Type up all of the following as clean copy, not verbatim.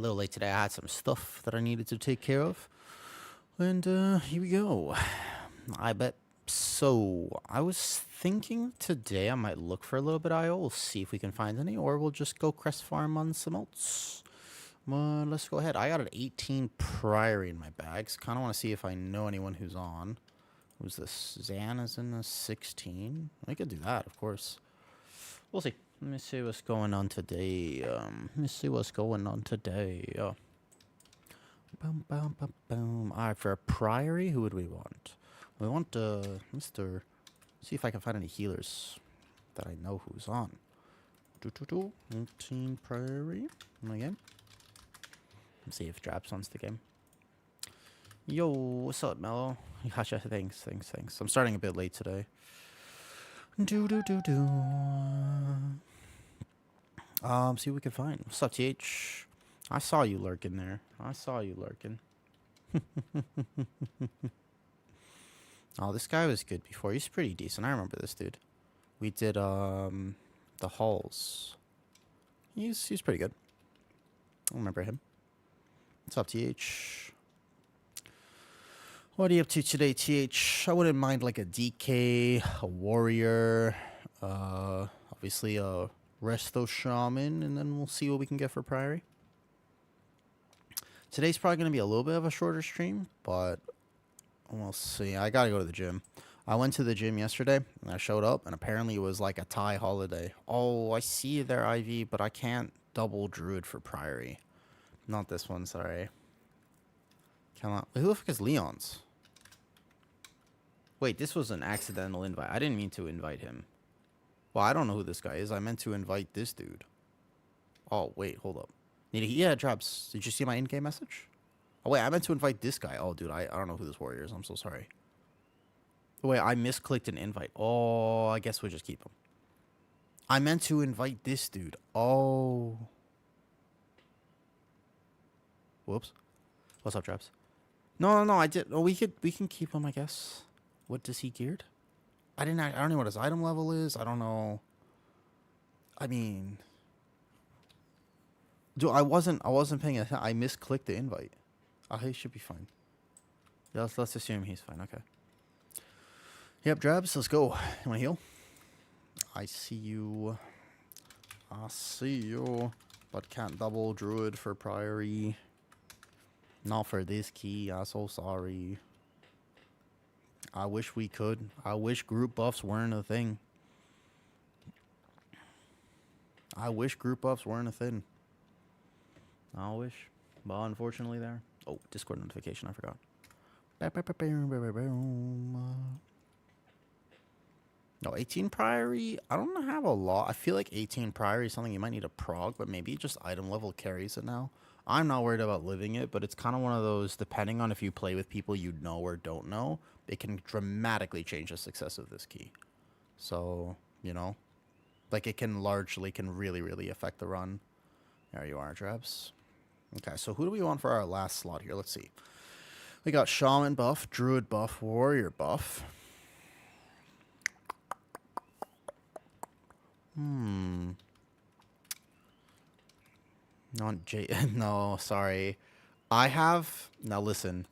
little late today. I had some stuff that I needed to take care of. And here we go. I bet. So, I was thinking today I might look for a little bit of IO. We'll see if we can find any, or we'll just go crest farm on some else. Let's go ahead. I got an 18 Priory in my bags. Kind of want to see if I know anyone who's on. Who's this? Zan is in a 16. I could do that, of course. We'll see. Let me see what's going on today. Boom, boom, boom, boom. Alright, for a Priory, who would we want? We want, Mr. See if I can find any healers that I know who's on. 18 Priory. In the game. Let's see if Draps wants the game. Yo, what's up, Mello? Gotcha, thanks. I'm starting a bit late today. See what we can find. What's up, TH? I saw you lurking there. Oh, this guy was good before. He's pretty decent. I remember this dude. We did, the halls. He's pretty good. I remember him. What's up, TH? What are you up to today, TH? I wouldn't mind like a DK, a warrior, obviously a resto shaman, and then we'll see what we can get for Priory. Today's probably going to be a little bit of a shorter stream, but we'll see. I got to go to the gym. I went to the gym yesterday, and I showed up, and apparently it was like a Thai holiday. Oh, I see you there, Ivy, but I can't double Druid for Priory. Not this one, sorry. Who the fuck is Leon's? Wait, this was an accidental invite. I didn't mean to invite him. Well, I don't know who this guy is. I meant to invite this dude. Oh, wait, hold up. Yeah, Drops. Did you see my in-game message? Oh, wait, I meant to invite this guy. Oh, dude, I don't know who this warrior is. I'm so sorry. Wait, I misclicked an invite. Oh, I guess we'll just keep him. I meant to invite this dude. Oh. Whoops. What's up, Drops? No, I did. Oh, we can keep him, I guess. What does he geared? I don't know what his item level is. I don't know. I mean, dude, I wasn't paying attention. I misclicked the invite. He should be fine. Yeah, let's assume he's fine. Okay. Yep, Drabs, let's go. You wanna heal? I see you, but can't double Druid for Priory. Not for this key. I'm so sorry. I wish we could. I wish group buffs weren't a thing. I wish. But unfortunately there. Oh, Discord notification. I forgot. No, 18 Priory. I don't have a lot. I feel like 18 Priory is something you might need a prog, but maybe just item level carries it now. I'm not worried about living it, but it's kind of one of those, depending on if you play with people you know or don't know, it can dramatically change the success of this key. So, you know, like it can really, really affect the run. There you are, Drabs. Okay, so who do we want for our last slot here? Let's see. We got Shaman buff, Druid buff, Warrior buff. No, sorry. Now listen.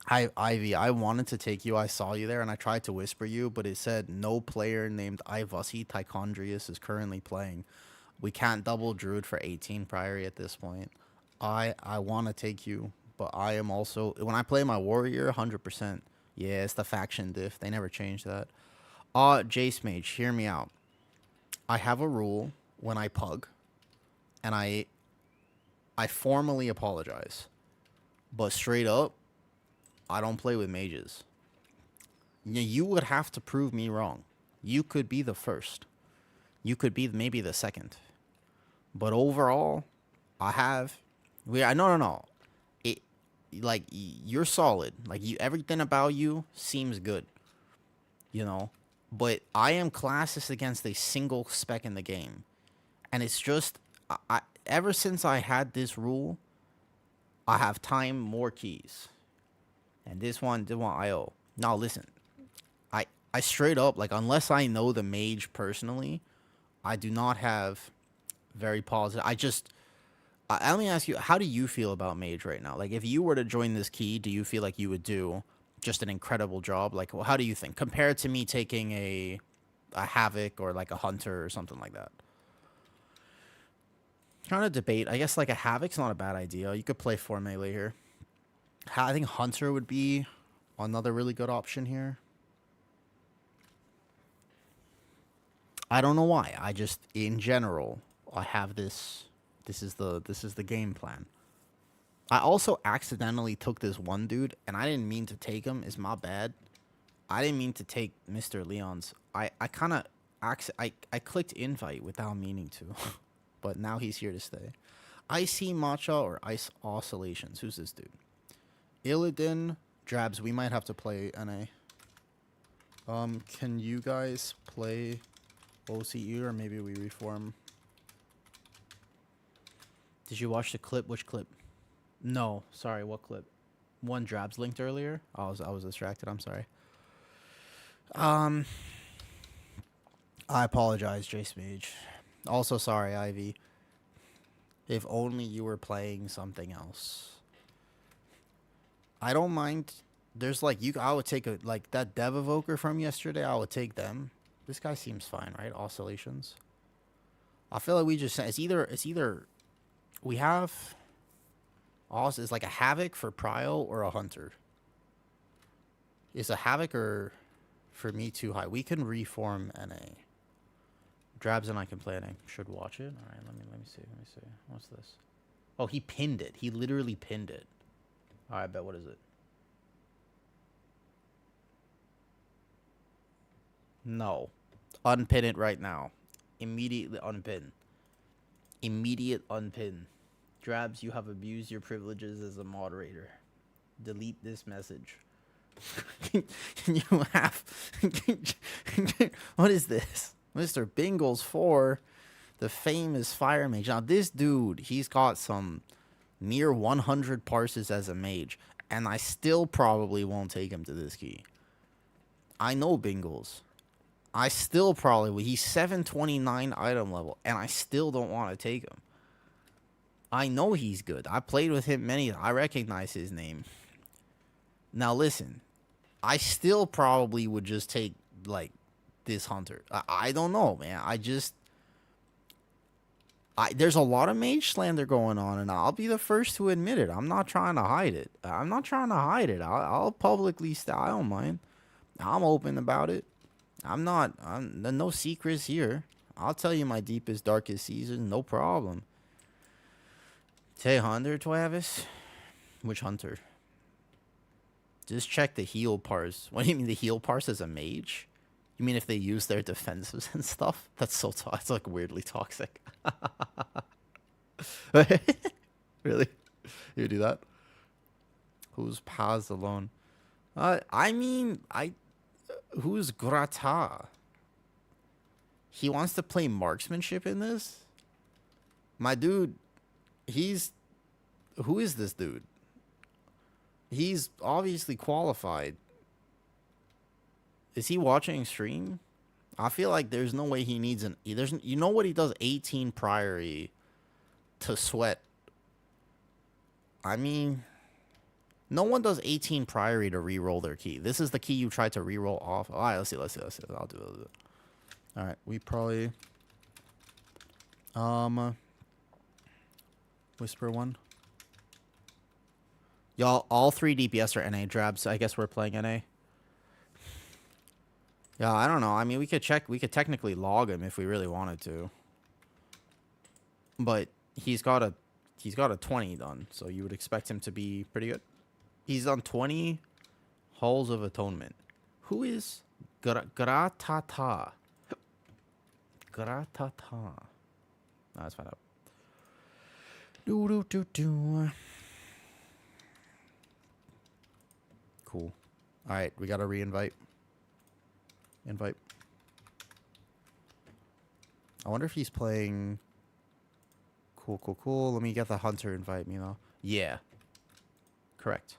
Ivy, I wanted to take you. I saw you there and I tried to whisper you, but it said no player named Ivasi Tichondrius is currently playing. We can't double Druid for 18 Priory at this point. I want to take you, but I am also, when I play my warrior, 100%. Yeah, it's the faction diff. They never changed that. Jace Mage, hear me out. I have a rule when I pug, and I formally apologize, but straight up, I don't play with mages. You would have to prove me wrong. You could be the first. You could be maybe the second. But overall, no. Like, you're solid. Like, everything about you seems good. You know? But I am classist against a single spec in the game. And it's just, ever since I had this rule, I have time more keys. And this one didn't want IO. Now listen, I straight up, like, unless I know the mage personally, I do not have very positive. Let me ask you, how do you feel about Mage right now? Like, if you were to join this key, do you feel like you would do just an incredible job? Like, well, how do you think compared to me taking a Havoc or like a Hunter or something like that? Trying to debate. I guess like a Havoc's not a bad idea. You could play 4 melee here. I think Hunter would be another really good option here. I don't know why. I just, in general, I have this. This is the game plan. I also accidentally took this one dude, and I didn't mean to take him. It's my bad. I didn't mean to take Mr. Leon's. I kind of I clicked invite without meaning to, but now he's here to stay. Icy Matcha or Ice Oscillations. Who's this dude? Illidan, Drabs. We might have to play NA. Can you guys play OCE or maybe we reform? Did you watch the clip? Which clip? No, sorry. What clip? One Drabs linked earlier. I was distracted. I'm sorry. I apologize, Jace Mage. Also sorry, Ivy. If only you were playing something else. I don't mind. There's like I would take a like that Dev Evoker from yesterday. I would take them. This guy seems fine, right? Oscillations. I feel like we just it's either we have it's like a Havoc for Prio or a Hunter. Is a Havoc or for me too high? We can reform NA. Drabs and I can play NA. Should watch it. All right, let me see. Let me see. What's this? Oh, he pinned it. He literally pinned it. All right, I bet. What is it? No. Unpin it right now. Immediately unpin. Immediate unpin. Drabs, you have abused your privileges as a moderator. Delete this message. You have... What is this? Mr. Bingles 4, the famous fire mage. Now, this dude, he's got some near 100 parses as a mage, and I still probably won't take him to this key. I know Bingles. I still probably will. He's 729 item level, and I still don't want to take him. I know he's good. I played with him I recognize his name. Now, listen. I still probably would just take, like, this Hunter. I don't know, man. There's a lot of mage slander going on, and I'll be the first to admit it. I'm not trying to hide it. I'll publicly say I don't mind. I'm open about it. There's no secrets here. I'll tell you my deepest, darkest season, no problem. Say Hunter, Travis? Which Hunter? Just check the heal parse. What do you mean the heal parse as a mage? You mean if they use their defensives and stuff? That's so it's like weirdly toxic. Really? You do that? Who's Paz alone? Who's Grata? He wants to play marksmanship in this? My dude, who is this dude? He's obviously qualified. Is he watching stream? I feel like there's no way he needs you know what he does? 18 priory to sweat. I mean, no one does 18 priory to re-roll their key. This is the key you tried to re-roll off. All right, let's see. I'll do it. All right, we probably whisper one. Y'all, all 3 DPS are NA Drabs. I guess we're playing NA. Yeah, I don't know. I mean, we could technically log him if we really wanted to. But he's got a 20 done, so you would expect him to be pretty good. He's on 20 Halls of Atonement. Who is Gratata? Gratata. Let's find out. Cool. All right, we got to re-invite. Invite. I wonder if he's playing... Cool. Let me get the Hunter invite me, though. Yeah. Correct.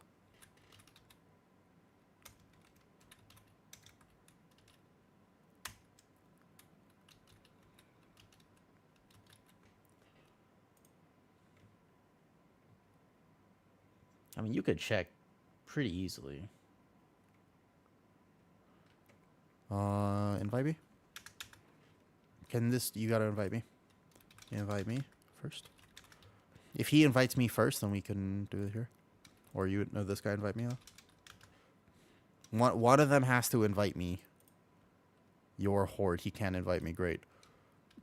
I mean, you could check pretty easily. Invite me? You gotta invite me. Invite me first. If he invites me first, then we can do it here. Or you know this guy invite me though. One of them has to invite me. Your horde, he can't invite me. Great.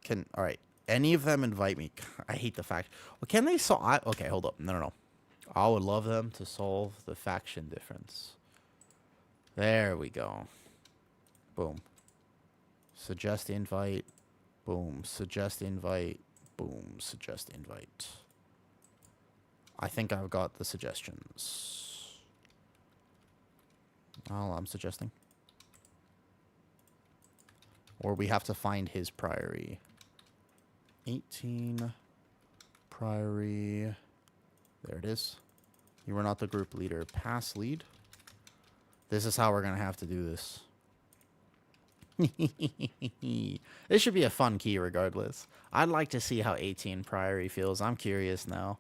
All right. Any of them invite me? I hate the fact. Well, can they solve? Okay, hold up. No. I would love them to solve the faction difference. There we go. Boom. Suggest invite. Boom. Suggest invite. Boom. Suggest invite. I think I've got the suggestions. All I'm suggesting. Or we have to find his priory. 18 priory. There it is. You were not the group leader. Pass lead. This is how we're going to have to do this. This should be a fun key regardless. I'd like to see how 18 priory feels. I'm curious now.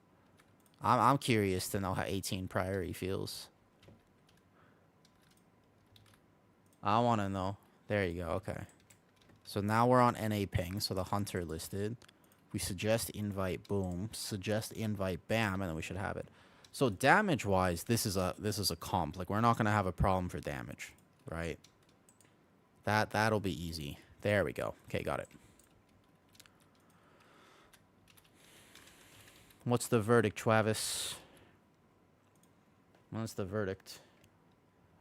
I'm curious to know how 18 priory feels. I want to know. There you go. Okay. So now we're on NA ping. So the hunter listed. We suggest invite. Boom. Suggest invite. Bam. And then we should have it. So damage wise, this is a comp. Like we're not going to have a problem for damage, right? That'll be easy. There we go. Okay, got it. What's the verdict, Travis? What's the verdict?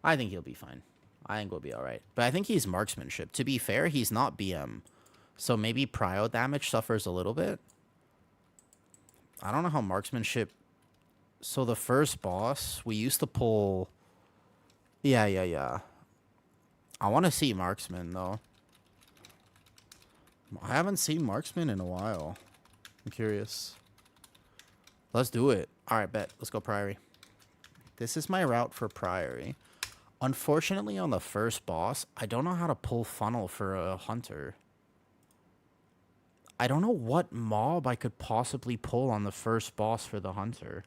I think he'll be fine. I think we'll be all right. But I think he's marksmanship. To be fair, he's not BM. So maybe prio damage suffers a little bit. I don't know how marksmanship... So the first boss, we used to pull... Yeah. I want to see marksman, though. I haven't seen marksman in a while. I'm curious. Let's do it. All right, bet. Let's go priory. This is my route for priory. Unfortunately, on the first boss, I don't know how to pull funnel for a hunter. I don't know what mob I could possibly pull on the first boss for the hunter.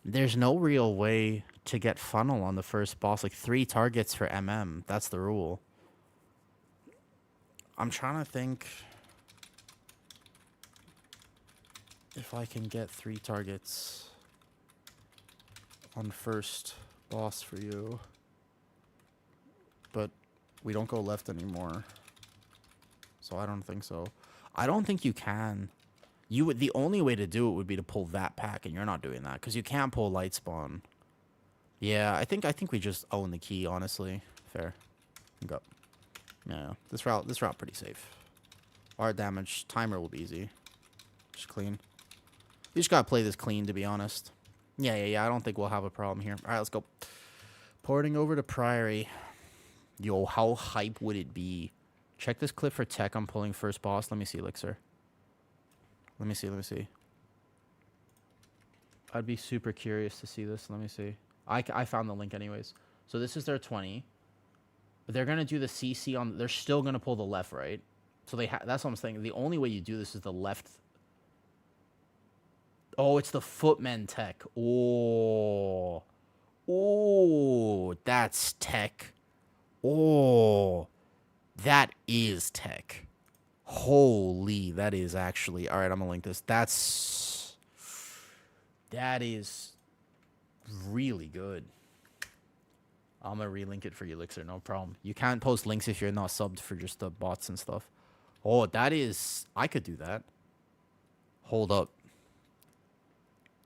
There's no real way to get funnel on the first boss. Like 3 targets for MM. That's the rule. I'm trying to think if I can get 3 targets on first boss for you. But we don't go left anymore. So I don't think so. I don't think you can. The only way to do it would be to pull that pack, and you're not doing that because you can't pull light spawn. Yeah, I think we just own the key, honestly. Fair. Go. Yeah, this route pretty safe. Our damage timer will be easy. Just clean. We just gotta play this clean, to be honest. Yeah. I don't think we'll have a problem here. All right, let's go. Porting over to Priory. Yo, how hype would it be? Check this clip for tech. I'm pulling first boss. Let me see, Elixir. Let me see. I'd be super curious to see this. Let me see. I found the link anyways. So this is their 20. They're going to do the CC on... They're still going to pull the left, right? So that's what I'm saying. The only way you do this is the left... Oh, it's the footmen tech. Oh, that's tech. Oh, that is tech. Holy, that is actually... All right, I'm going to link this. That is really good. I'm going to relink it for you, Elixir. No problem. You can't post links if you're not subbed for just the bots and stuff. Oh, that is... I could do that. Hold up.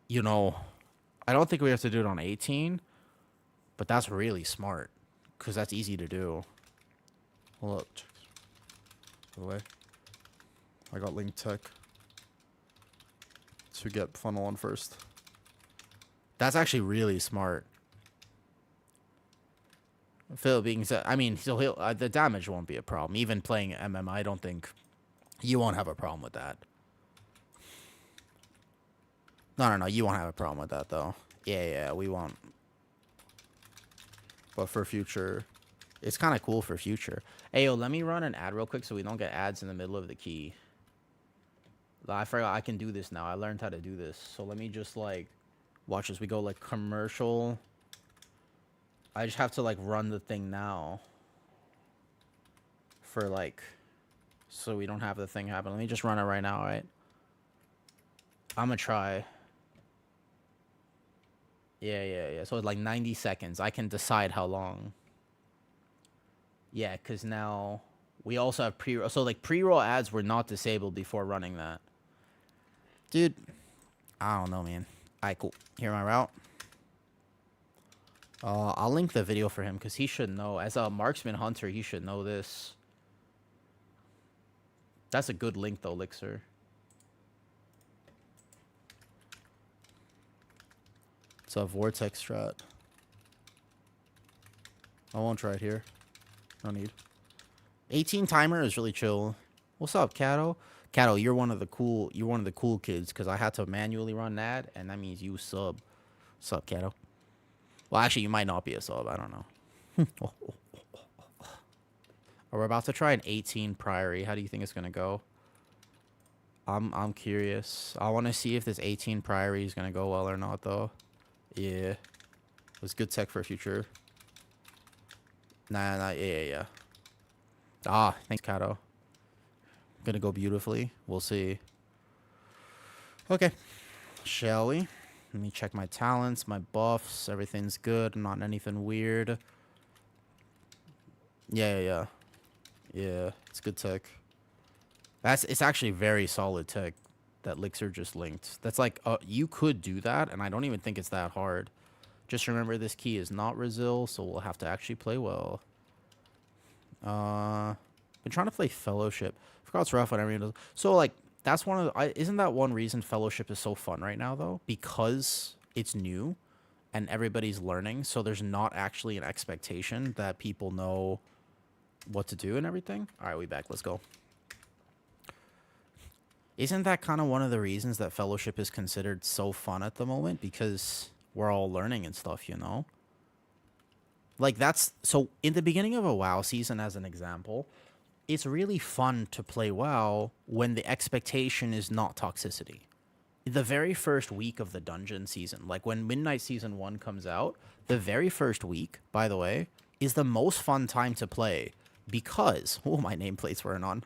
You know, I don't think we have to do it on 18, but that's really smart because that's easy to do. Hold up. By the way, I got link tech to get funnel on first. That's actually really smart. Phil being said, I mean, so the damage won't be a problem. Even playing MM, I don't think you won't have a problem with that. No, you won't have a problem with that, though. Yeah, we won't. But for future, it's kind of cool for future. Hey, yo, let me run an ad real quick so we don't get ads in the middle of the key. I forgot I can do this now. I learned how to do this. So let me just, like, Watch as we go like commercial. I just have to like run the thing now. For like, so we don't have the thing happen. Let me just run it right now, all right? I'm gonna try. Yeah. So it's like 90 seconds. I can decide how long. Yeah, because now we also have pre-roll. So like pre-roll ads were not disabled before running that. Dude, I don't know, man. All right, cool. Here my route. I'll link the video for him because he should know. As a marksman hunter, he should know this. That's a good link though, Elixir. It's a vortex strat. I won't try it here. No need. 18 timer is really chill. What's up, Cato? Cato, you're one of the cool kids because I had to manually run that, and that means you sub. What's up, Cato? Well, actually, you might not be a sub. I don't know. We're about to try an 18 Priory. How do you think it's gonna go? I'm curious. I want to see if this 18 Priory is gonna go well or not, though. Yeah, it was good tech for future. Nah, yeah. Ah, thanks, Cato. Gonna go beautifully. We'll see. Okay, shall we? Let me check my talents, my buffs. Everything's good. Not anything weird. Yeah. It's good tech. It's actually very solid tech that Elixir just linked. That's like, you could do that, and I don't even think it's that hard. Just remember this key is not Resil, so we'll have to actually play well. Been trying to play Fellowship. Forgot it's rough when everyone does. So like that's one of the, isn't that one reason Fellowship is so fun right now though? Because it's new and everybody's learning, so there's not actually an expectation that people know what to do and everything. All right, we back. Let's go. Isn't that kind of one of the reasons that Fellowship is considered so fun at the moment? Because we're all learning and stuff, you know? Like that's, so in the beginning of a WoW season, as an example, it's really fun to play WoW when the expectation is not toxicity. The very first week of the dungeon season, like when Midnight Season 1 comes out, the very first week, by the way, is the most fun time to play because, oh, my nameplates weren't on.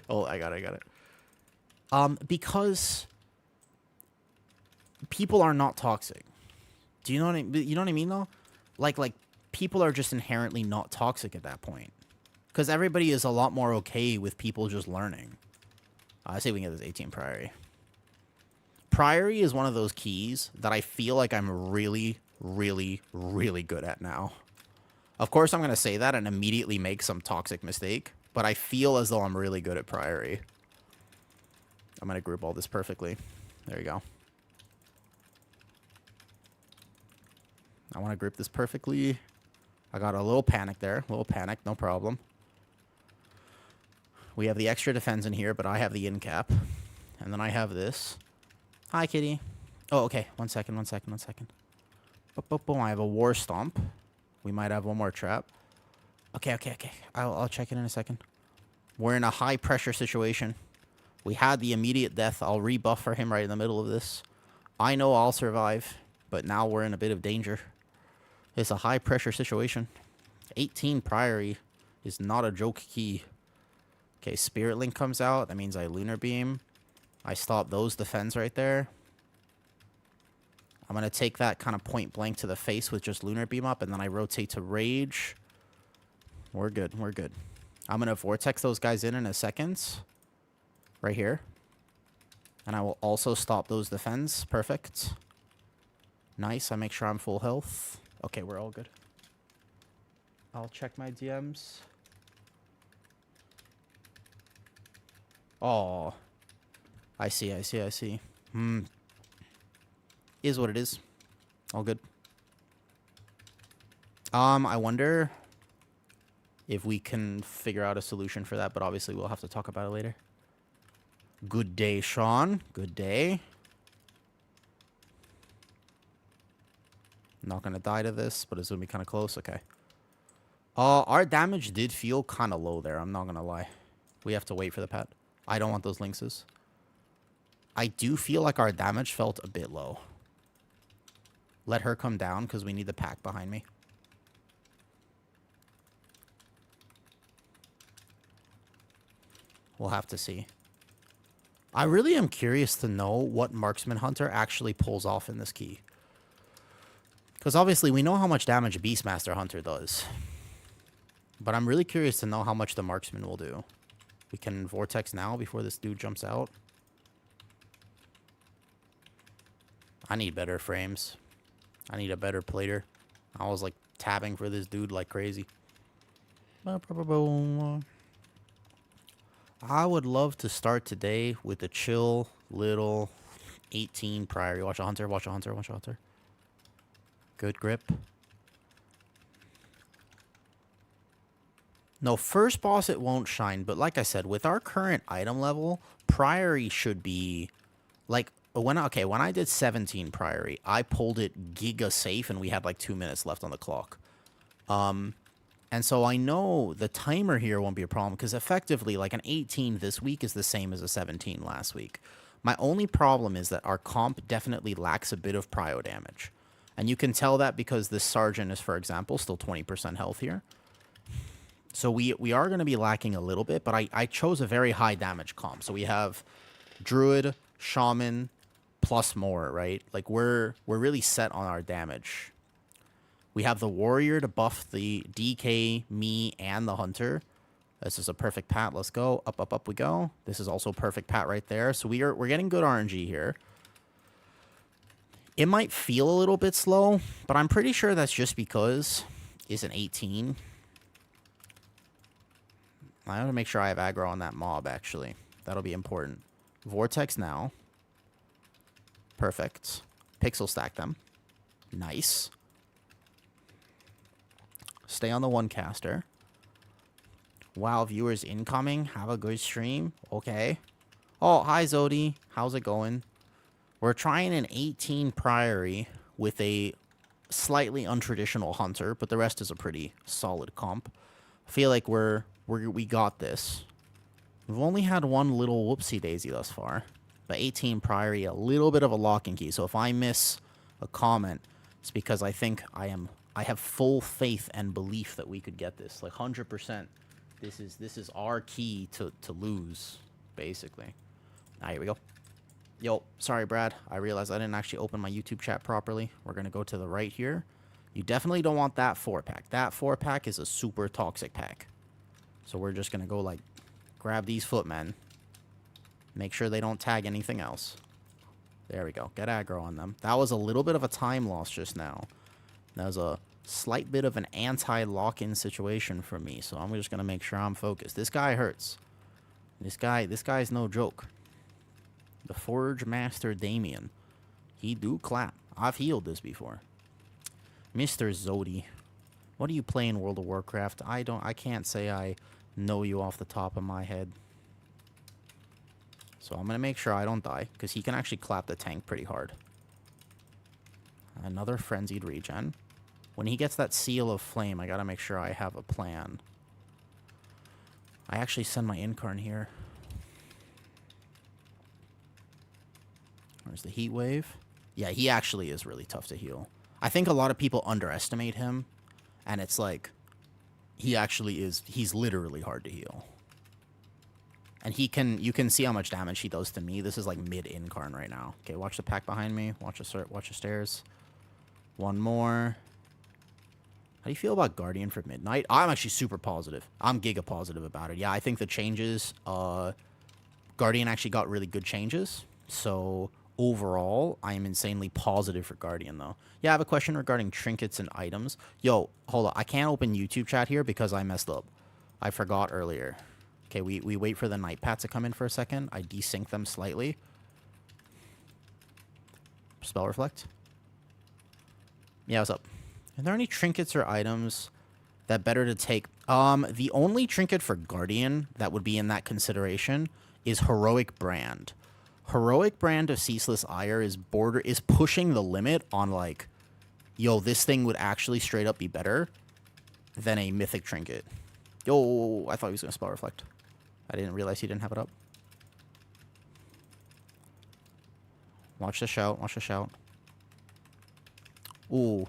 Oh, I got it. Because people are not toxic. Do you know what I mean though? Like people are just inherently not toxic at that point. Because everybody is a lot more okay with people just learning. I say we can get this 18 Priory. Priory is one of those keys that I feel like I'm really good at now. Of course, I'm going to say that and immediately make some toxic mistake. But I feel as though I'm really good at Priory. I'm going to group all this perfectly. There you go. I want to group this perfectly. I got a little panic there. No problem. We have the extra defense in here, but I have the in cap. And then I have this. Hi, kitty. Oh, okay. One second. Boom. I have a war stomp. We might have one more trap. Okay. I'll check it in a second. We're in a high pressure situation. We had the immediate death. I'll rebuff for him right in the middle of this. I know I'll survive, but now we're in a bit of danger. It's a high pressure situation. 18 Priory is not a joke key. Okay, Spirit Link comes out. That means I Lunar Beam. I stop those defense right there. I'm going to take that kind of point blank to the face with just Lunar Beam up, and then I rotate to Rage. We're good. I'm going to Vortex those guys in a second. Right here. And I will also stop those defense. Perfect. Nice. I make sure I'm full health. Okay, we're all good. I'll check my DMs. Oh. I see. Is what it is. All good. I wonder if we can figure out a solution for that, but obviously we'll have to talk about it later. Good day, Sean. Good day. Not gonna die to this, but it's gonna be kind of close. Okay. Our damage did feel kind of low there. I'm not gonna lie. We have to wait for the pet. I don't want those lynxes. I do feel like our damage felt a bit low. let her come down because we need the pack behind me. We'll have to see. I really am curious to know what Marksman Hunter actually pulls off in this key. Because obviously we know how much damage Beastmaster Hunter does. But I'm really curious to know how much the Marksman will do. We can Vortex now before this dude jumps out. I need better frames. I need a better plater. I was like tabbing for this dude like crazy. I would love to start today with a chill little 18 Priory. Watch a Hunter, watch a Hunter, watch a Hunter. Good grip. No, first boss it won't shine, but like I said, with our current item level, Priory should be like when I did 17 Priory, I pulled it giga safe and we had like 2 minutes left on the clock. And so I know the timer here won't be a problem because effectively like an 18 this week is the same as a 17 last week. My only problem is that our comp definitely lacks a bit of prio damage. And you can tell that because this Sergeant is, for example, still 20% health here. So we are going to be lacking a little bit, but I chose a very high damage comp. So we have Druid, Shaman, plus more, right? Like we're really set on our damage. We have the Warrior to buff the DK, me, and the Hunter. This is a perfect pat. Let's go. Up, up, up we go. This is also a perfect pat right there. So we're getting good RNG here. It might feel a little bit slow, but I'm pretty sure that's just because it's an 18. I want to make sure I have aggro on that mob, actually. That'll be important. Vortex now. Perfect. Pixel stack them. Nice. Stay on the one caster. Wow, viewers incoming. Have a good stream. Okay. Oh, hi, Zodi. How's it going? We're trying an 18 Priory with a slightly untraditional Hunter, but the rest is a pretty solid comp. I feel like we got this. We've only had one little whoopsie daisy thus far. But 18 Priory, a little bit of a locking key. So if I miss a comment, it's because I think I have full faith and belief that we could get this. Like 100%. This is our key to lose, basically. Now here we go. Yo, sorry, Brad. I realized I didn't actually open my YouTube chat properly. We're going to go to the right here. You definitely don't want that 4-pack. That 4-pack is a super toxic pack. So we're just going to go, like, grab these footmen. Make sure they don't tag anything else. There we go. Get aggro on them. That was a little bit of a time loss just now. That was a slight bit of an anti-lock-in situation for me. So I'm just going to make sure I'm focused. This guy hurts. This guy's no joke. The Forge Master Damien. He do clap. I've healed this before. Mr. Zodi. What do you play in World of Warcraft? I can't say I know you off the top of my head. So I'm going to make sure I don't die, because he can actually clap the tank pretty hard. Another Frenzied Regen. When he gets that Seal of Flame, I got to make sure I have a plan. I actually send my Incarn here. Where's the Heat Wave? Yeah, he actually is really tough to heal. I think a lot of people underestimate him, and it's like, he actually is, he's literally hard to heal. And you can see how much damage he does to me. This is like mid-incarn right now. Okay, watch the pack behind me. Watch the stairs. One more. How do you feel about Guardian for Midnight? I'm actually super positive. I'm giga positive about it. Yeah, I think the changes, Guardian actually got really good changes. So overall, I am insanely positive for Guardian, though. Yeah, I have a question regarding trinkets and items. Yo, hold on. I can't open YouTube chat here because I messed up. I forgot earlier. Okay, we wait for the night pats to come in for a second. I desync them slightly. Spell Reflect. Yeah, what's up? Are there any trinkets or items that better to take? The only trinket for Guardian that would be in that consideration is Heroic Brand. Heroic Brand of Ceaseless Ire is pushing the limit on, like, yo, this thing would actually straight up be better than a Mythic trinket. Yo, I thought he was going to Spell Reflect. I didn't realize he didn't have it up. Watch the shout. Watch the shout. Ooh.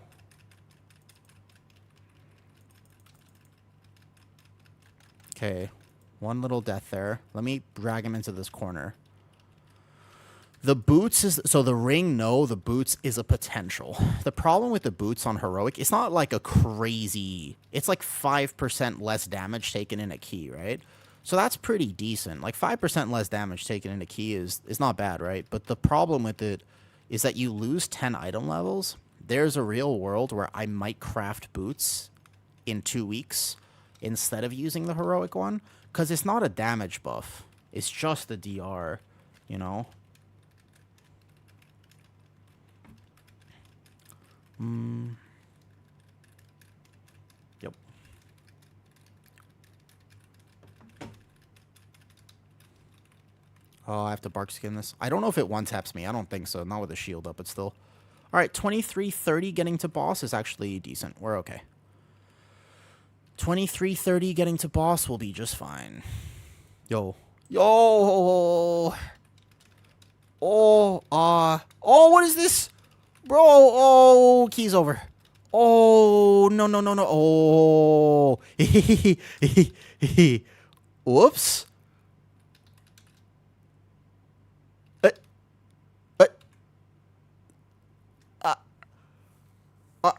Okay. One little death there. Let me drag him into this corner. The boots is... So the ring, no. The boots is a potential. The problem with the boots on heroic, it's not like a crazy... It's like 5% less damage taken in a key, right? So that's pretty decent. Like 5% less damage taken in a key is not bad, right? But the problem with it is that you lose 10 item levels. There's a real world where I might craft boots in 2 weeks instead of using the heroic one. Because it's not a damage buff. It's just the DR, you know? Yep. Oh, I have to bark skin this. I don't know if it one-taps me. I don't think so. Not with a shield up, but still. All right, 23:30 getting to boss is actually decent. We're okay. 23:30 getting to boss will be just fine. Yo. Yo! Oh, oh, what is this? Bro, oh, key's over. Oh, no, no, no, no. Oh. Whoops. Uh, uh, uh, uh.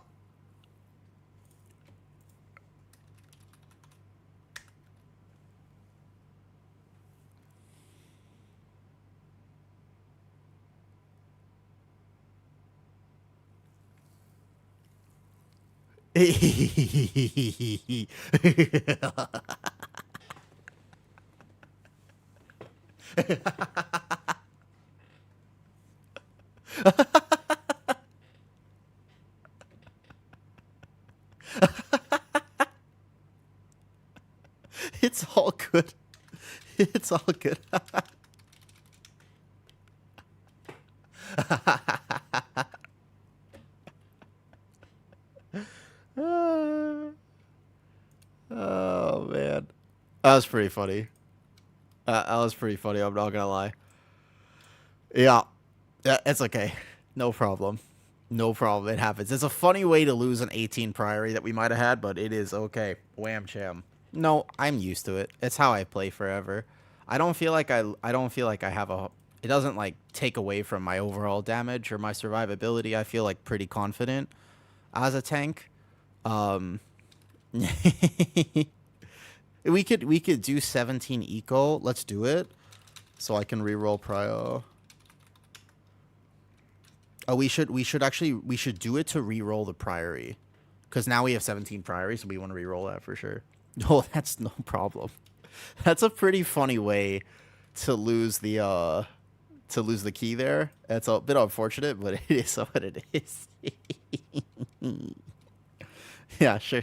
It's all good. It's all good. Oh, man. That was pretty funny. That was pretty funny, I'm not gonna lie. Yeah. Yeah, it's okay. No problem. No problem. It happens. It's a funny way to lose an 18 priory that we might have had, but it is okay. Wham cham. No, I'm used to it. It's how I play forever. I don't feel like I don't feel like I have a... It doesn't, like, take away from my overall damage or my survivability. I feel, like, pretty confident as a tank. We could do 17 eco. Let's do it. So I can reroll prio. Oh, we should do it to reroll the priory. Because now we have 17 priory, so we want to reroll that for sure. No, that's no problem. That's a pretty funny way to lose the key there. That's a bit unfortunate, but it is what it is. Yeah, sure.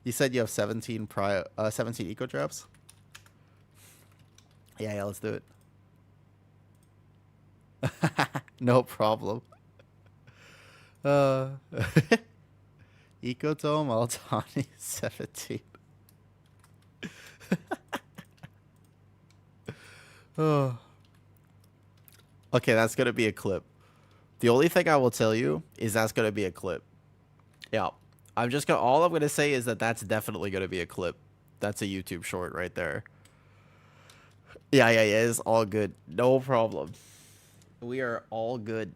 You said you have 17 eco traps? Yeah, let's do it. No problem. Ecotome Altani 17. Oh. Okay, that's gonna be a clip. The only thing I will tell you is that's gonna be a clip. Yeah. All I'm gonna say is that that's definitely gonna be a clip. That's a YouTube short right there. Yeah, it's all good. No problem. We are all good.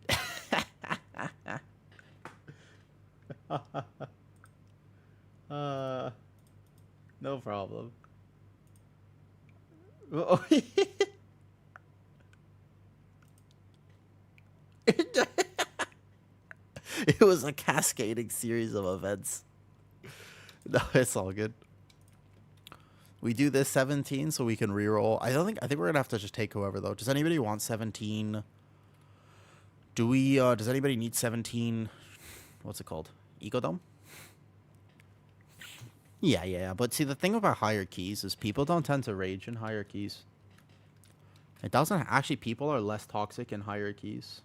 No problem. It was a cascading series of events. No, it's all good. We do this 17 so we can reroll. I think we're gonna have to just take whoever though. Does anybody want 17? Does anybody need 17? What's it called? Ecodome? Yeah. But see, the thing about higher keys is people don't tend to rage in higher keys. It doesn't actually. People are less toxic in higher keys.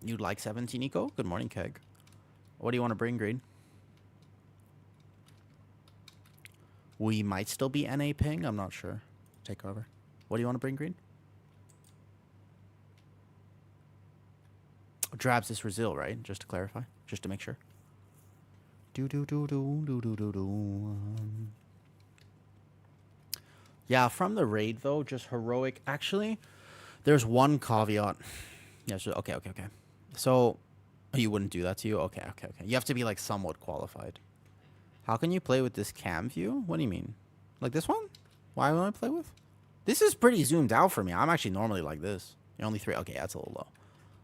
You'd like 17 eco? Good morning, Keg. What do you want to bring, Green? We might still be NA ping. I'm not sure. Take over. What do you want to bring, green? Drabs is Brazil, right? Just to clarify. Just to make sure. Yeah, from the raid, though, just heroic. Actually, there's one caveat. Yeah, so, okay. So, you wouldn't do that to you? Okay. You have to be, like, somewhat qualified. How can you play with this cam view? What do you mean? Like this one? Why would I play with? This is pretty zoomed out for me. I'm actually normally like this. You're only 3. Okay, that's a little low.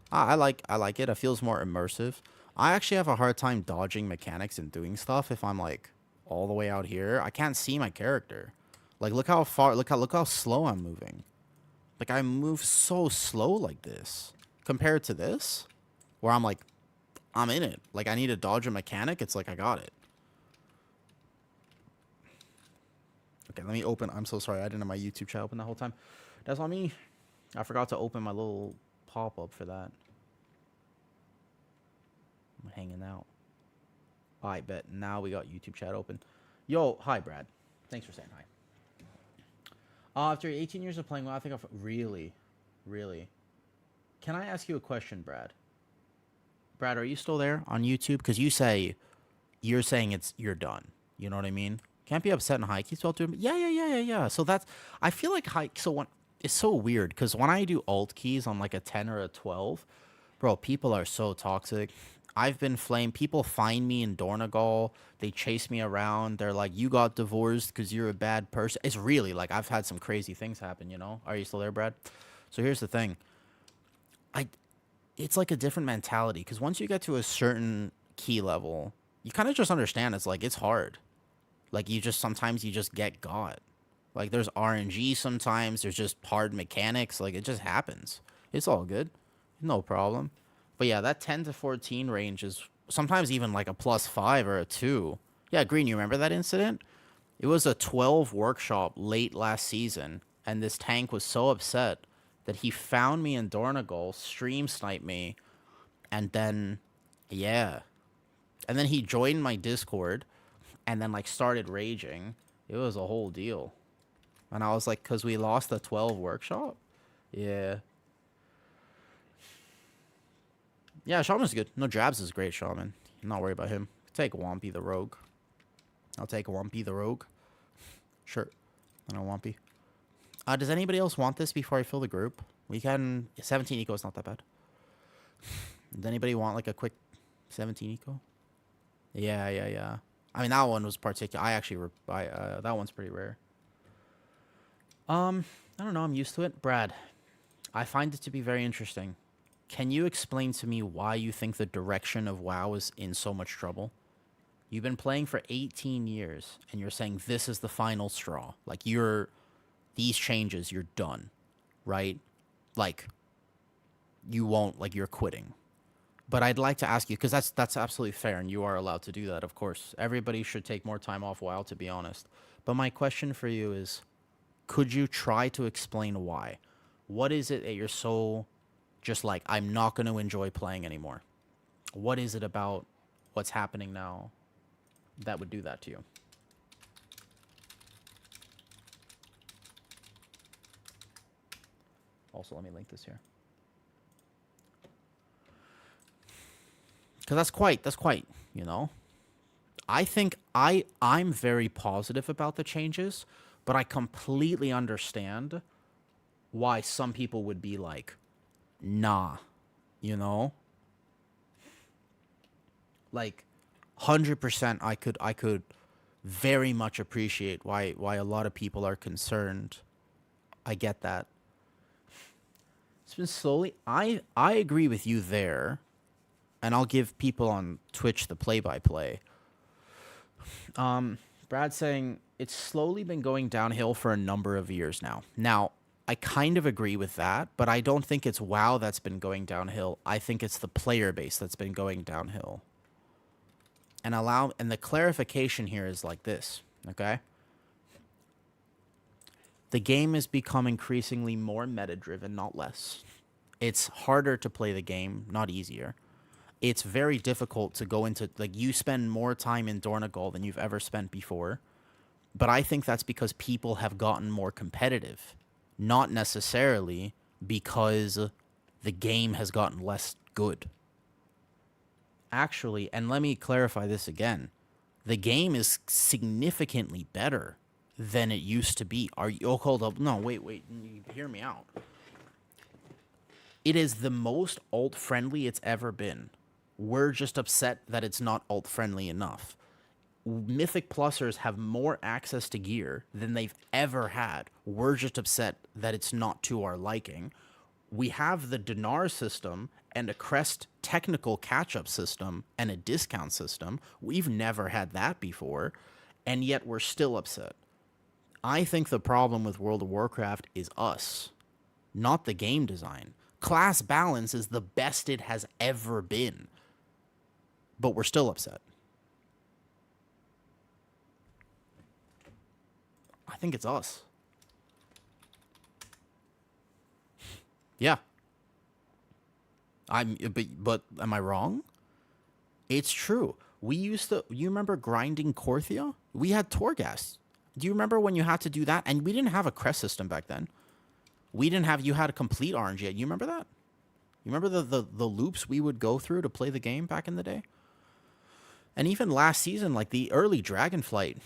I like it. It feels more immersive. I actually have a hard time dodging mechanics and doing stuff if I'm, like, all the way out here. I can't see my character. Like, look how slow I'm moving. Like, I move so slow like this. Compared to this, where I'm like, I'm in it. Like, I need to dodge a mechanic. It's like, I got it. Okay, let me open. I'm so sorry. I didn't have my YouTube chat open the whole time. That's on me. I forgot to open my little pop-up for that. I'm hanging out. I bet. Now we got YouTube chat open. Yo, hi, Brad. Thanks for saying hi. After 18 years of playing, well, I think I've... Really? Can I ask you a question, Brad? Brad, are you still there on YouTube? Because you're saying you're done. You know what I mean? Can't be upset in high keys while doing... Yeah. So that's... I feel like high... So it's so weird, because when I do alt keys on, like, a 10 or a 12, bro, people are so toxic. I've been flamed. People find me in Dornagal. They chase me around. They're like, you got divorced because you're a bad person. It's really, like, I've had some crazy things happen, you know? Are you still there, Brad? So here's the thing. It's like a different mentality, because once you get to a certain key level, you kind of just understand it's, like, it's hard. Like, sometimes you just get got. Like, there's RNG sometimes. There's just hard mechanics. Like, it just happens. It's all good. No problem. But, yeah, that 10 to 14 range is sometimes even, like, a +5 or a 2. Yeah, Green, you remember that incident? It was a 12 workshop late last season, and this tank was so upset that he found me in Dornagal, stream sniped me, and then, yeah. And then he joined my Discord, and then, like, started raging. It was a whole deal. And I was like, because we lost the 12 workshop? Yeah. Yeah, Shaman's good. No, Drabs is great, Shaman. I'm not worried about him. Take Wampy the Rogue. I'll take Wampy the Rogue. Sure. I know Wampy. Does anybody else want this before I fill the group? We can... 17 eco is not that bad. Does anybody want, like, a quick 17 eco? Yeah. I mean, that one was particular. I actually... that one's pretty rare. I don't know. I'm used to it. Brad, I find it to be very interesting. Can you explain to me why you think the direction of WoW is in so much trouble? You've been playing for 18 years, and you're saying this is the final straw. Like, these changes, you're done, right? Like, you won't, like, you're quitting. But I'd like to ask you, because that's absolutely fair, and you are allowed to do that, of course. Everybody should take more time off WoW, to be honest. But my question for you is, could you try to explain why? What is it that you're so just like, I'm not going to enjoy playing anymore? What is it about what's happening now that would do that to you? Also, let me link this here. Because that's quite, you know. I think I'm very positive about the changes, but I completely understand why some people would be like, nah, you know? Like, 100% I could very much appreciate why a lot of people are concerned. I get that. It's been slowly... I agree with you there, and I'll give people on Twitch the play-by-play. Brad's saying it's slowly been going downhill for a number of years now. Now, I kind of agree with that, but I don't think it's WoW that's been going downhill. I think it's the player base that's been going downhill. And the clarification here is like this, okay? The game has become increasingly more meta-driven, not less. It's harder to play the game, not easier. It's very difficult to go into... Like, you spend more time in Dornagal than you've ever spent before. But I think that's because people have gotten more competitive, not necessarily because the game has gotten less good. Actually, and let me clarify this again, the game is significantly better than it used to be. Are you, oh, hold up. No, wait. Hear me out. It is the most alt-friendly it's ever been. We're just upset that it's not alt-friendly enough. Mythic Plusers have more access to gear than they've ever had. We're just upset that it's not to our liking. We have the dinar system and a crest technical catch-up system and a discount system. We've never had that before, and yet we're still upset. I think the problem with World of Warcraft is us, not the game design. Class balance is the best it has ever been, but we're still upset. I think it's us. Yeah. But am I wrong? It's true. We used to, you remember grinding Korthia? We had Torghast. Do you remember when you had to do that? And we didn't have a crest system back then. We didn't have, you had a complete RNG. You remember that? You remember the loops we would go through to play the game back in the day? And even last season, like the early Dragonflight,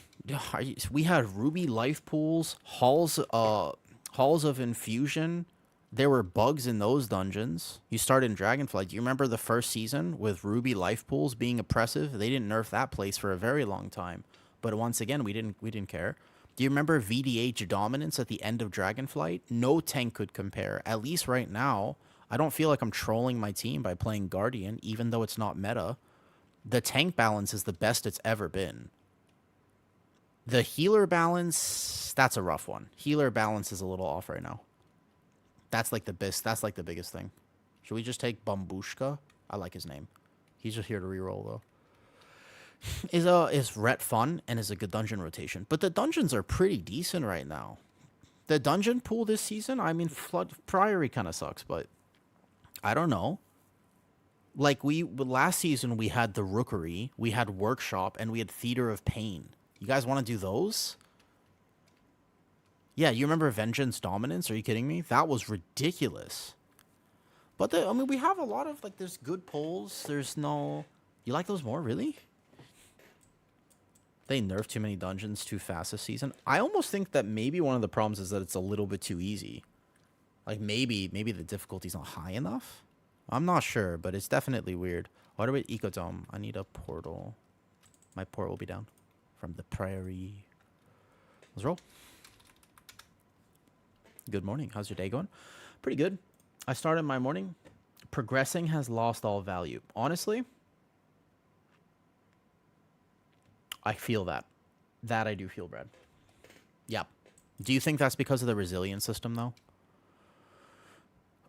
we had Ruby life pools, halls of infusion. There were bugs in those dungeons. You started in Dragonflight. Do you remember the first season with Ruby life pools being oppressive? They didn't nerf that place for a very long time. But once again, we didn't care. Do you remember VDH dominance at the end of Dragonflight? No tank could compare. At least right now, I don't feel like I'm trolling my team by playing Guardian, even though it's not meta. The tank balance is the best it's ever been. The healer balance, that's a rough one. Healer balance is a little off right now. That's like the best. That's like the biggest thing. Should we just take Bambushka? I like his name. He's just here to reroll though. Is Ret fun and is a good dungeon rotation, but the dungeons are pretty decent right now. The dungeon pool this season, I mean, Flood Priory kind of sucks, but I don't know. Like last season, we had the Rookery, we had Workshop, and we had Theater of Pain. You guys want to do those? Yeah, you remember Vengeance Dominance? Are you kidding me? That was ridiculous. But I mean, we have a lot of, like, there's good polls. There's no... You like those more, really? They nerfed too many dungeons too fast this season. I almost think that maybe one of the problems is that it's a little bit too easy. Like, maybe the difficulty's not high enough? I'm not sure, but it's definitely weird. What about Ecodome? I need a portal. My port will be down. From the Prairie. Let's roll. Good morning. How's your day going? Pretty good. I started my morning. Progressing has lost all value. Honestly, I feel that. That I do feel, Brad. Yeah. Do you think that's because of the resilience system, though?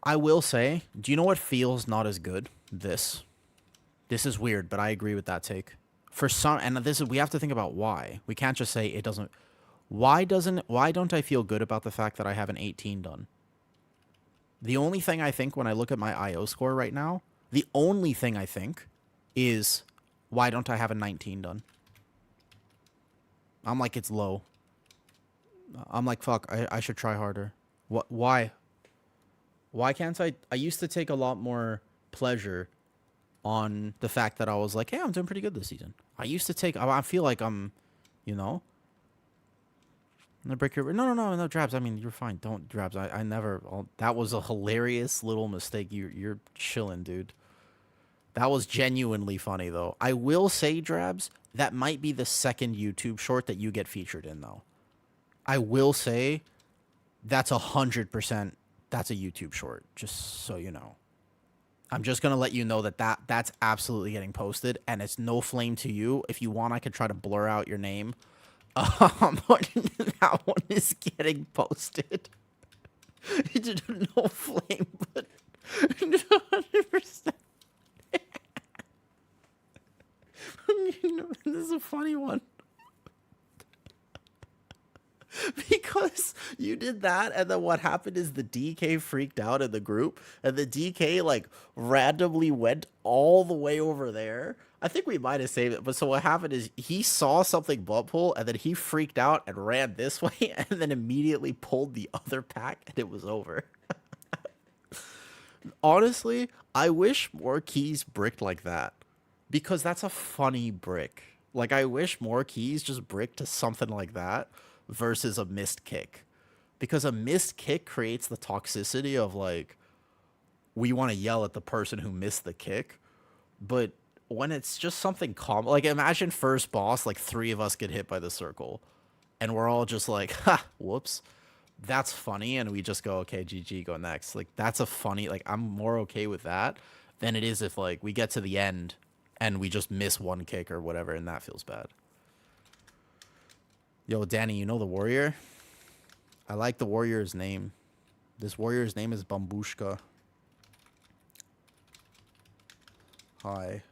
I will say, do you know what feels not as good? This. This is weird, but I agree with that take. For some, and this is, we have to think about why. We can't just say it doesn't. Why don't I feel good about the fact that I have an 18 done? The only thing I think when I look at my IO score right now, the only thing I think is, why don't I have a 19 done? I'm like, it's low. I'm like, fuck, I should try harder. What? Why? Why can't I? I used to take a lot more pleasure on the fact that I was like, hey, I'm doing pretty good this season. I used to take, I feel like I'm, you know. No, break your, no, Drabs. I mean, you're fine. Don't, Drabs. I never, that was a hilarious little mistake. You're chilling, dude. That was genuinely funny, though. I will say, Drabs, that might be the second YouTube short that you get featured in, though. I will say that's 100%, that's a YouTube short, just so you know. I'm just going to let you know that's absolutely getting posted, and it's no flame to you. If you want, I could try to blur out your name. That one is getting posted. It's no flame, but 100%. You know, this is a funny one. Because you did that, and then what happened is the DK freaked out in the group, and the DK, like, randomly went all the way over there. I think we might have saved it. But so what happened is he saw something blood pool and then he freaked out and ran this way and then immediately pulled the other pack and it was over. Honestly, I wish more keys bricked like that because that's a funny brick. Like, I wish more keys just bricked to something like that versus a missed kick. Because a missed kick creates the toxicity of, like, we want to yell at the person who missed the kick. But when it's just something common, like, imagine first boss, like, 3 of us get hit by the circle. And we're all just like, ha, whoops. That's funny. And we just go, okay, GG, go next. Like, that's a funny, like, I'm more okay with that than it is if, like, we get to the end and we just miss one kick or whatever, and that feels bad. Yo, Danny, you know the warrior? I like the warrior's name. This warrior's name is Bambushka. Hi.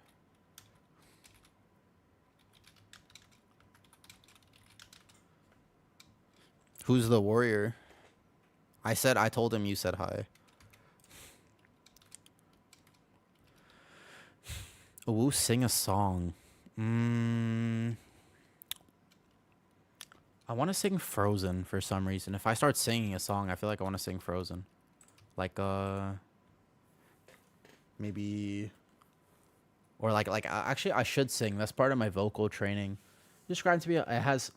Who's the warrior? I told him you said hi. Ooh, sing a song. I want to sing Frozen for some reason. If I start singing a song, I feel like I want to sing Frozen. Like, maybe... Or like actually, I should sing. That's part of my vocal training. Described to me, it has...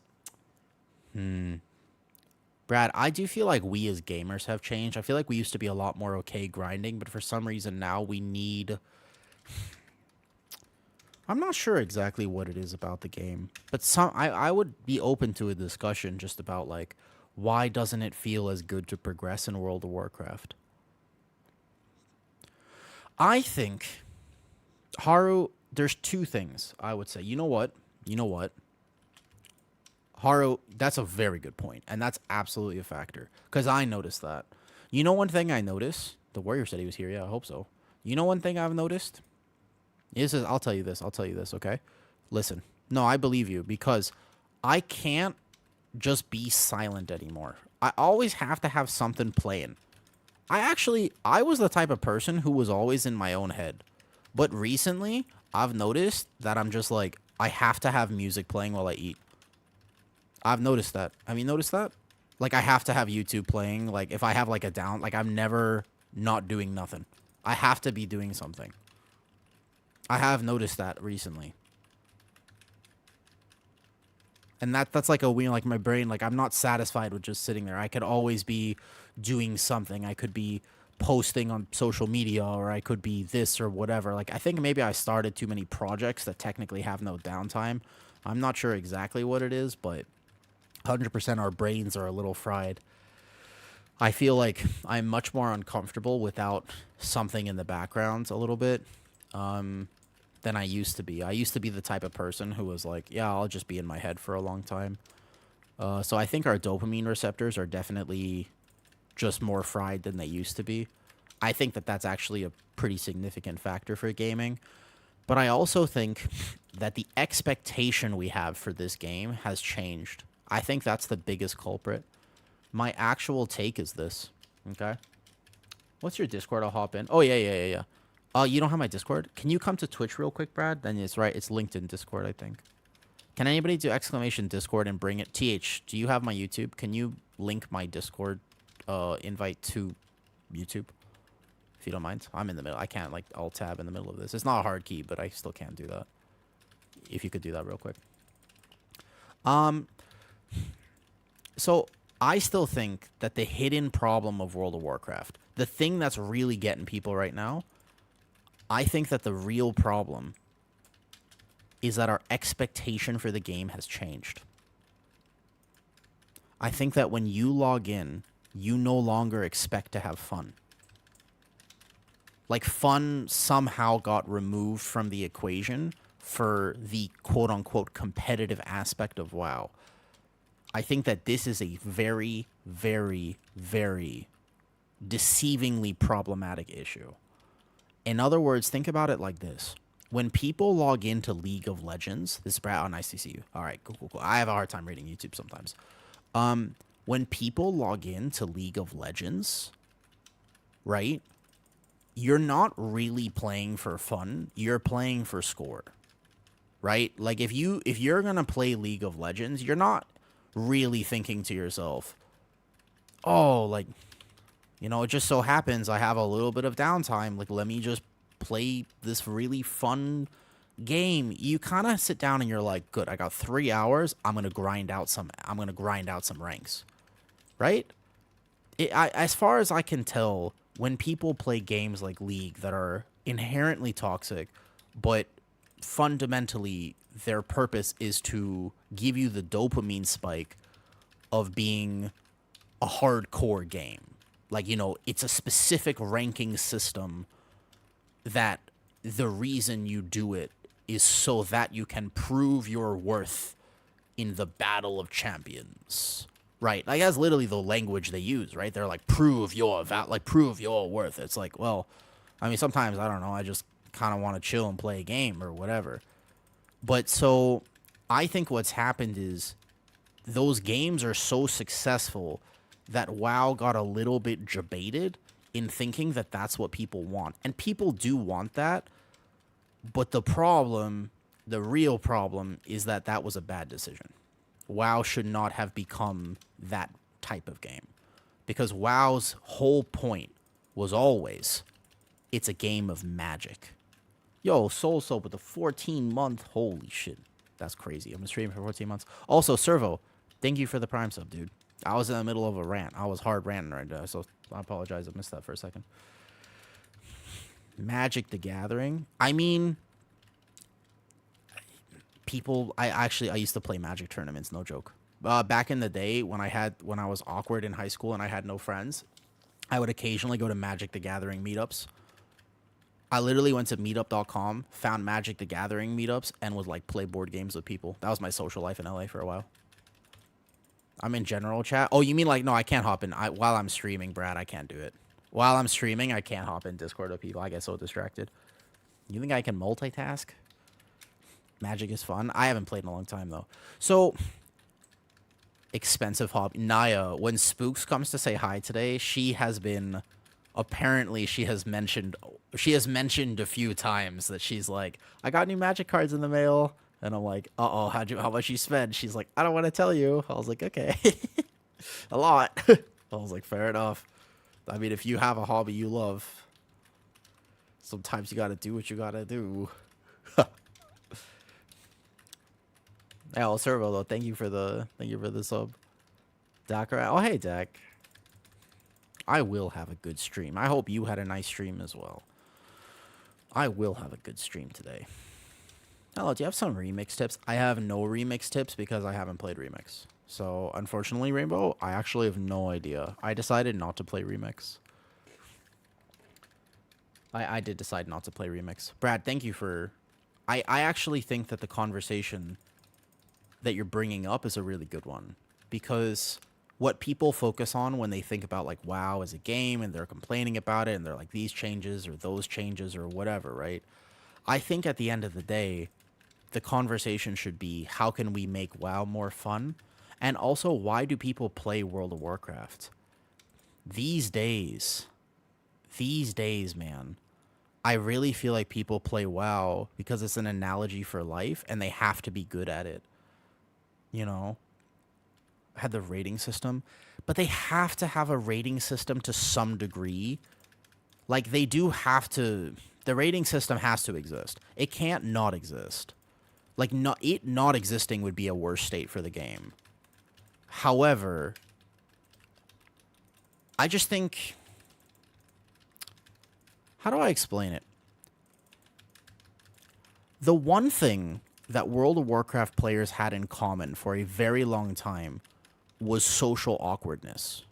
Brad, I do feel like we as gamers have changed. I feel like we used to be a lot more okay grinding, but for some reason now we need... I'm not sure exactly what it is about the game, but I would be open to a discussion just about, like, why doesn't it feel as good to progress in World of Warcraft? I think, Haru, there's 2 things I would say. You know what? Haru, that's a very good point, and that's absolutely a factor, because I noticed that. You know one thing I noticed? The warrior said he was here. Yeah, I hope so. You know one thing I've noticed? I'll tell you this, okay? Listen. No, I believe you, because I can't just be silent anymore. I always have to have something playing. I was the type of person who was always in my own head. But recently, I've noticed that I'm just like, I have to have music playing while I eat. I've noticed that. Have you noticed that? Like, I have to have YouTube playing. Like, if I have, like, I'm never not doing nothing. I have to be doing something. I have noticed that recently. And that's like a weird, like, my brain, like, I'm not satisfied with just sitting there. I could always be doing something. I could be posting on social media, or I could be this or whatever. Like, I think maybe I started too many projects that technically have no downtime. I'm not sure exactly what it is, but 100% our brains are a little fried. I feel like I'm much more uncomfortable without something in the background a little bit. Than I used to be. I used to be the type of person who was like, yeah, I'll just be in my head for a long time. So I think our dopamine receptors are definitely just more fried than they used to be. I think that that's actually a pretty significant factor for gaming. But I also think that the expectation we have for this game has changed. I think that's the biggest culprit. My actual take is this. Okay? What's your Discord? I'll hop in. Oh, yeah. You don't have my Discord? Can you come to Twitch real quick, Brad? Then it's right. It's linked in Discord, I think. Can anybody do exclamation Discord and bring it? TH, do you have my YouTube? Can you link my Discord invite to YouTube? If you don't mind. I'm in the middle. I can't, like, alt-tab in the middle of this. It's not a hard key, but I still can't do that. If you could do that real quick. So, I still think that the hidden problem of World of Warcraft, the thing that's really getting people right now, I think that the real problem is that our expectation for the game has changed. I think that when you log in, you no longer expect to have fun. Like, fun somehow got removed from the equation for the quote-unquote competitive aspect of WoW. I think that this is a very, very, very deceivingly problematic issue. In other words, think about it like this. When people log into League of Legends, this is Brad. Oh, nice to see you. All right, cool. I have a hard time reading YouTube sometimes. When people log into League of Legends, right, you're not really playing for fun. You're playing for score. right? Like if you're going to play League of Legends, you're not really thinking to yourself, "Oh, like, you know, it just so happens I have a little bit of downtime. Like, let me just play this really fun game." You kind of sit down and you're like, "Good, I got 3 hours. I'm going to grind out some ranks." Right? As far as I can tell, when people play games like League that are inherently toxic, but fundamentally their purpose is to give you the dopamine spike of being a hardcore game. Like, you know, it's a specific ranking system that the reason you do it is so that you can prove your worth in the battle of champions. Right? Like, that's literally the language they use, right? They're like, prove your worth. It's like, well, I mean, sometimes, I don't know, I just kind of want to chill and play a game or whatever. But so I think what's happened is those games are so successful that WoW got a little bit jebaited in thinking that that's what people want. And people do want that. But the real problem is that that was a bad decision. WoW should not have become that type of game. Because WoW's whole point was always, it's a game of magic. Yo, Soul Soap with a 14-month, holy shit. That's crazy. I'm streaming for 14 months. Also, Servo, thank you for the Prime sub, dude. I was in the middle of a rant. I was hard ranting right now, so I apologize. I missed that for a second. Magic the Gathering. I mean, I used to play Magic tournaments, no joke. Back in the day when I was awkward in high school and I had no friends, I would occasionally go to Magic the Gathering meetups. I literally went to meetup.com, found Magic the Gathering meetups, and would like play board games with people. That was my social life in LA for a while. I'm in general chat. Oh, you mean like, no, I can't hop in while I'm streaming, Brad. I can't do it. While I'm streaming, I can't hop in Discord with people. I get so distracted. You think I can multitask? Magic is fun. I haven't played in a long time, though. So, expensive hobby. Naya, when Spooks comes to say hi today, she has mentioned a few times that she's like, I got new Magic cards in the mail. And I'm like, uh-oh, how much you spend? She's like, I don't want to tell you. I was like, okay. A lot. I was like, fair enough. I mean, if you have a hobby you love, sometimes you got to do what you got to do. El Servo, though, thank you for the sub. Dakar, oh, hey, Dak. I will have a good stream. I hope you had a nice stream as well. I will have a good stream today. Hello, do you have some remix tips? I have no remix tips because I haven't played remix. So, unfortunately, Rainbow, I actually have no idea. I decided not to play remix. I did decide not to play remix. Brad, thank you for... I actually think that the conversation that you're bringing up is a really good one. Because what people focus on when they think about, like, WoW as a game, and they're complaining about it, and they're like, these changes, or those changes, or whatever, right? I think at the end of the day, the conversation should be, how can we make WoW more fun? And also, why do people play World of Warcraft? These days, man, I really feel like people play WoW because it's an analogy for life, and they have to be good at it. You know? Had the rating system. But they have to have a rating system to some degree. Like, they do have to... The rating system has to exist. It can't not exist. Like, it not existing would be a worse state for the game. However, I just think... How do I explain it? The one thing that World of Warcraft players had in common for a very long time was social awkwardness.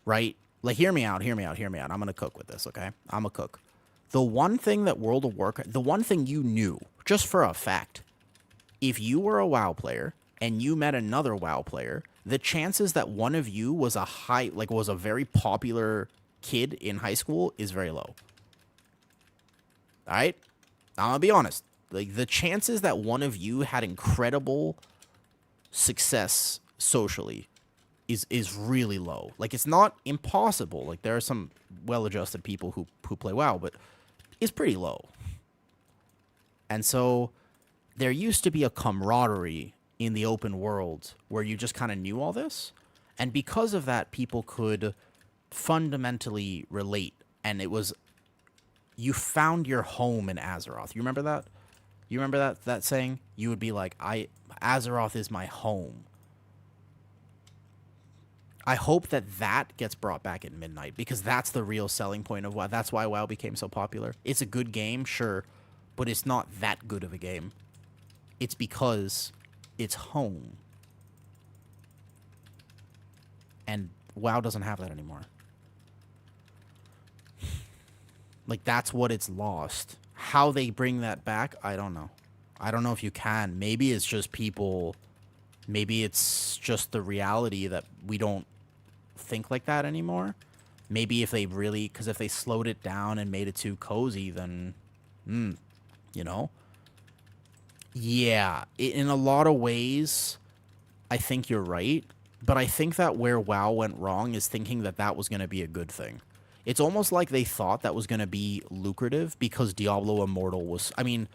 Right? Like, hear me out. I'm going to cook with this, okay? I'm a cook. The one thing that World of Warcraft... The one thing you knew, just for a fact, if you were a WoW player and you met another WoW player, the chances that one of you was was a very popular kid in high school is very low. Alright? I'm gonna be honest. Like, the chances that one of you had incredible success socially is really low. Like, it's not impossible. Like, there are some well-adjusted people who play WoW, but it's pretty low. And so there used to be a camaraderie in the open world where you just kind of knew all this. And because of that, people could fundamentally relate. And it was, you found your home in Azeroth. You remember that? You remember that saying? You would be like, Azeroth is my home. I hope that gets brought back at Midnight, because that's the real selling point of WoW. That's why WoW became so popular. It's a good game, sure, but it's not that good of a game. It's because it's home. And WoW doesn't have that anymore. Like, that's what it's lost. How they bring that back, I don't know. I don't know if you can. Maybe it's just people... Maybe it's just the reality that we don't think like that anymore. Maybe if they really... Because if they slowed it down and made it too cozy, then... you know? Yeah. In a lot of ways, I think you're right. But I think that where WoW went wrong is thinking that that was going to be a good thing. It's almost like they thought that was going to be lucrative because Diablo Immortal was... I mean,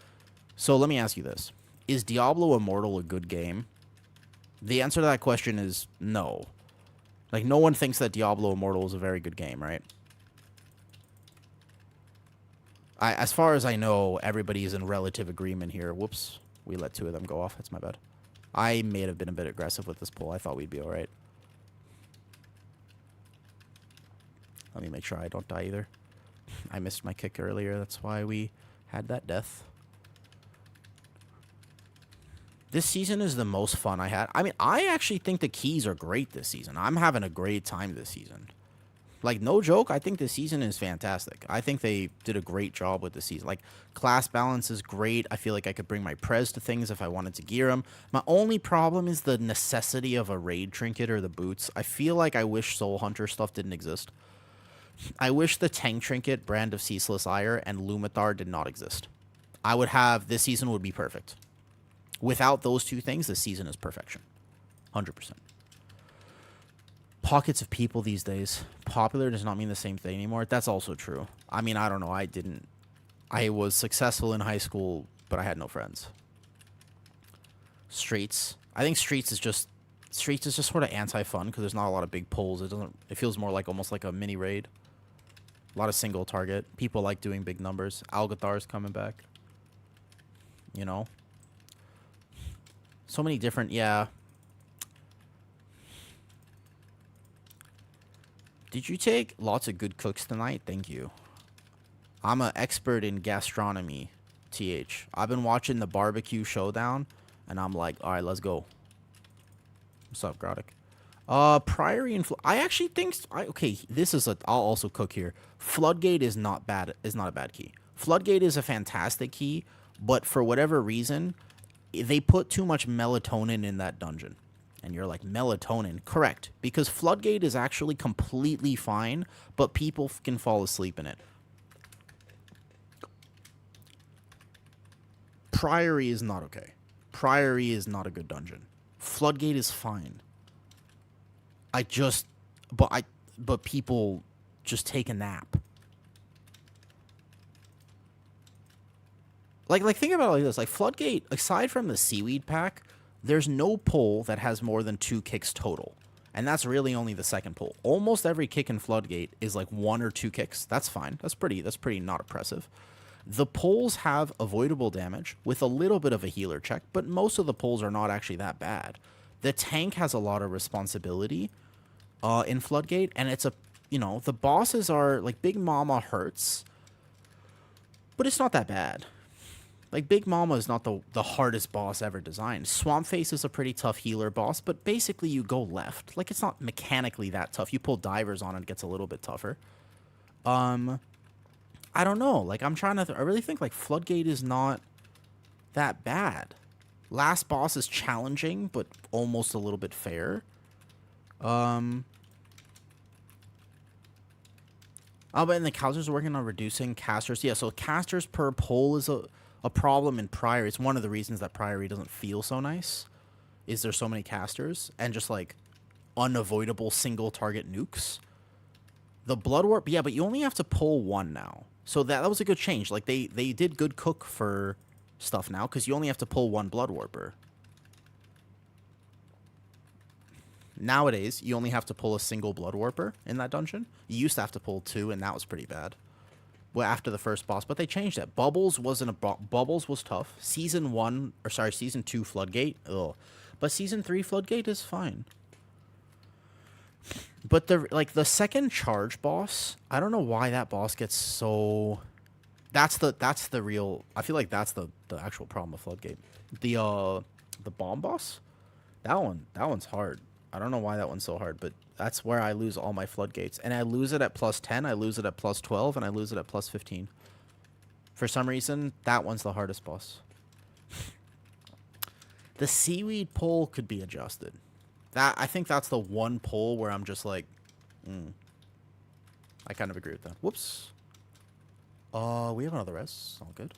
so let me ask you this. Is Diablo Immortal a good game? The answer to that question is no. Like, no one thinks that Diablo Immortal is a very good game, right? As far as I know, everybody is in relative agreement here. Whoops. We let two of them go off. That's my bad. I may have been a bit aggressive with this pull. I thought we'd be alright. Let me make sure I don't die either. I missed my kick earlier. That's why we had that death. This season is the most fun I had. I mean, I actually think the keys are great this season. I'm having a great time this season. Like, no joke, I think this season is fantastic. I think they did a great job with the season. Like, class balance is great. I feel like I could bring my prez to things if I wanted to gear them. My only problem is the necessity of a raid trinket or the boots. I feel like I wish Soul Hunter stuff didn't exist. I wish the Tank Trinket, Brand of Ceaseless Ire, and Lumathar did not exist. I would have... This season would be perfect. Without those two things, this season is perfection. 100%. Pockets of people these days. Popular does not mean the same thing anymore. That's also true. I mean, I don't know. I was successful in high school, but I had no friends. Streets. I think Streets is just sort of anti-fun because there's not a lot of big pulls. It feels more like almost like a mini raid. A lot of single target. People like doing big numbers. Algathar's coming back. You know? So many different, yeah. Did you take lots of good cooks tonight? Thank you. I'm an expert in gastronomy, TH. I've been watching the Barbecue Showdown, and I'm like, all right, let's go. What's up, Grotic? Priory and... I actually think... okay, this is a... I'll also cook here. Floodgate is not bad. Is not a bad key. Floodgate is a fantastic key, but for whatever reason, they put too much melatonin in that dungeon. And you're like, melatonin? Correct. Because Floodgate is actually completely fine, but people can fall asleep in it. Priory is not okay. Priory is not a good dungeon. Floodgate is fine. But people just take a nap. Like think about it like this. Like, Floodgate, aside from the Seaweed pack, there's no pull that has more than 2 kicks total. And that's really only the second pull. Almost every kick in Floodgate is like 1 or 2 kicks. That's fine. That's pretty not oppressive. The pulls have avoidable damage with a little bit of a healer check, but most of the pulls are not actually that bad. The tank has a lot of responsibility in Floodgate, and it's the bosses are, like, Big Mama hurts, but it's not that bad. Like, Big Mama is not the hardest boss ever designed. Swampface is a pretty tough healer boss, but basically you go left. Like, it's not mechanically that tough. You pull divers on it, it gets a little bit tougher. I don't know. Like, I'm trying to... I really think, like, Floodgate is not that bad. Last boss is challenging, but almost a little bit fair. Oh, but the casters are working on reducing casters. Yeah, so casters per pull is a problem in Priory. It's one of the reasons that Priory doesn't feel so nice. Is there so many casters and just, like, unavoidable single target nukes. The Blood Warp, yeah, but you only have to pull 1 now. So that was a good change. Like, they did good cook for stuff now because you only have to pull 1 Blood Warper. Nowadays, you only have to pull a single Blood Warper in that dungeon. You used to have to pull 2, and that was pretty bad. Well, after the first boss, but they changed that. Bubbles wasn't a Bubbles was tough. Season 2 Floodgate, ugh. But Season 3 Floodgate is fine. But the second charge boss, I don't know why that boss gets so. That's the real. I feel like that's the actual problem with Floodgate. The bomb boss, that one's hard. I don't know why that one's so hard, but that's where I lose all my floodgates. And I lose it at plus 10, I lose it at plus 12, and I lose it at plus 15. For some reason, that one's the hardest boss. The seaweed pull could be adjusted. I think that's the one pull where I'm just like, I kind of agree with that. Whoops. We have another res. All good.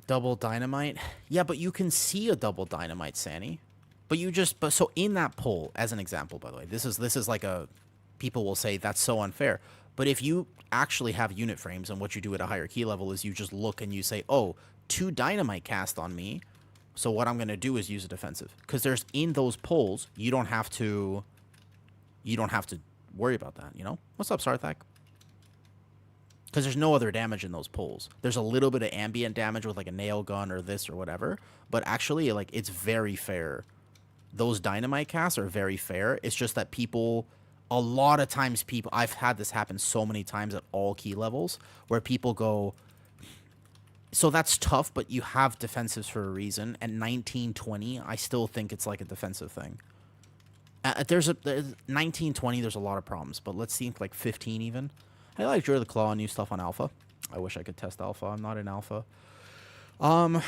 Double dynamite. Yeah, but you can see a double dynamite, Sanny. But so in that poll, as an example, by the way, this is like a, people will say that's so unfair. But if you actually have unit frames, and what you do at a higher key level is you just look and you say, oh, 2 dynamite cast on me. So what I'm going to do is use a defensive. Because there's, in those polls, you don't have to worry about that, you know? What's up, Sarthak? Because there's no other damage in those pulls. There's a little bit of ambient damage with like a nail gun or this or whatever. But actually, like, it's very fair. Those dynamite casts are very fair. It's just that people, a lot of times I've had this happen so many times at all key levels, where people go, so that's tough, but you have defensives for a reason. At 1920, I still think it's like a defensive thing. There's 1920, there's a lot of problems, but let's think like 15 even. I like Druid of the Claw and new stuff on Alpha. I wish I could test Alpha. I'm not in Alpha. I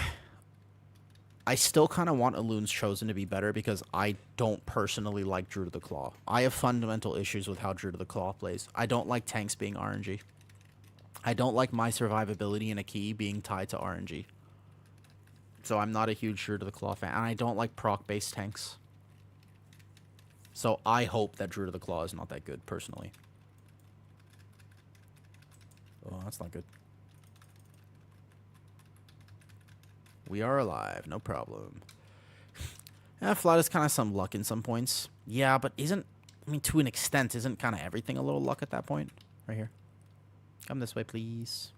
still kind of want Elun's Chosen to be better because I don't personally like Druid of the Claw. I have fundamental issues with how Druid of the Claw plays. I don't like tanks being RNG. I don't like my survivability in a key being tied to RNG. So I'm not a huge Druid of the Claw fan. And I don't like proc-based tanks. So I hope that Druid of the Claw is not that good, personally. Oh, that's not good. We are alive, no problem. Flood is kind of some luck in some points. Yeah, but to an extent, isn't kind of everything a little luck at that point? Right here. Come this way, please.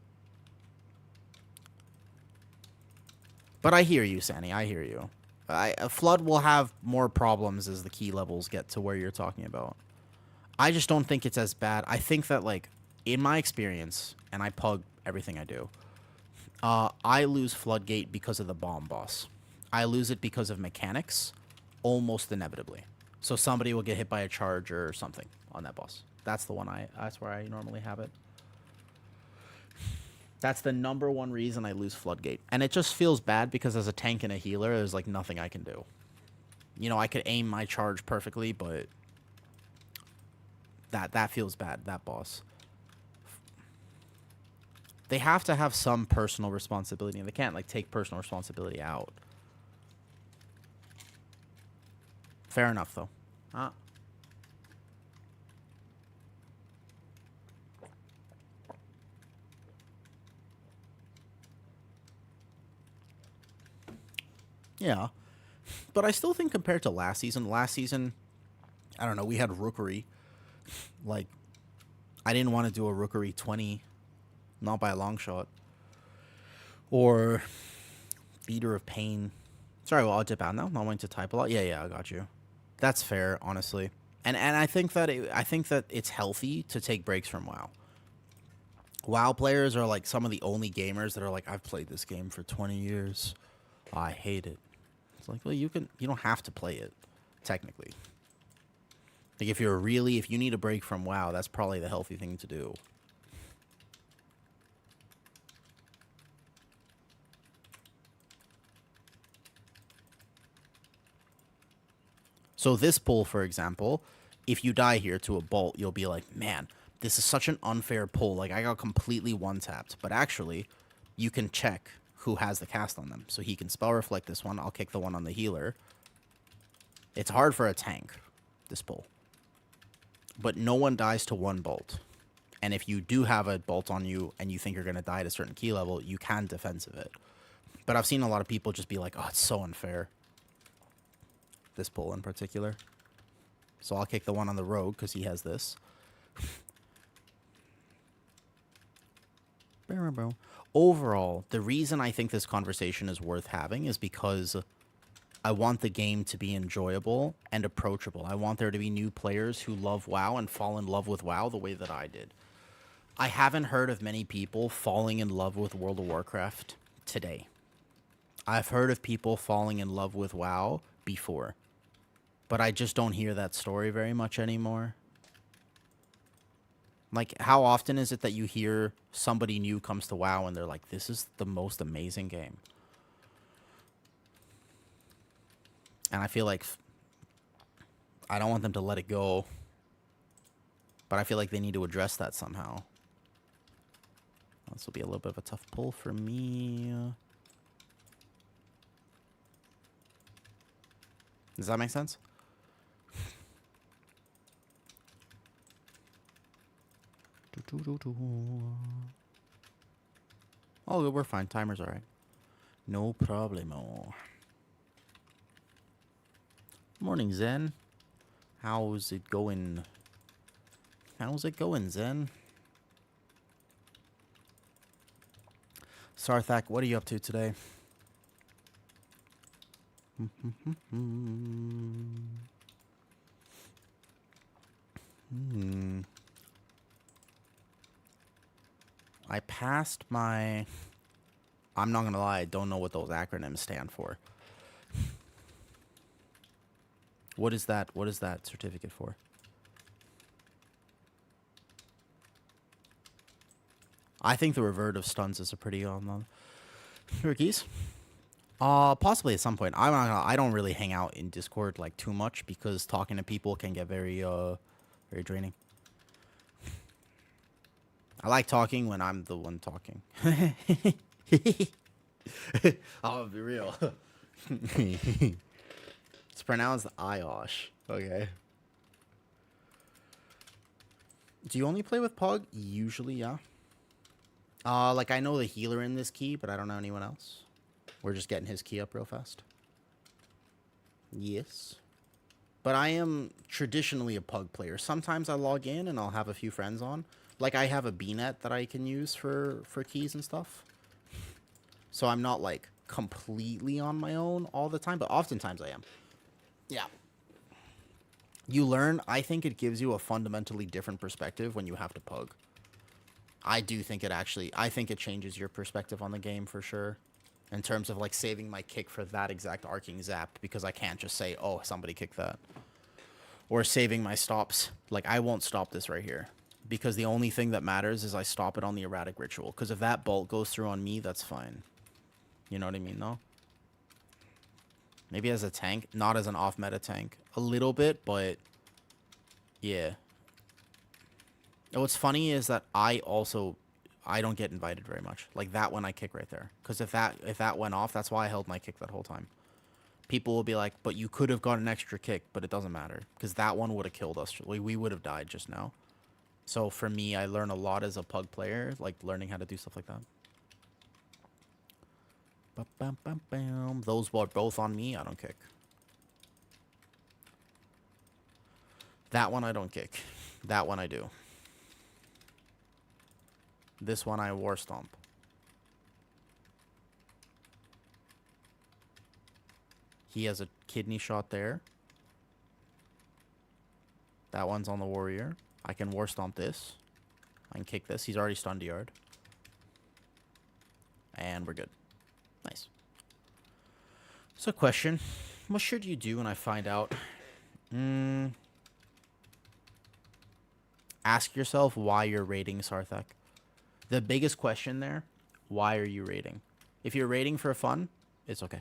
But I hear you, Sanny. I hear you. Flood will have more problems as the key levels get to where you're talking about. I just don't think it's as bad. I think that, like, in my experience, and I pug everything I do, I lose Floodgate because of the bomb boss. I lose it because of mechanics, almost inevitably. So somebody will get hit by a charge or something on that boss. That's the one that's where I normally have it. That's the number one reason I lose Floodgate. And it just feels bad because as a tank and a healer, there's like nothing I can do. You know, I could aim my charge perfectly, but that feels bad, that boss. They have to have some personal responsibility, and they can't, like, take personal responsibility out. Fair enough, though. Yeah. But I still think compared to last season, I don't know, we had Rookery. Like, I didn't want to do a Rookery 20, not by a long shot. Or Beater of Pain. Sorry, well, I'll dip out now. Not wanting to type a lot. Yeah, I got you. That's fair, honestly. And I think that it's healthy to take breaks from WoW. WoW players are like some of the only gamers that are like, I've played this game for 20 years. I hate it. It's like, well, you don't have to play it, technically. Like, if you need a break from WoW, that's probably the healthy thing to do. So this pull, for example, if you die here to a bolt, you'll be like, man, this is such an unfair pull. Like, I got completely one-tapped. But actually, you can check who has the cast on them. So he can spell reflect this one. I'll kick the one on the healer. It's hard for a tank, this pull. But no one dies to one bolt. And if you do have a bolt on you and you think you're going to die at a certain key level, you can defensive it. But I've seen a lot of people just be like, oh, it's so unfair. This pull in particular. So I'll kick the one on the rogue because he has this. Overall, the reason I think this conversation is worth having is because I want the game to be enjoyable and approachable. I want there to be new players who love WoW and fall in love with WoW the way that I did. I haven't heard of many people falling in love with World of Warcraft today. I've heard of people falling in love with WoW before, but I just don't hear that story very much anymore. Like, how often is it that you hear somebody new comes to WoW and they're like, this is the most amazing game? And I feel like I don't want them to let it go, but I feel like they need to address that somehow. This will be a little bit of a tough pull for me. Does that make sense? Oh, we're fine. Timer's alright. No problemo. Morning, Zen. How's it going? How's it going, Zen? Sarthak, what are you up to today? I passed my... I'm not gonna lie, I don't know what those acronyms stand for. What is that? What is that certificate for? I think the revert of stuns is a pretty Rickies. Possibly at some point. I don't really hang out in Discord like too much because talking to people can get very draining. I like talking when I'm the one talking. I'll be real. It's pronounced Iosh. Okay. Do you only play with Pug? Usually, yeah. Like I know the healer in this key, but I don't know anyone else. We're just getting his key up real fast. Yes. But I am traditionally a Pug player. Sometimes I log in and I'll have a few friends on. Like I have a BNet that I can use for keys and stuff. So I'm not like completely on my own all the time, but oftentimes I am. Yeah. You learn, I think it gives you a fundamentally different perspective when you have to Pug. I do think I think it changes your perspective on the game for sure. In terms of like saving my kick for that exact arcing zap, because I can't just say, oh, somebody kicked that. Or saving my stops. Like I won't stop this right here. Because the only thing that matters is I stop it on the erratic ritual. Because if that bolt goes through on me, that's fine. You know what I mean, though? Maybe as a tank, not as an off-meta tank. A little bit, but yeah. And what's funny is that I don't get invited very much. Like that one I kick right there. Because if that went off, that's why I held my kick that whole time. People will be like, but you could have got an extra kick, but it doesn't matter. Because that one would have killed us. We would have died just now. So for me, I learn a lot as a Pug player, like learning how to do stuff like that. Those were both on me, I don't kick. That one I don't kick. That one I do. This one I war stomp. He has a kidney shot there. That one's on the warrior. I can war stomp this. I can kick this. He's already stunned yard. And we're good. Nice. So question. What should you do when I find out? Ask yourself why you're raiding Sarthak. The biggest question there, why are you raiding? If you're raiding for fun, it's okay.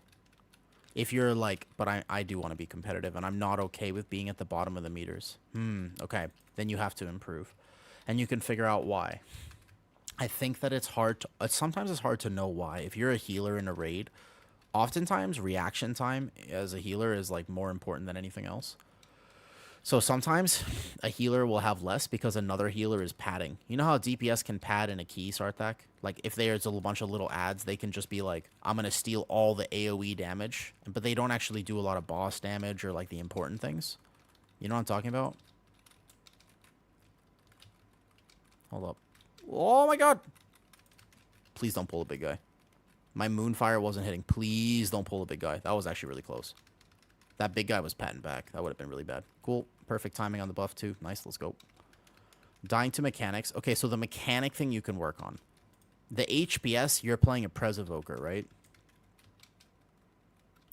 If you're like, but I do want to be competitive and I'm not okay with being at the bottom of the meters. Okay. Then you have to improve. And you can figure out why. I think that it's hard to, sometimes it's hard to know why. If you're a healer in a raid, oftentimes reaction time as a healer is like more important than anything else. So sometimes a healer will have less because another healer is padding. You know how DPS can pad in a key, Sarthak? Like, if there's a bunch of little ads, they can just be like, I'm going to steal all the AoE damage. But they don't actually do a lot of boss damage or, like, the important things. You know what I'm talking about? Hold up. Oh, my God. Please don't pull a big guy. My Moonfire wasn't hitting. Please don't pull a big guy. That was actually really close. That big guy was patting back. That would have been really bad. Cool. Perfect timing on the buff, too. Nice. Let's go. Dying to mechanics. Okay, so the mechanic thing you can work on. The HPS, you're playing a Prez Evoker, right?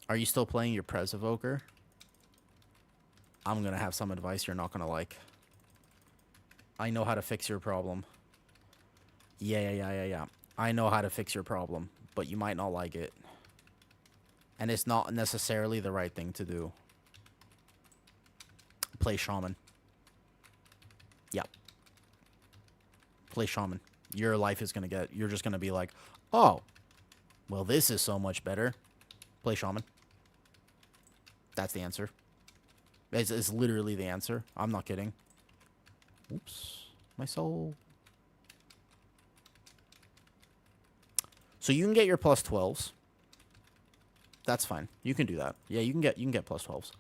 Are you still playing your Prez Evoker? I'm going to have some advice you're not going to like. I know how to fix your problem. Yeah. I know how to fix your problem, but you might not like it. And it's not necessarily the right thing to do. Play Shaman. Yep. Play Shaman. Your life is going to get... You're just going to be like, oh, well, this is so much better. Play Shaman. That's the answer. It's literally the answer. I'm not kidding. Oops. My soul. So you can get your plus 12s. That's fine. You can do that. Yeah, you can get plus 12s.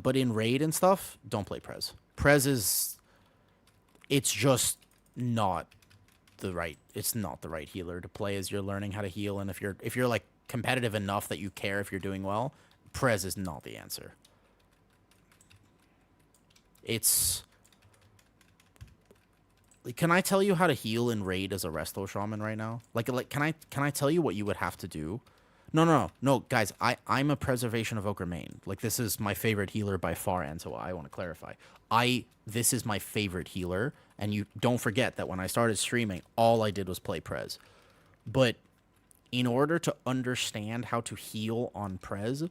But in raid and stuff, don't play Prez. Prez is... It's just not the right... It's not the right healer to play as you're learning how to heal. And if you're like competitive enough that you care if you're doing well, Prez is not the answer. It's... Can I tell you how to heal in raid as a resto shaman right now? Like can I tell you what you would have to do? No, guys. I'm a preservation evoker main. Like, this is my favorite healer by far, and so I want to clarify. This is my favorite healer, and you don't forget that when I started streaming, all I did was play Prez. But in order to understand how to heal on Prez,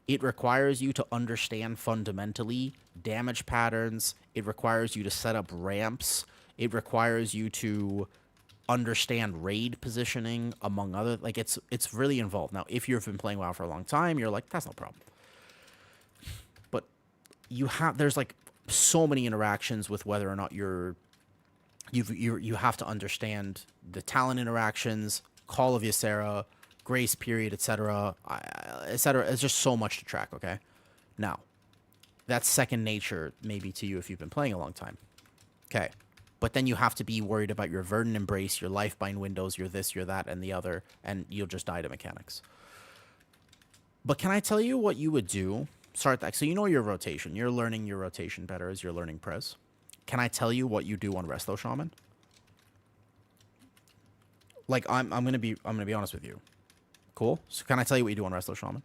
it requires you to understand fundamentally damage patterns. It requires you to set up ramps. It requires you to understand raid positioning, among other... Like, it's really involved. Now, if you've been playing WoW for a long time, you're like, that's no problem. But there's like so many interactions with whether or not you have to understand the talent interactions, Call of Ysera, grace period, etc., etc. It's just so much to track, okay? Now, that's second nature maybe to you if you've been playing a long time. Okay. But then you have to be worried about your Verdant Embrace, your Lifebind windows, your this, your that, and the other, and you'll just die to mechanics. But can I tell you what you would do? Start that. So you know your rotation. You're learning your rotation better as you're learning Prez. Can I tell you what you do on Resto Shaman? Like, I'm gonna be honest with you. Cool. So can I tell you what you do on Resto Shaman?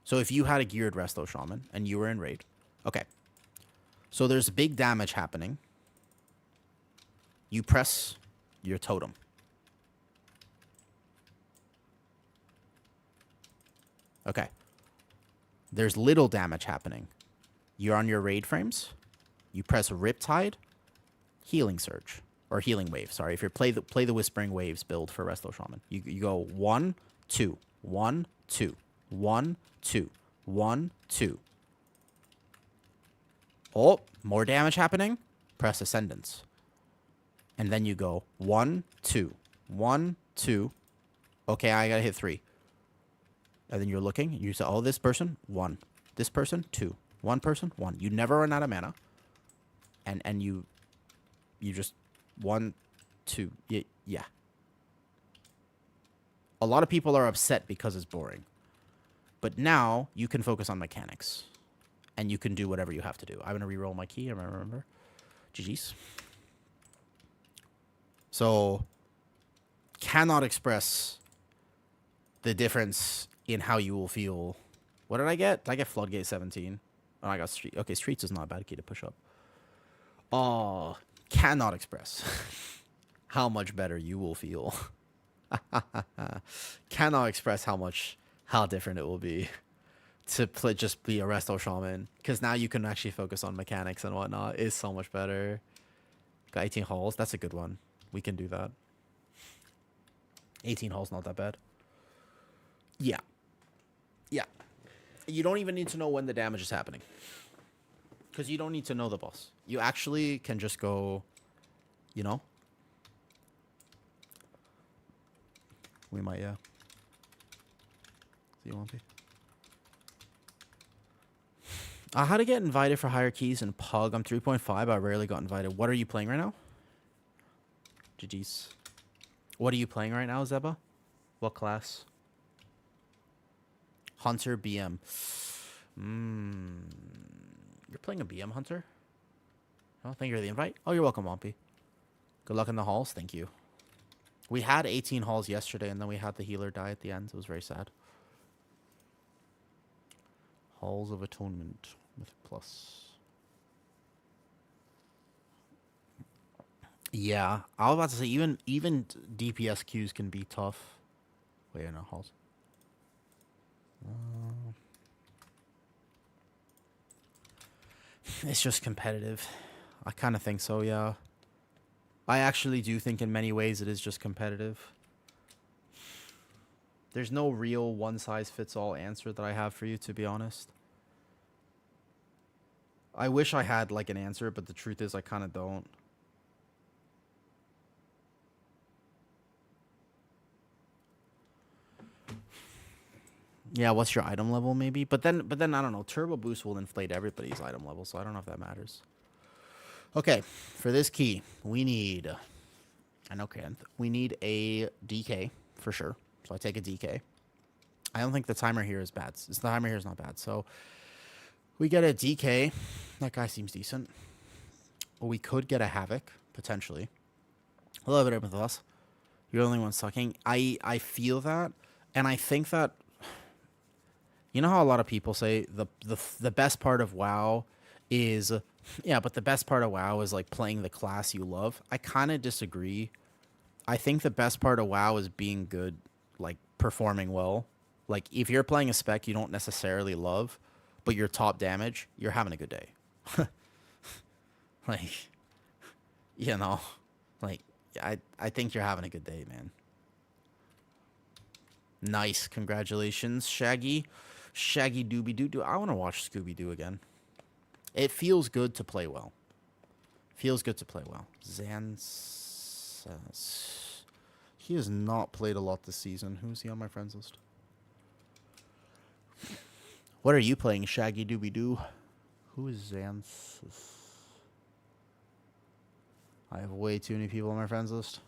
So if you had a geared Resto Shaman and you were in raid, okay. So there's big damage happening. You press your totem. Okay. There's little damage happening. You're on your raid frames. You press Riptide, Healing Surge. Or Healing Wave, sorry. If you play the Whispering Waves build for Resto Shaman. You go 1, 2, 1, 2, 1, 2, 1, 2. Oh, more damage happening? Press Ascendance. And then you go 1, 2, 1, 2. Okay, I gotta hit 3. And then you're looking, and you say, oh, this person, 1. This person, 2. One person, 1. You never run out of mana. And you just 1, 2. Yeah. A lot of people are upset because it's boring. But now you can focus on mechanics. And you can do whatever you have to do. I'm going to re-roll my key, remember. GG's. So, cannot express the difference in how you will feel. What did I get? Did I get Floodgate 17? Oh, I got Street. Okay, Streets is not a bad key to push up. Oh, cannot express how much better you will feel. Cannot express how different it will be to just be a Resto Shaman, because now you can actually focus on mechanics and whatnot. It's so much better. Got 18 halls. That's a good one. We can do that. 18 halls, not that bad. Yeah. You don't even need to know when the damage is happening. Because you don't need to know the boss. You actually can just go, you know? We might, yeah. See you, Lumpy. How to get invited for higher keys in Pug. I'm 3.5. I rarely got invited. What are you playing right now? GG's. What are you playing right now, Zeba? What class? Hunter BM. You're playing a BM Hunter? Oh, thank you for the invite. Oh, you're welcome, Wompy. Good luck in the halls. Thank you. We had 18 halls yesterday, and then we had the healer die at the end. It was very sad. Halls of Atonement. Mythic Plus. Yeah, I was about to say, even DPS queues can be tough. Wait, no, halls. It's just competitive. I kind of think so, yeah. I actually do think in many ways it is just competitive. There's no real one-size-fits-all answer that I have for you, to be honest. I wish I had, like, an answer, but the truth is I kind of don't. Yeah, what's your item level, maybe? But then, I don't know. Turbo Boost will inflate everybody's item level, so I don't know if that matters. Okay, for this key, we need... I know, Kent. We need a DK, for sure. So I take a DK. I don't think the timer here is bad. The timer here is not bad, so... We get a DK. That guy seems decent. We could get a Havoc, potentially. A little bit of us. You're the only one sucking. I feel that, and I think that... You know how a lot of people say the best part of WoW is... Yeah, but the best part of WoW is, like, playing the class you love. I kind of disagree. I think the best part of WoW is being good, like, performing well. Like, if you're playing a spec you don't necessarily love... But your top damage, you're having a good day. Like, you know, like, I think you're having a good day, man. Nice. Congratulations, Shaggy. Shaggy Dooby-Doo. I want to watch Scooby-Doo again. It feels good to play well. Feels good to play well. Zans. He has not played a lot this season. Who's he on my friends list? What are you playing, Shaggy Dooby-Doo? Who is Xanthus? I have way too many people on my friends list.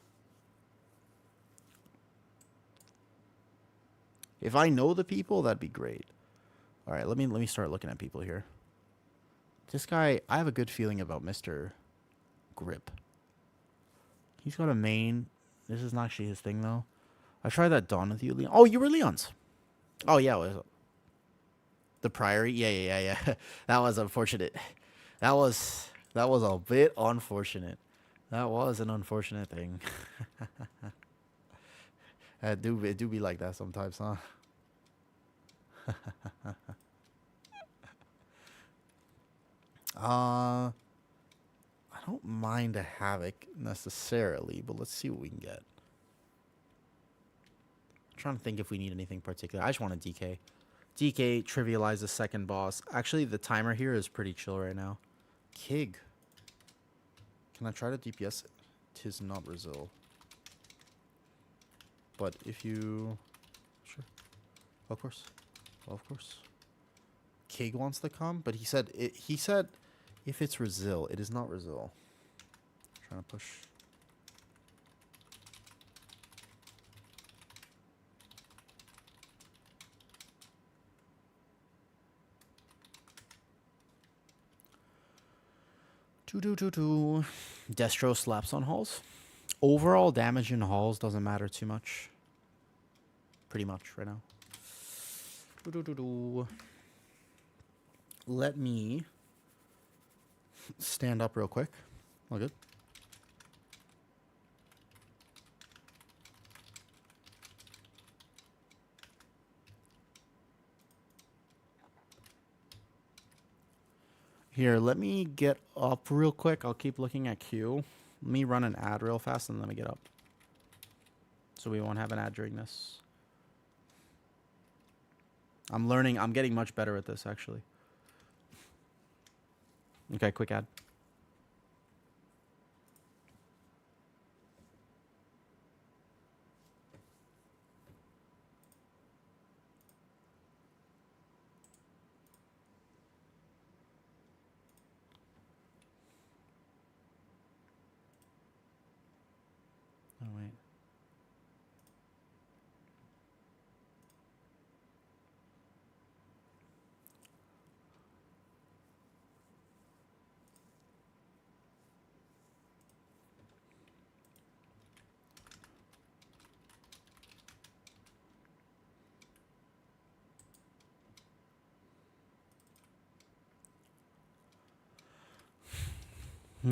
If I know the people, that'd be great. All right, let me start looking at people here. This guy, I have a good feeling about Mr. Grip. He's got a main. This is not actually his thing, though. I tried that Dawn with you, Leon. Oh, you were Leon's. Oh, yeah. The Priory? Yeah. That was unfortunate. That was a bit unfortunate. That was an unfortunate thing. It do be like that sometimes, huh? I don't mind a Havoc necessarily, but let's see what we can get. I'm trying to think if we need anything particular. I just want a DK. DK, trivialize the second boss. Actually, the timer here is pretty chill right now. Kig. Can I try to DPS it? 'Tis not Brazil. But if you... Sure. Of course. Of course. Kig wants to come, but he said if it's Brazil, it is not Brazil. Trying to push... Destro slaps on halls. Overall damage in halls doesn't matter too much. Pretty much right now. Let me stand up real quick. All good. Here, let me get up real quick. I'll keep looking at Q. Let me run an ad real fast and let me get up. So we won't have an ad during this. I'm learning. I'm getting much better at this, actually. Okay, quick ad. Oh, wait.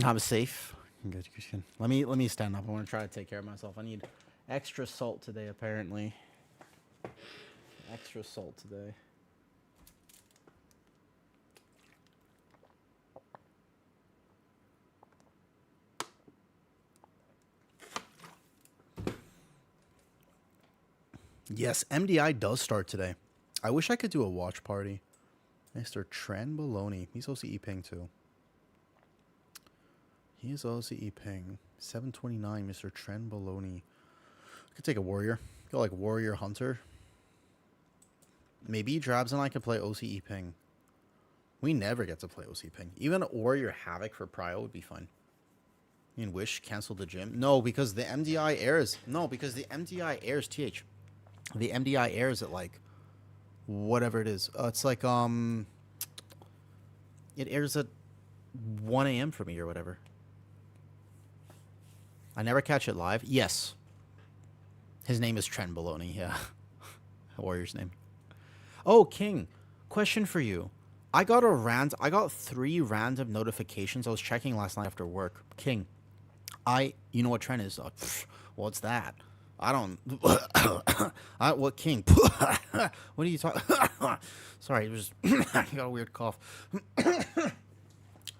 I'm safe. Good, good, good. Let me stand up. I want to try to take care of myself. I need extra salt today, apparently. Extra salt today. Yes, MDI does start today. I wish I could do a watch party. Mr. Tren Baloney. He's OCE ping too. He is OCE ping. 729, Mr. Tren Baloney. I could take a warrior. Go like warrior hunter. Maybe Drabs and I could play OCE ping. We never get to play OCE ping. Even warrior havoc for prio would be fun. You mean wish cancel the gym? No, because the MDI airs. No, because the MDI airs TH. The MDI airs at like whatever it is. It's like it airs at 1 a.m. for me or whatever. I never catch it live. Yes. His name is Tren Baloney, yeah. Warrior's name. Oh, King. Question for you. I got 3 random notifications I was checking last night after work. King. You know what Tren is? What's that? I don't. What King? What are you talking? Sorry, it was. I got a weird cough.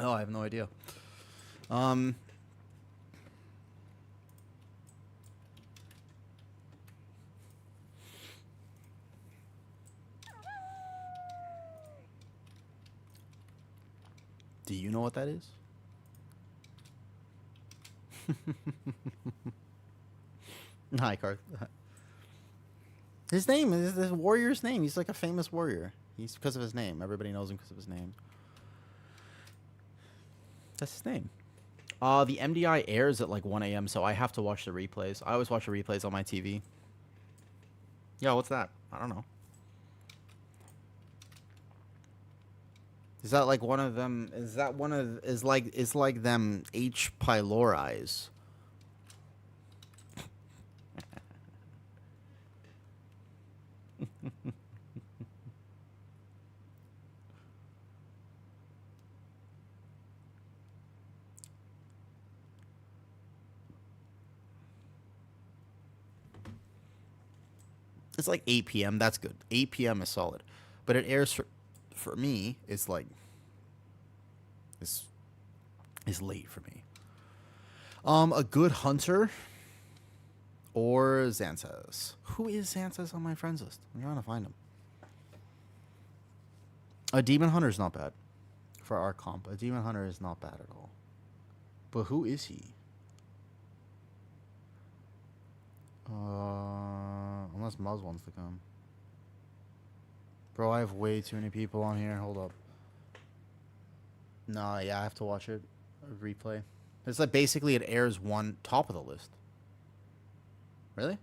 Oh, I have no idea. Do you know what that is? Hi, Karth. His name is the warrior's name. He's like a famous warrior. He's because of his name. Everybody knows him because of his name. That's his name. The MDI airs at like 1 a.m., so I have to watch the replays. I always watch the replays on my TV. Yeah, what's that? I don't know. Is that like one of them? Is that one of is like them H. pylori's? It's like 8 p.m. That's good. 8 p.m. is solid, but it airs for me. It's like is late for me. A good hunter or Xanthas. Who is Xanthas on my friends list? I'm trying to find him. A demon hunter is not bad for our comp. A demon hunter is not bad at all. But who is he? Unless Muzz wants to come. Bro, I have way too many people on here. Hold up. No, yeah, I have to watch it. A replay. It's like basically it airs one top of the list. Really?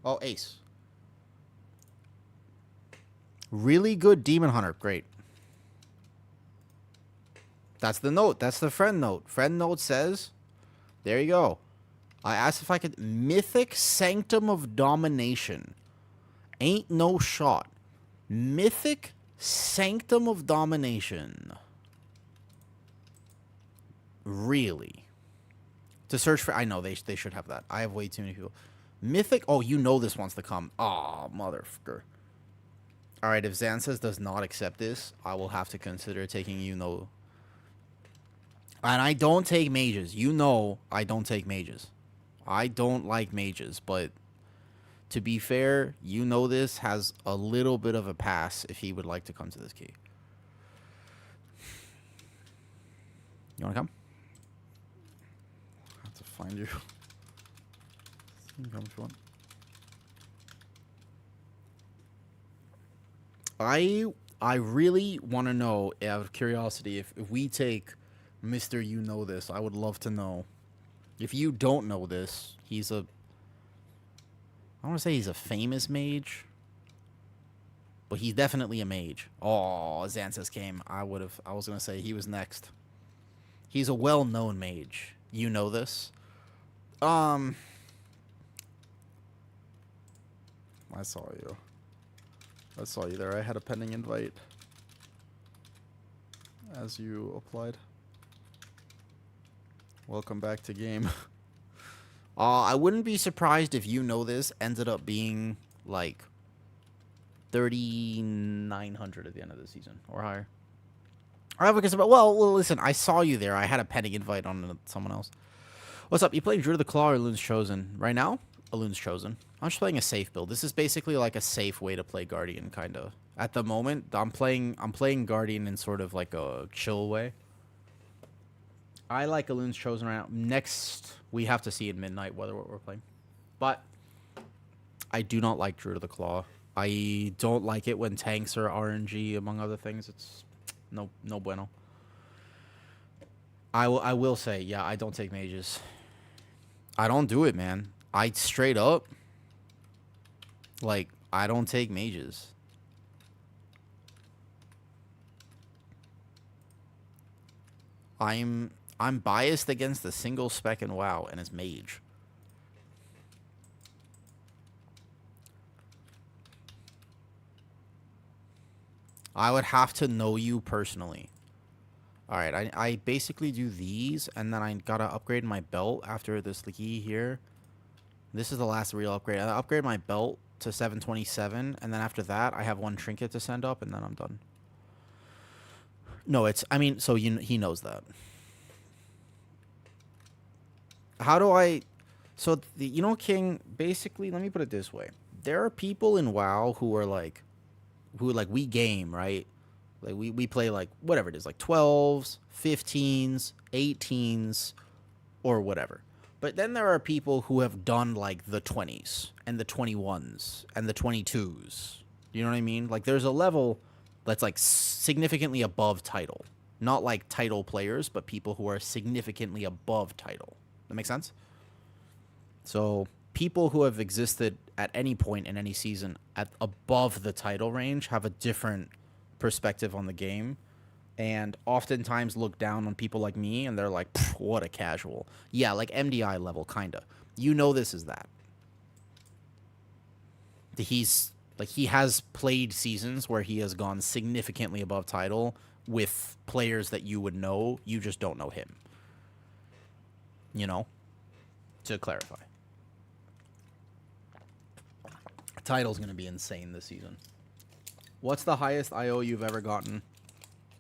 Oh, Ace. Really good Demon Hunter. Great. That's the note. That's the friend note. Friend note says, there you go. I asked if I could... Mythic Sanctum of Domination. Ain't no shot. Mythic Sanctum of Domination. Really? To search for... I know, they should have that. I have way too many people. Mythic... Oh, you know this wants to come. Oh, motherfucker. Alright, if Xanthas does not accept this, I will have to consider taking you know... And I don't take mages. You know I don't take mages. I don't like mages, but to be fair, you know this has a little bit of a pass if he would like to come to this key. You want to come? I have to find you. You can come if you want. I really want to know, out of curiosity, if we take Mr. You Know This, I would love to know. If you don't know this, he's a... I want to say he's a famous mage. But he's definitely a mage. Oh, Xanthus came. I was going to say he was next. He's a well-known mage. You know this. I saw you. I saw you there. I had a pending invite as you applied. Welcome back to game. I wouldn't be surprised if You Know This ended up being like 3,900 at the end of the season or higher. Well, listen, I saw you there. I had a pending invite on someone else. What's up? You playing Druid of the Claw or Loon's Chosen? Right now, a Loon's Chosen. I'm just playing a safe build. This is basically like a safe way to play Guardian, kind of. At the moment, I'm playing Guardian in sort of like a chill way. I like a Loon's Chosen right now. Next, we have to see at midnight whether what we're playing. But I do not like Druid of the Claw. I don't like it when tanks are RNG, among other things. It's no bueno. I will say, yeah, I don't take mages. I don't do it, man. I straight up, like, I don't take mages. I'm biased against the single spec in WoW, and it's mage. I would have to know you personally. Alright, I basically do these, and then I gotta upgrade my belt after this key here. This is the last real upgrade. I upgrade my belt to 727, and then after that, I have one trinket to send up, and then I'm done. No, I mean, so he knows that. How do I... So, King, basically, let me put it this way. There are people in WoW who are like... we game, right? Like, we play, like, whatever it is, like 12s, 15s, 18s, or whatever. But then there are people who have done, like, the 20s, and the 21s, and the 22s. You know what I mean? Like, there's a level that's, like, significantly above title. Not, like, title players, but people who are significantly above title. That make sense? So, people who have existed at any point in any season at above the title range have a different perspective on the game, and oftentimes look down on people like me, and they're like, what a casual. Yeah, like MDI level, kinda. You know this is that. He has played seasons where he has gone significantly above title with players that you would know, you just don't know him. You know? To clarify. Title's gonna be insane this season. What's the highest IO you've ever gotten?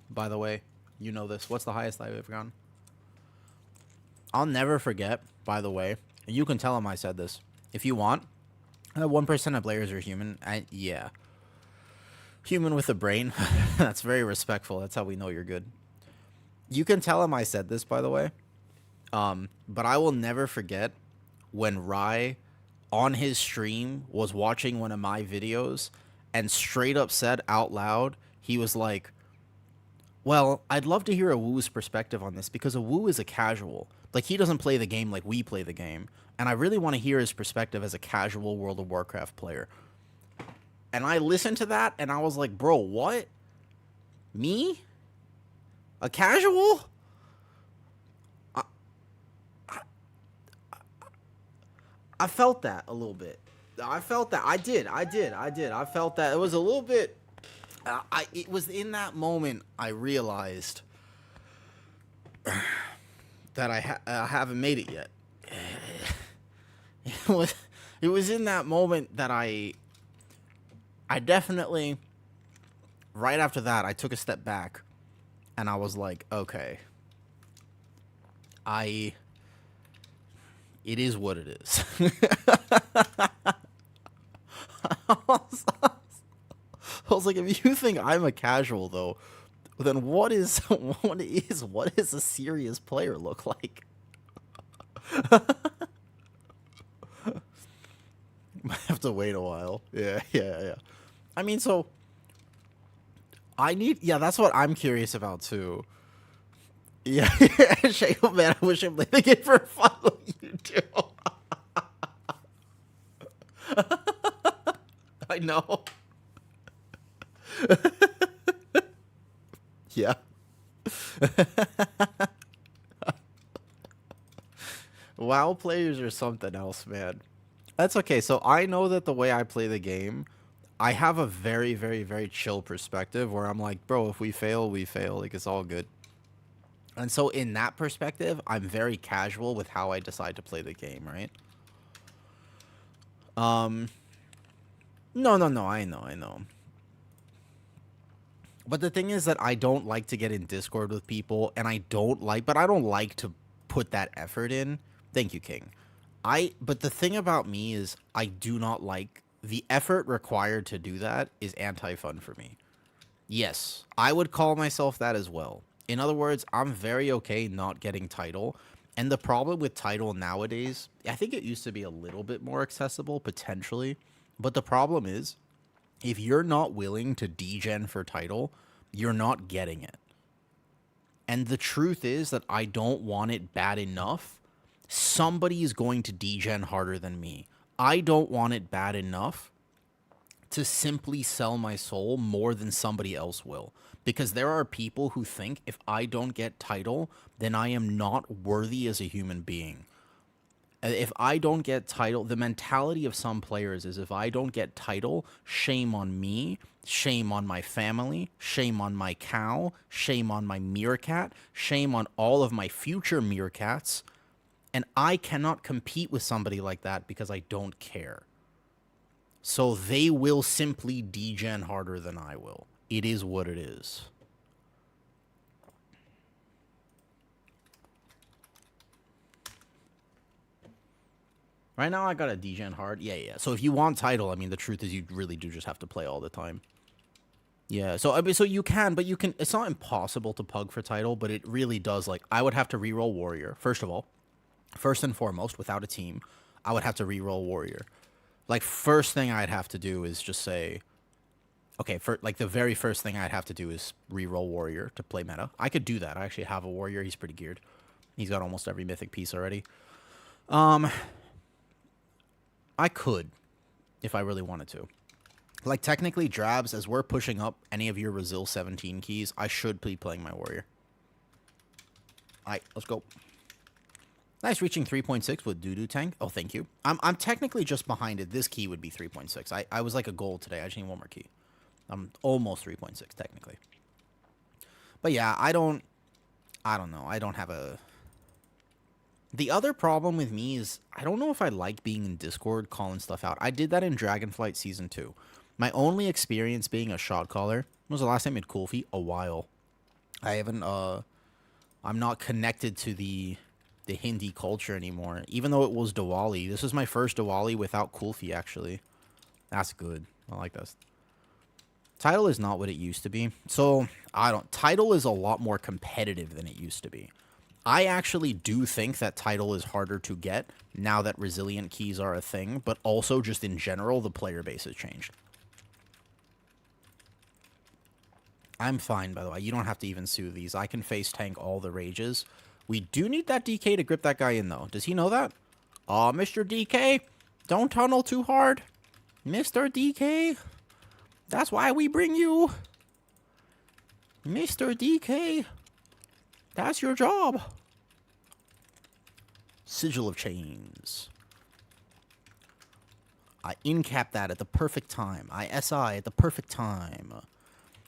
By the way, you know this. What's the highest IO you've ever gotten? I'll never forget, by the way. You can tell him I said this. If you want, 1% of players are human. Yeah. Human with a brain. That's very respectful. That's how we know you're good. You can tell him I said this, by the way. But I will never forget when Rai, on his stream, was watching one of my videos and straight up said out loud, he was like, well, I'd love to hear a Woo's perspective on this, because a Woo is a casual. Like, he doesn't play the game like we play the game. And I really want to hear his perspective as a casual World of Warcraft player. And I listened to that, and I was like, bro, what? Me? A casual? I felt that a little bit. I felt that. I did. I felt that. It was a little bit... it was in that moment I realized that I haven't made it yet. It was in that moment that I definitely... Right after that, I took a step back, and I was like, okay. It is what it is. I was like, if you think I'm a casual though, then what is a serious player look like? Might have to wait a while. Yeah, yeah, yeah. I mean, so yeah, that's what I'm curious about too. Yeah, Shaco, man, I wish I played the game for fun like you do. I know. Yeah. WoW players are something else, man. That's okay. So I know that the way I play the game, I have a very, very, very chill perspective where I'm like, bro, if we fail, we fail. Like, it's all good. And so in that perspective, I'm very casual with how I decide to play the game, right? Um, no, no, no, I know, I know. But the thing is that I don't like to get in Discord with people, and I don't like to put that effort in. Thank you, King. But the thing about me is I do not like the effort required to do that is anti-fun for me. Yes, I would call myself that as well. In other words, I'm very okay not getting title. And the problem with title nowadays, I think it used to be a little bit more accessible, potentially. But the problem is, if you're not willing to degen for title, you're not getting it. And the truth is that I don't want it bad enough. Somebody is going to degen harder than me. I don't want it bad enough to simply sell my soul more than somebody else will. Because there are people who think if I don't get title, then I am not worthy as a human being. If I don't get title, the mentality of some players is if I don't get title, shame on me, shame on my family, shame on my cow, shame on my meerkat, shame on all of my future meerkats. And I cannot compete with somebody like that because I don't care. So they will simply degen harder than I will. It is what it is. Right now I got a degen hard. Yeah, yeah. So if you want title, I mean, the truth is you really do just have to play all the time. Yeah, so I mean, so you can, but you can, it's not impossible to pug for title, but it really does, like, I would have to reroll warrior, first of all. First and foremost, without a team, I would have to reroll warrior. Like, first thing I'd have to do is just say, okay, for like the very first thing I'd have to do is reroll warrior to play meta. I could do that. I actually have a warrior. He's pretty geared. He's got almost every mythic piece already. I could, if I really wanted to. Like, technically, Drabs, as we're pushing up any of your Resil 17 keys, I should be playing my warrior. Alright, let's go. Nice, reaching 3.6 with Doo-Doo Tank. Oh, thank you. I'm technically just behind it. This key would be 3.6. I was like a gold today. I just need one more key. I'm almost 3.6, technically. But yeah, I don't know. I don't have a... The other problem with me is I don't know if I like being in Discord calling stuff out. I did that in Dragonflight Season 2. My only experience being a shot caller was the last time I had Kulfi? A while. I haven't, I'm not connected to the Hindi culture anymore. Even though it was Diwali. This was my first Diwali without Kulfi, actually. That's good. I like this. Title is not what it used to be. So, Title is a lot more competitive than it used to be. I actually do think that title is harder to get now that resilient keys are a thing, but also just in general, the player base has changed. I'm fine, by the way. You don't have to even sue these. I can face tank all the rages. We do need that DK to grip that guy in, though. Does he know that? Aw, Mr. DK, don't tunnel too hard. Mr. DK, that's why we bring you. Mr. DK. That's your job. Sigil of Chains. I incap that at the perfect time. I SI at the perfect time.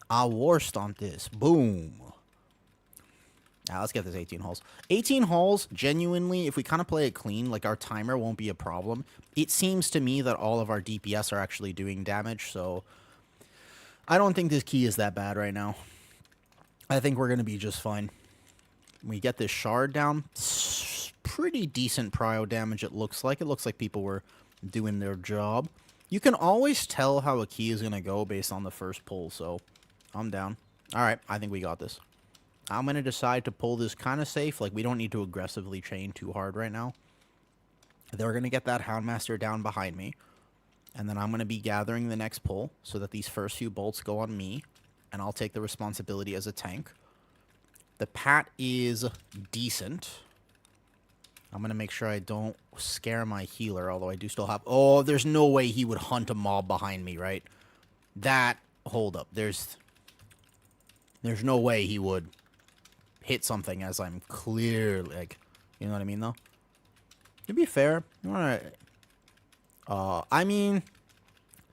I war stomp this. Boom. Now let's get this 18 hulls. 18 hulls, genuinely, if we kind of play it clean, like our timer won't be a problem. It seems to me that all of our DPS are actually doing damage, so I don't think this key is that bad right now. I think we're going to be just fine. We get this shard down. Pretty decent prio damage, it looks like. It looks like people were doing their job. You can always tell how a key is going to go based on the first pull, so I'm down. All right, I think we got this. I'm going to decide to pull this kind of safe. Like, we don't need to aggressively chain too hard right now. They're going to get that Houndmaster down behind me. And then I'm going to be gathering the next pull so that these first few bolts go on me. And I'll take the responsibility as a tank. The Pat is decent. I'm going to make sure I don't scare my healer, although I do still have... Oh, there's no way he would hunt a mob behind me, right? That... Hold up. There's no way he would hit something as I'm clearly... Like, you know what I mean, though? To be fair, alright. I mean...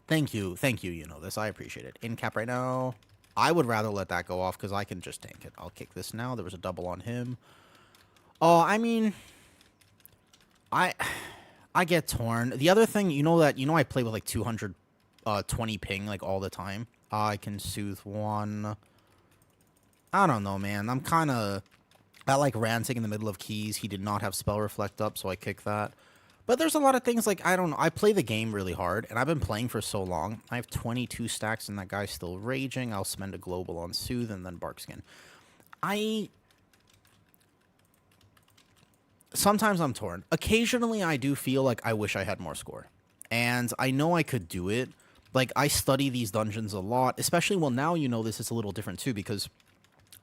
Thank you, you know this. I appreciate it. In cap right now... I would rather let that go off because I can just tank it. I'll kick this now. There was a double on him. Oh, I mean... I get torn. The other thing, I play with like 220 ping like all the time. I can soothe one. I don't know, man. I'm kind of... I like ranting in the middle of keys. He did not have spell reflect up, so I kick that. But there's a lot of things like, I don't know. I play the game really hard, and I've been playing for so long. I have 22 stacks, and that guy's still raging. I'll spend a global on Soothe and then Barkskin. Sometimes I'm torn. Occasionally, I do feel like I wish I had more score. And I know I could do it. Like, I study these dungeons a lot. Especially, well, now this is a little different, too, because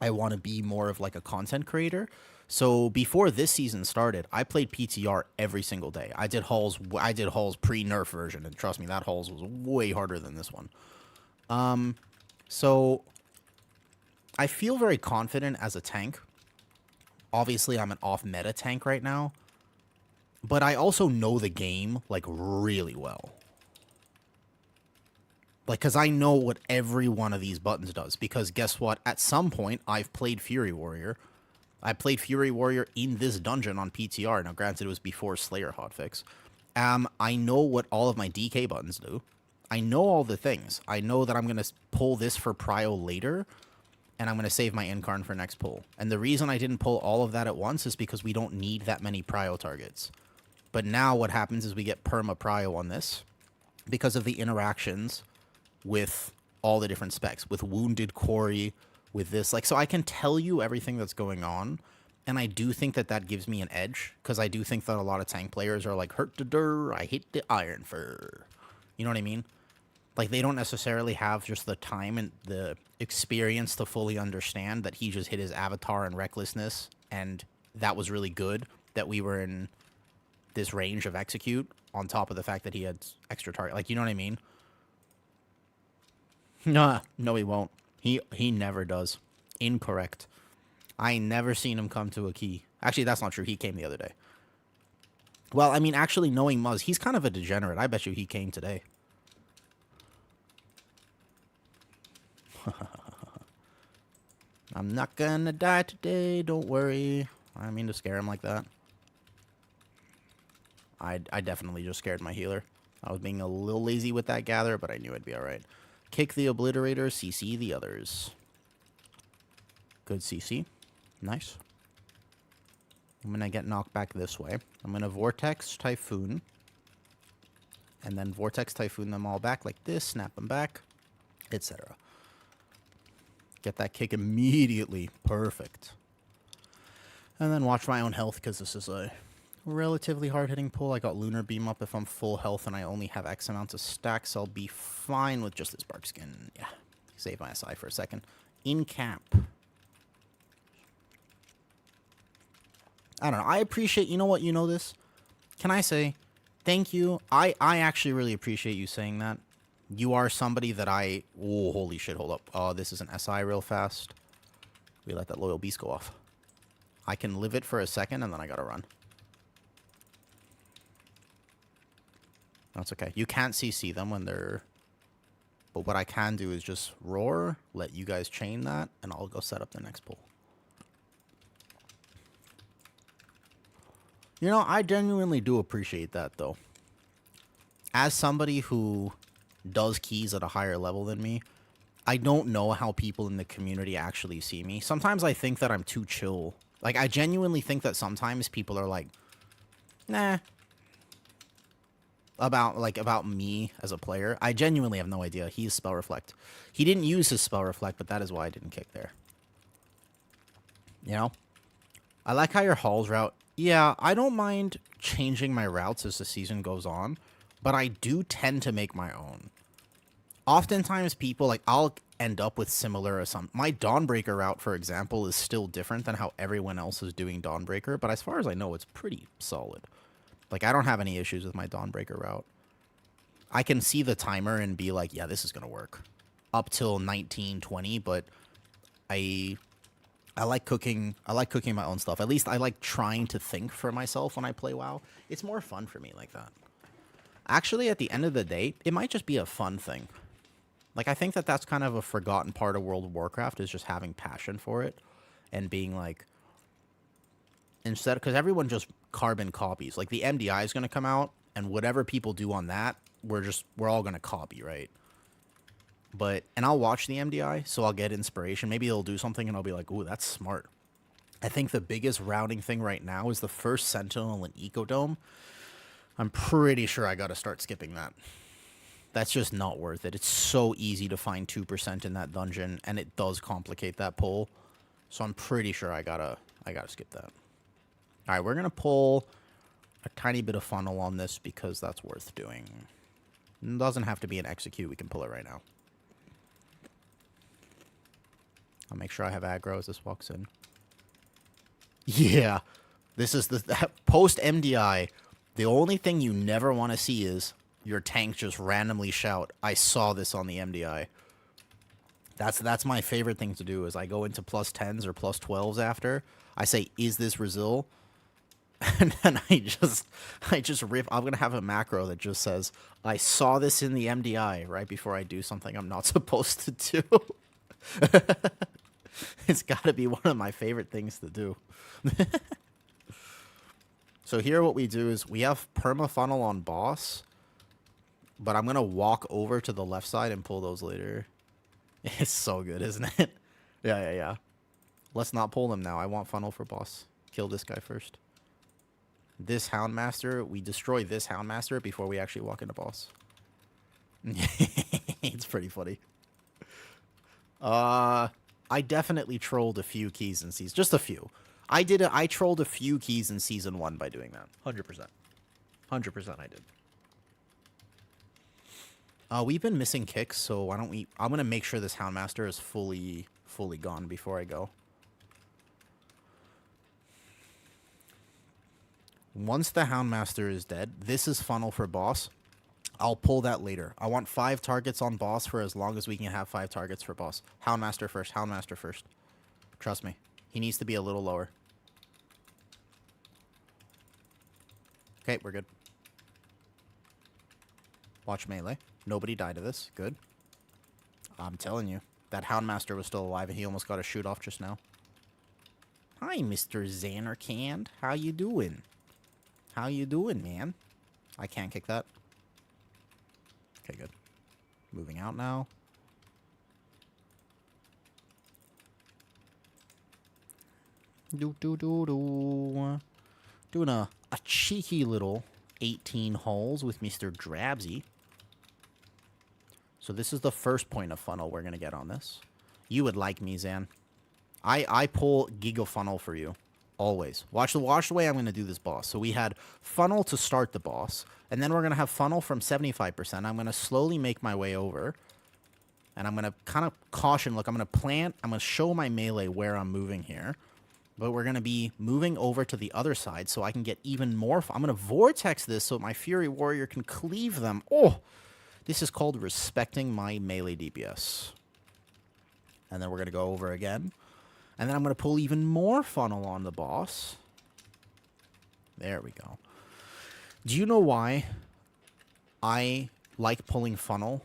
I want to be more of, like, a content creator. So before this season started, I played PTR every single day. I did Halls pre-nerf version, and trust me, that Halls was way harder than this one. So I feel very confident as a tank. Obviously, I'm an off-meta tank right now, but I also know the game, like, really well. Like, because I know what every one of these buttons does, because guess what? At some point, I've played Fury Warrior. I played Fury Warrior in this dungeon on PTR. Now, granted, it was before Slayer hotfix. I know what all of my DK buttons do. I know all the things. I know that I'm going to pull this for prio later, and I'm going to save my Incarn for next pull. And the reason I didn't pull all of that at once is because we don't need that many prio targets. But now what happens is we get perma prio on this because of the interactions with all the different specs. With Wounded Quarry, with this, like, so I can tell you everything that's going on, and I do think that that gives me an edge, because I do think that a lot of tank players are like, hurt the dur, I hate the iron fur. You know what I mean? Like, they don't necessarily have just the time and the experience to fully understand that he just hit his avatar in recklessness, and that was really good, that we were in this range of execute, on top of the fact that he had extra target. Like, you know what I mean? Nah, no, he won't. He never does. Incorrect. I ain't never seen him come to a key. Actually, that's not true. He came the other day. Well, I mean, actually, knowing Muzz, he's kind of a degenerate. I bet you he came today. I'm not gonna die today. Don't worry. I didn't mean to scare him like that. I definitely just scared my healer. I was being a little lazy with that gather, but I knew I'd be alright. Kick the Obliterator, CC the others. Good CC. Nice. I'm going to get knocked back this way. I'm going to Vortex Typhoon. And then Vortex Typhoon them all back like this. Snap them back. Etc. Get that kick immediately. Perfect. And then watch my own health, because this is a relatively hard-hitting pull. I got Lunar Beam up if I'm full health and I only have X amount of stacks. I'll be fine with just this Barkskin. Yeah. Save my SI for a second. In cap. I don't know. I appreciate... You know what? You know this? Can I say thank you? I actually really appreciate you saying that. You are somebody that I... Oh, holy shit. Hold up. Oh, this is an SI real fast. We let that Loyal Beast go off. I can live it for a second and then I gotta run. That's okay. You can't CC them when they're... But what I can do is just roar, let you guys chain that, and I'll go set up the next pull. You know, I genuinely do appreciate that, though. As somebody who does keys at a higher level than me, I don't know how people in the community actually see me. Sometimes I think that I'm too chill. Like, I genuinely think that sometimes people are like, nah. about me as a player. I genuinely have no idea. He's spell reflect. He didn't use his spell reflect, but that is why I didn't kick there. You know? I like how your halls route. Yeah, I don't mind changing my routes as the season goes on, but I do tend to make my own. Oftentimes people, like, I'll end up with similar or some. My Dawnbreaker route, for example, is still different than how everyone else is doing Dawnbreaker, but as far as I know, it's pretty solid. Like, I don't have any issues with my Dawnbreaker route. I can see the timer and be like, yeah, this is going to work. Up till 1920, but I like cooking my own stuff. At least I like trying to think for myself when I play WoW. It's more fun for me like that. Actually, at the end of the day, it might just be a fun thing. Like, I think that that's kind of a forgotten part of World of Warcraft, is just having passion for it and being like, instead, because everyone just carbon copies. Like, the MDI is going to come out, and whatever people do on that, we're all going to copy, right? And I'll watch the MDI, so I'll get inspiration. Maybe they'll do something, and I'll be like, ooh, that's smart. I think the biggest routing thing right now is the first Sentinel in Ecodome. I'm pretty sure I got to start skipping that. That's just not worth it. It's so easy to find 2% in that dungeon, and it does complicate that pull. So I'm pretty sure I gotta skip that. All right, we're gonna pull a tiny bit of funnel on this because that's worth doing. It doesn't have to be an execute. We can pull it right now. I'll make sure I have aggro as this walks in. Yeah, this is the post MDI. The only thing you never want to see is your tank just randomly shout, I saw this on the MDI. That's my favorite thing to do, is I go into plus 10s or plus 12s after. I say, is this Resil? And then I just rip. I'm going to have a macro that just says, I saw this in the MDI right before I do something I'm not supposed to do. It's got to be one of my favorite things to do. So here what we do is we have perma funnel on boss, but I'm going to walk over to the left side and pull those later. It's so good, isn't it? Yeah. Let's not pull them now. I want funnel for boss. Kill this guy first. This Houndmaster, we destroy this Houndmaster before we actually walk into boss. It's pretty funny. I definitely trolled a few keys in season. Just a few. I trolled a few keys in season 1 by doing that. 100%. 100% I did. We've been missing kicks, so why don't we... I'm going to make sure this Houndmaster is fully gone before I go. Once the Houndmaster is dead, this is funnel for boss. I'll pull that later. I want 5 targets on boss for as long as we can have 5 targets for boss. Houndmaster first. Houndmaster first. Trust me. He needs to be a little lower. Okay, we're good. Watch melee. Nobody died to this. Good. I'm telling you. That Houndmaster was still alive and he almost got a shoot off just now. Hi, Mr. Xanarkand. How you doing? How you doing, man? I can't kick that. Okay, good. Moving out now. Doing a cheeky little 18 holes with Mr. Drabsy. So this is the first point of funnel we're going to get on this. You would like me, Zan. I pull Giga Funnel for you. Always. Watch the way I'm going to do this boss. So we had funnel to start the boss. And then we're going to have funnel from 75%. I'm going to slowly make my way over. And I'm going to kind of caution. Look, I'm going to plant. I'm going to show my melee where I'm moving here. But we're going to be moving over to the other side so I can get even more. I'm going to vortex this so my Fury Warrior can cleave them. Oh, this is called respecting my melee DPS. And then we're going to go over again. And then I'm going to pull even more funnel on the boss. There we go. Do you know why I like pulling funnel?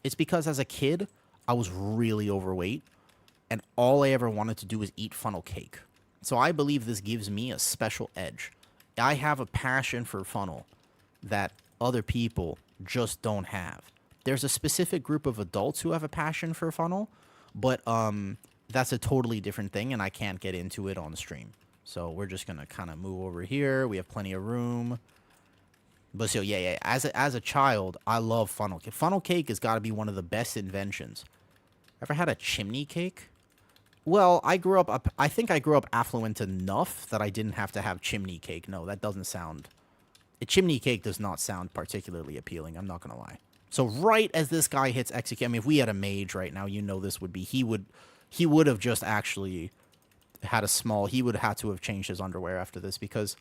It's because as a kid, I was really overweight. And all I ever wanted to do was eat funnel cake. So I believe this gives me a special edge. I have a passion for funnel that other people just don't have. There's a specific group of adults who have a passion for funnel, but that's a totally different thing, and I can't get into it on stream. So we're just going to kind of move over here. We have plenty of room. But so yeah, yeah. As a child, I love funnel cake. Funnel cake has got to be one of the best inventions. Ever had a chimney cake? Well, I think I grew up affluent enough that I didn't have to have chimney cake. No, that doesn't sound. A chimney cake does not sound particularly appealing. I'm not gonna lie. So right as this guy hits execute, I mean, if we had a mage right now, you know this would be he would have just actually had a small. He would have had to have changed his underwear after this because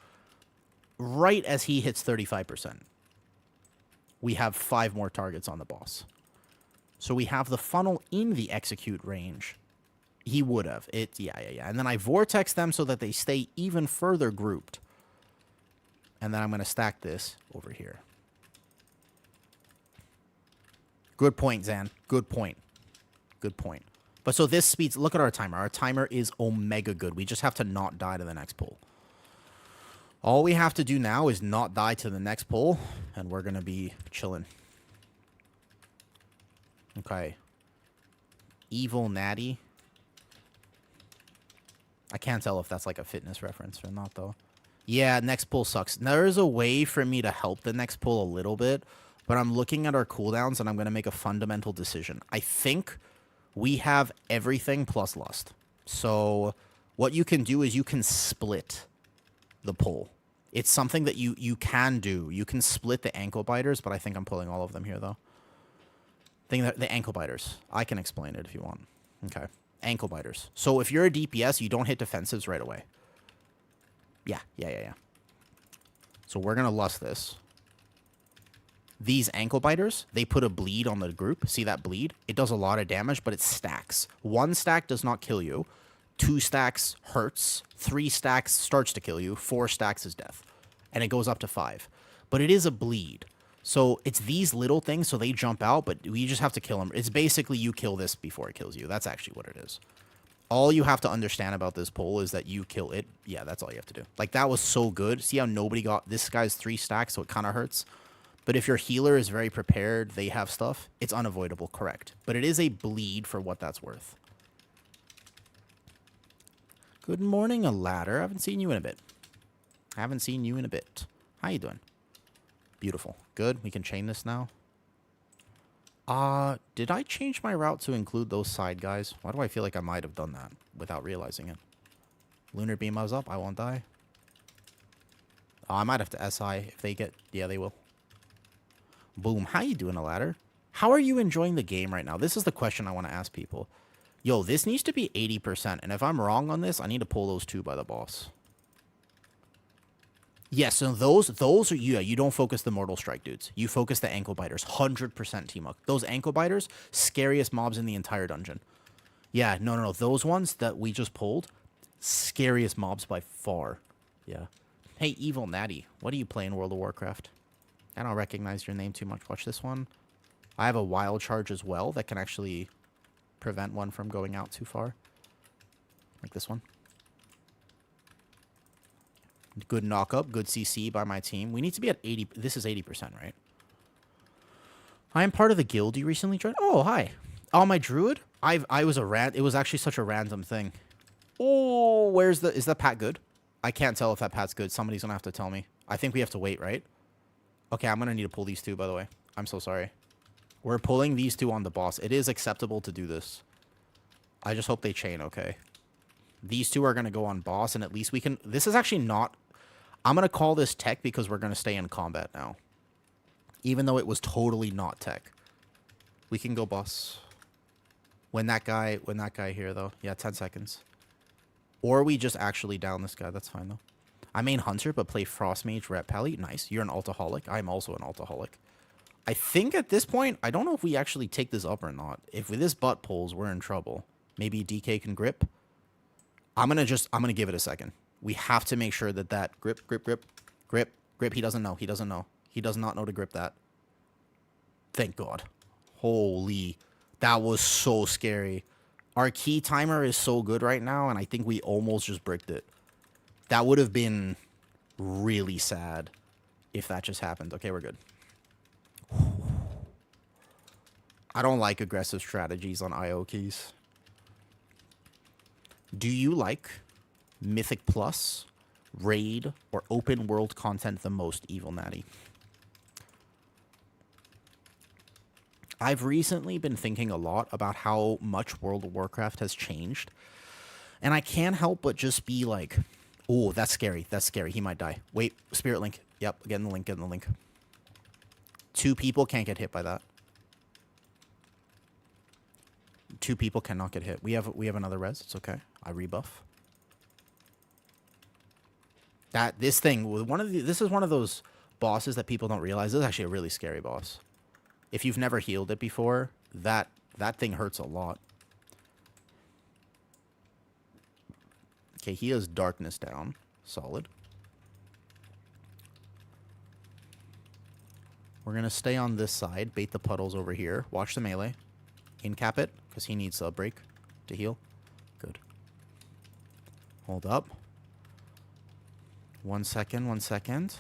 right as he hits 35%, we have 5 more targets on the boss. So we have the funnel in the execute range. He would have. Yeah. And then I vortex them so that they stay even further grouped. And then I'm going to stack this over here. Good point, Zan. Good point. Good point. But so this speeds... Look at our timer. Our timer is omega good. We just have to not die to the next pull. All we have to do now is not die to the next pull, and we're going to be chilling. Okay. Evil Natty. I can't tell if that's like a fitness reference or not, though. Yeah, next pull sucks. There is a way for me to help the next pull a little bit, but I'm looking at our cooldowns, and I'm going to make a fundamental decision. I think we have everything plus lust. So what you can do is you can split the pull. It's something that you can do. You can split the ankle biters, but I think I'm pulling all of them here, though. The ankle biters. I can explain it if you want. Okay. Ankle biters. So if you're a DPS, you don't hit defensives right away. Yeah. So we're going to lust this. These ankle biters, they put a bleed on the group. See that bleed? It does a lot of damage, but it stacks. 1 stack does not kill you. 2 stacks hurts. 3 stacks starts to kill you. 4 stacks is death. And it goes up to 5. But it is a bleed. So it's these little things, so they jump out, but we just have to kill them. It's basically you kill this before it kills you. That's actually what it is. All you have to understand about this pull is that you kill it. Yeah, that's all you have to do. Like, that was so good. See how nobody got... This guy's 3 stacks, so it kind of hurts. But if your healer is very prepared, they have stuff, it's unavoidable, correct. But it is a bleed for what that's worth. Good morning, a ladder. I haven't seen you in a bit. How you doing? Beautiful. Good. We can chain this now. Did I change my route to include those side guys? Why do I feel like I might have done that without realizing it? Lunar beam us up. I won't die. I might have to SI if they get... Yeah, they will. Boom. How you doing, a ladder? How are you enjoying the game right now? This is the question I want to ask people. Yo, this needs to be 80%. And if I'm wrong on this, I need to pull those 2 by the boss. Yes, so those are... Yeah, you don't focus the Mortal Strike dudes. You focus the ankle biters. 100% team up. Those ankle biters, scariest mobs in the entire dungeon. Yeah, no. Those ones that we just pulled, scariest mobs by far. Yeah. Hey, Evil Natty, what do you play in World of Warcraft? I don't recognize your name too much. Watch this one. I have a wild charge as well that can actually prevent one from going out too far. Like this one. Good knock up, good CC by my team. We need to be at 80. This is 80%, right? I am part of the guild you recently joined. Oh, hi. Oh, my druid? It was actually such a random thing. Oh, is that Pat good? I can't tell if that Pat's good. Somebody's gonna have to tell me. I think we have to wait, right? Okay, I'm gonna need to pull these 2, by the way. I'm so sorry. We're pulling these 2 on the boss. It is acceptable to do this. I just hope they chain, okay? These 2 are gonna go on boss, and at least we can... This is actually not... I'm gonna call this tech because we're gonna stay in combat now. Even though it was totally not tech. We can go boss. When that guy here, though. Yeah, 10 seconds. Or we just actually down this guy. That's fine, though. I main Hunter, but play Frost Mage, Ret Pally. Nice. You're an Altaholic. I'm also an Altaholic. I think at this point, I don't know if we actually take this up or not. If this butt pulls, we're in trouble. Maybe DK can grip. I'm gonna give it a second. We have to make sure that grip. He doesn't know. He does not know to grip that. Thank God. Holy, that was so scary. Our key timer is so good right now, and I think we almost just bricked it. That would have been really sad if that just happened. Okay, we're good. I don't like aggressive strategies on IO keys. Do you like Mythic Plus, Raid, or open world content the most, Evil Natty? I've recently been thinking a lot about how much World of Warcraft has changed. And I can't help but just be like, oh, that's scary. That's scary. He might die. Wait, Spirit Link. Yep, getting the link, getting the link. 2 people can't get hit by that. 2 people cannot get hit. We have another res. It's okay. I rebuff. This is one of those bosses that people don't realize. This is actually a really scary boss. If you've never healed it before, that thing hurts a lot. Okay, he has darkness down. Solid. We're going to stay on this side. Bait the puddles over here. Watch the melee. Incap it, because he needs a break to heal. Good. Hold up. 1 second, 1 second.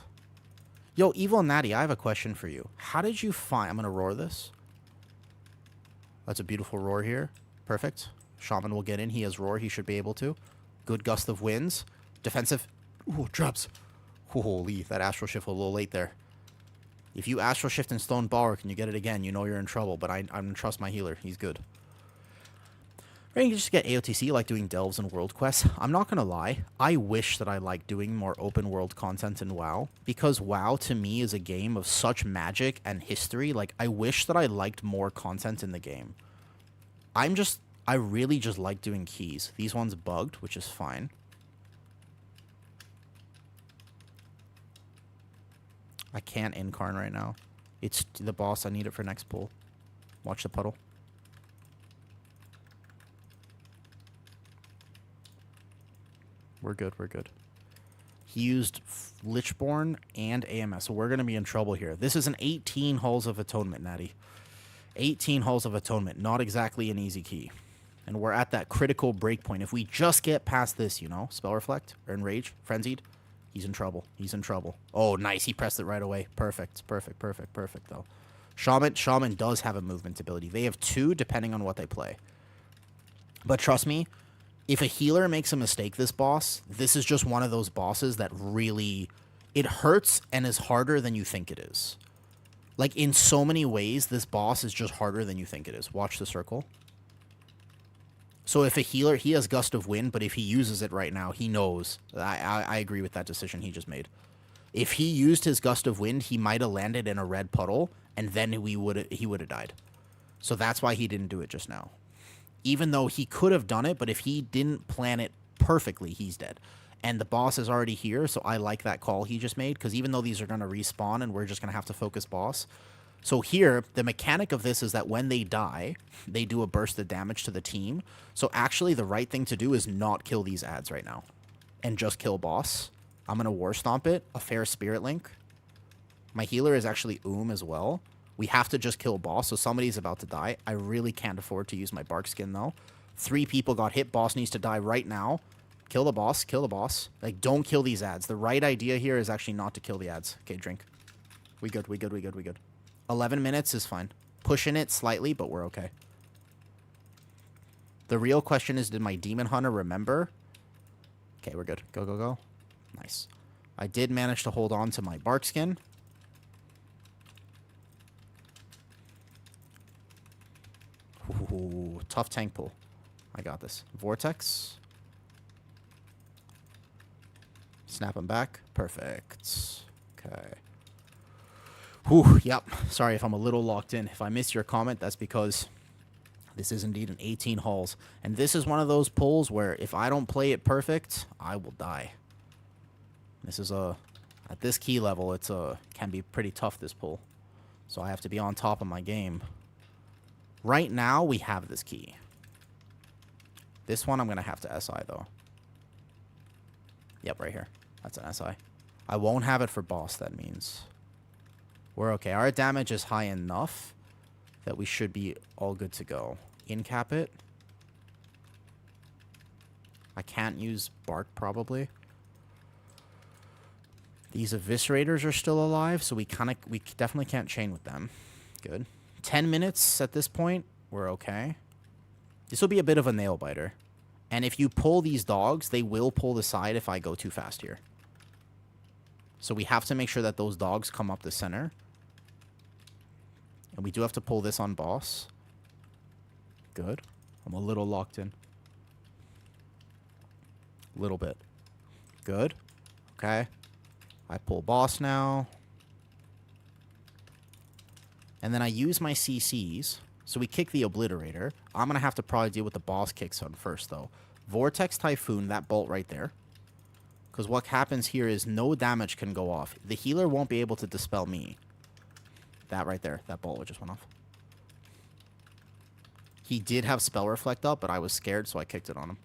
Yo, Evil Natty, I have a question for you. How did you find... I'm going to roar this. That's a beautiful roar here. Perfect. Shaman will get in. He has roar. He should be able to. Good gust of winds. Defensive. Ooh, drops. Holy, that astral shift was a little late there. If you astral shift in Stone Balrog and you get it again, you know you're in trouble. But I'm going to trust my healer. He's good. You just get AOTC, like doing delves and world quests. I'm not going to lie. I wish that I liked doing more open world content in WoW. Because WoW, to me, is a game of such magic and history. Like, I wish that I liked more content in the game. I really just like doing keys. These ones bugged, which is fine. I can't incarn right now. It's the boss. I need it for next pull. Watch the puddle. We're good, we're good. He used Lichborn and AMS, so we're going to be in trouble here. This is an 18 Halls of Atonement, Natty. 18 Halls of Atonement, not exactly an easy key. And we're at that critical breakpoint. If we just get past this, you know, Spell Reflect, or Enrage, Frenzied, he's in trouble. He's in trouble. Oh, nice, he pressed it right away. Perfect, perfect, perfect, perfect, though. Shaman does have a movement ability. They have 2, depending on what they play. But trust me, if a healer makes a mistake this boss, this is just one of those bosses that really... It hurts and is harder than you think it is. Like, in so many ways, this boss is just harder than you think it is. Watch the circle. So if a healer... He has Gust of Wind, but if he uses it right now, he knows. I agree with that decision he just made. If he used his Gust of Wind, he might have landed in a red puddle, and then he would have died. So that's why he didn't do it just now. Even though he could have done it, but if he didn't plan it perfectly, he's dead. And the boss is already here, so I like that call he just made, because even though these are going to respawn and we're just going to have to focus boss. So here, the mechanic of this is that when they die, they do a burst of damage to the team. So actually, the right thing to do is not kill these ads right now. And just kill boss. I'm going to War Stomp it, a Fair Spirit Link. My healer is actually as well. We have to just kill boss, so somebody's about to die. I really can't afford to use my bark skin, though. 3 people got hit. Boss needs to die right now. Kill the boss. Kill the boss. Like, don't kill these ads. The right idea here is actually not to kill the ads. Okay, drink. We good, we good, we good, we good. 11 minutes is fine. Pushing it slightly, but we're okay. The real question is, did my Demon Hunter remember? Okay, we're good. Go, go, go. Nice. I did manage to hold on to my bark skin. Ooh, tough tank pull. I got this. Vortex. Snap him back. Perfect. Okay. Whew, yep. Sorry if I'm a little locked in. If I missed your comment, that's because this is indeed an 18 Halls. And this is one of those pulls where if I don't play it perfect, I will die. This is at this key level, it's can be pretty tough, this pull. So I have to be on top of my game. Right now, we have this key. This one, I'm going to have to SI, though. Yep, right here. That's an SI. I won't have it for boss, that means. We're okay. Our damage is high enough that we should be all good to go. Incap it. I can't use Bark, probably. These Eviscerators are still alive, so we definitely can't chain with them. Good. 10 minutes at this point, we're okay. This will be a bit of a nail biter. And if you pull these dogs, they will pull the side if I go too fast here. So we have to make sure that those dogs come up the center. And we do have to pull this on boss. Good. I'm a little locked in. Little bit. Good. Okay. I pull boss now. And then I use my CCs. So we kick the Obliterator. I'm going to have to probably deal with the boss kicks on first, though. Vortex Typhoon, that bolt right there. Because what happens here is no damage can go off. The healer won't be able to dispel me. That right there. That bolt just went off. He did have Spell Reflect up, but I was scared, so I kicked it on him.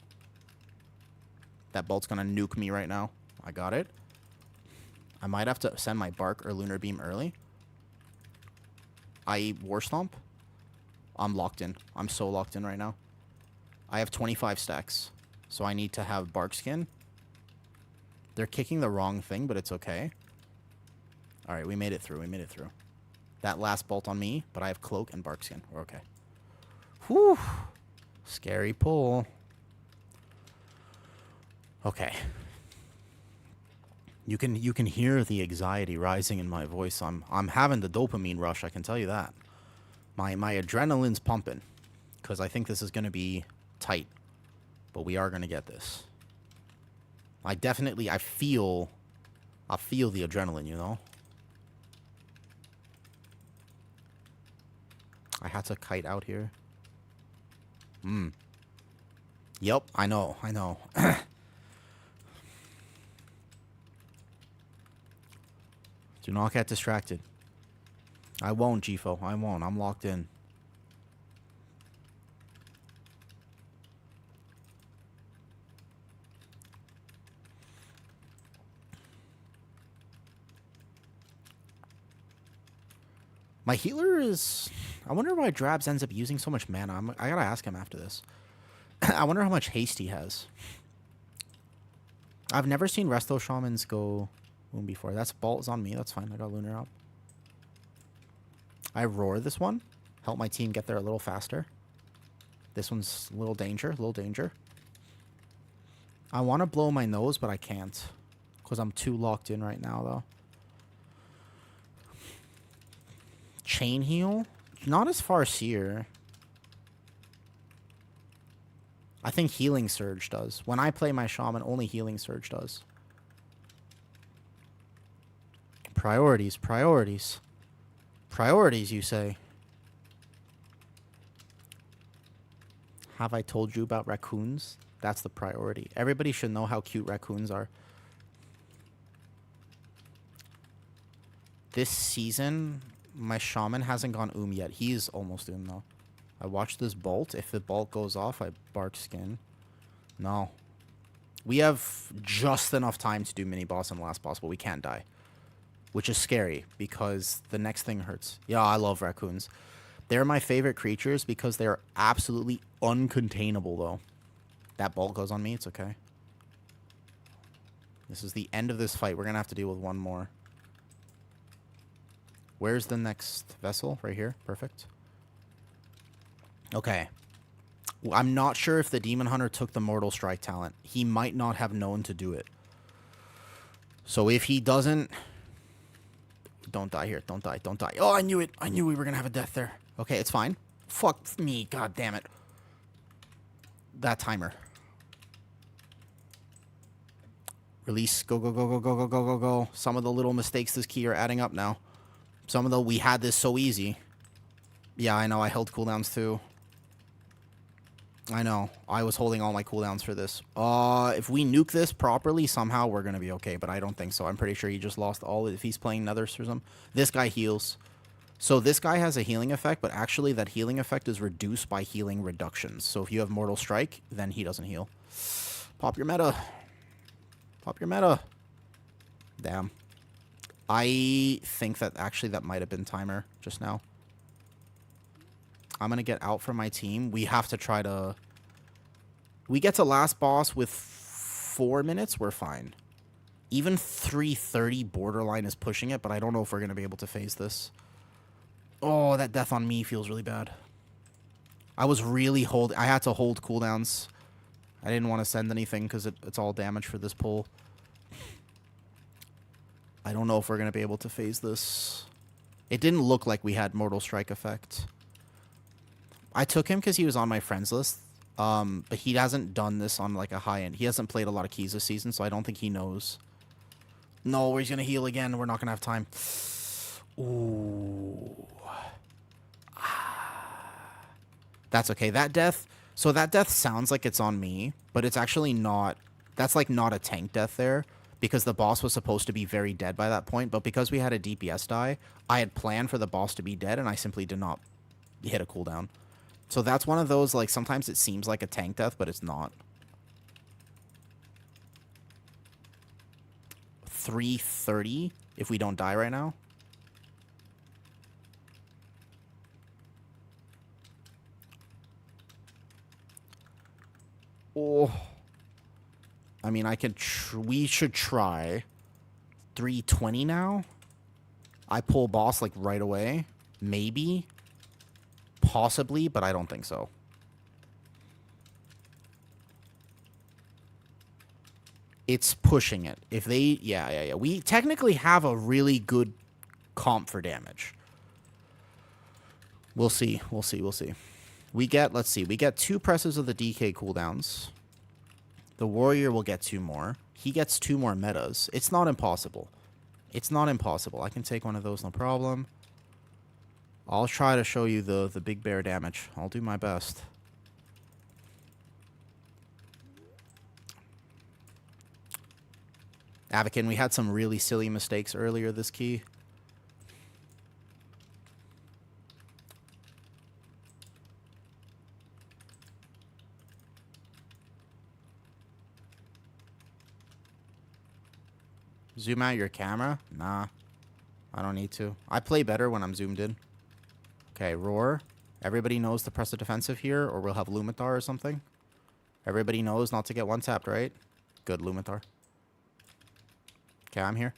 That bolt's going to nuke me right now. I got it. I might have to send my Bark or Lunar Beam early. I War Stomp. I'm locked in. I'm so locked in right now. I have 25 stacks, so I need to have Bark Skin. They're kicking the wrong thing, but it's okay. All right, we made it through. We made it through. That last bolt on me, but I have Cloak and Bark Skin. We're okay. Whew. Scary pull. Okay. You can hear the anxiety rising in my voice. I'm having the dopamine rush, I can tell you that. My adrenaline's pumping because I think this is going to be tight. But we are going to get this. I feel the adrenaline, you know? I had to kite out here. Yep, I know. Do not get distracted. I won't, Gfo. I won't. I'm locked in. My healer is... I wonder why Drabs ends up using so much mana. I gotta ask him after this. I wonder how much haste he has. I've never seen Resto Shamans go Wound before. That's Bolt's on me. That's fine. I got Lunar up. I Roar this one. Help my team get there a little faster. This one's a little danger. A little danger. I want to blow my nose, but I can't. Because I'm too locked in right now, though. Chain Heal? Not as far Seer. I think Healing Surge does. When I play my Shaman, only Healing Surge does. Priorities, priorities. Priorities, you say? Have I told you about raccoons? That's the priority. Everybody should know how cute raccoons are. This season, my Shaman hasn't gone yet. He's almost though. I watched this bolt. If the bolt goes off, I Bark Skin. No. We have just enough time to do mini boss and last boss, but we can't die. Which is scary, because the next thing hurts. Yeah, I love raccoons. They're my favorite creatures because they're absolutely uncontainable, though. That bolt goes on me, it's okay. This is the end of this fight. We're going to have to deal with one more. Where's the next vessel? Right here. Perfect. Okay. Well, I'm not sure if the Demon Hunter took the Mortal Strike talent. He might not have known to do it. So if he doesn't... Don't die here. Don't die. Don't die. Oh, I knew it. I knew we were going to have a death there. Okay, it's fine. Fuck me. God damn it. That timer. Release. Go, go, go, go, go, go, go, go, go. Some of the little mistakes this key are adding up now. Some of the... We had this so easy. Yeah, I know. I held cooldowns too. I know. I was holding all my cooldowns for this. If we nuke this properly, somehow we're going to be okay, but I don't think so. I'm pretty sure he just lost all if he's playing Nethers or something. This guy heals. So this guy has a healing effect, but actually that healing effect is reduced by healing reductions. So if you have Mortal Strike, then he doesn't heal. Pop your meta. Pop your meta. Damn. I think that actually that might have been timer just now. I'm going to get out from my team. We have to try to... We get to last boss with 4 minutes, we're fine. Even 3:30 borderline is pushing it, but I don't know if we're going to be able to phase this. Oh, that death on me feels really bad. I was really holding... I had to hold cooldowns. I didn't want to send anything because it's all damage for this pull. I don't know if we're going to be able to phase this. It didn't look like we had Mortal Strike effect. I took him because he was on my friends list. But he hasn't done this on like a high end. He hasn't played a lot of keys this season, so I don't think he knows. No, he's gonna heal again. We're not gonna have time. Ooh. That's okay. That death... So that death sounds like it's on me, but it's actually not. That's like not a tank death there, because the boss was supposed to be very dead by that point, but because we had a DPS die, I had planned for the boss to be dead, and I simply did not hit a cooldown. So that's one of those, like, sometimes it seems like a tank death, but it's not. 330 if we don't die right now. Oh. I mean, I could... we should try 320 now. I pull boss, like, right away. Maybe. Possibly, but I don't think so. It's pushing it. If they... Yeah. We technically have a really good comp for damage. We'll see. We get... Let's see. We get 2 presses of the DK cooldowns. The warrior will get 2 more. He gets 2 more metas. It's not impossible. I can take one of those, no problem. I'll try to show you the big bear damage. I'll do my best. Avakin, we had some really silly mistakes earlier this key. Zoom out your camera? Nah. I don't need to. I play better when I'm zoomed in. Okay, roar. Everybody knows to press the defensive here, or we'll have Lumitar or something. Everybody knows not to get one-tapped, right? Good, Lumitar. Okay, I'm here.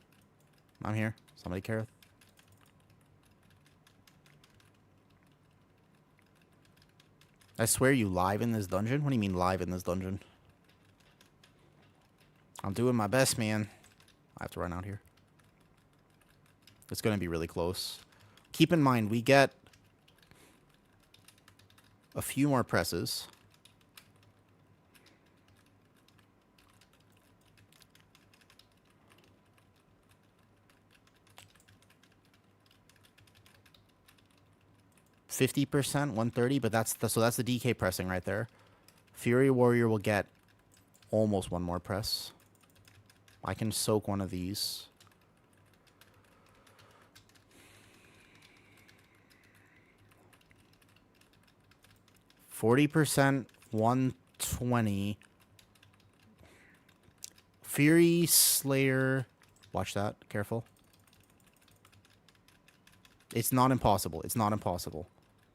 Somebody care? I swear you live in this dungeon? What do you mean live in this dungeon? I'm doing my best, man. I have to run out here. It's going to be really close. Keep in mind, we get a few more presses. %, 130, but that's the DK pressing right there. Fury Warrior will get almost 1 more press. I can soak one of these. %, 120. Fury Slayer. Watch that. Careful. It's not impossible. It's not impossible.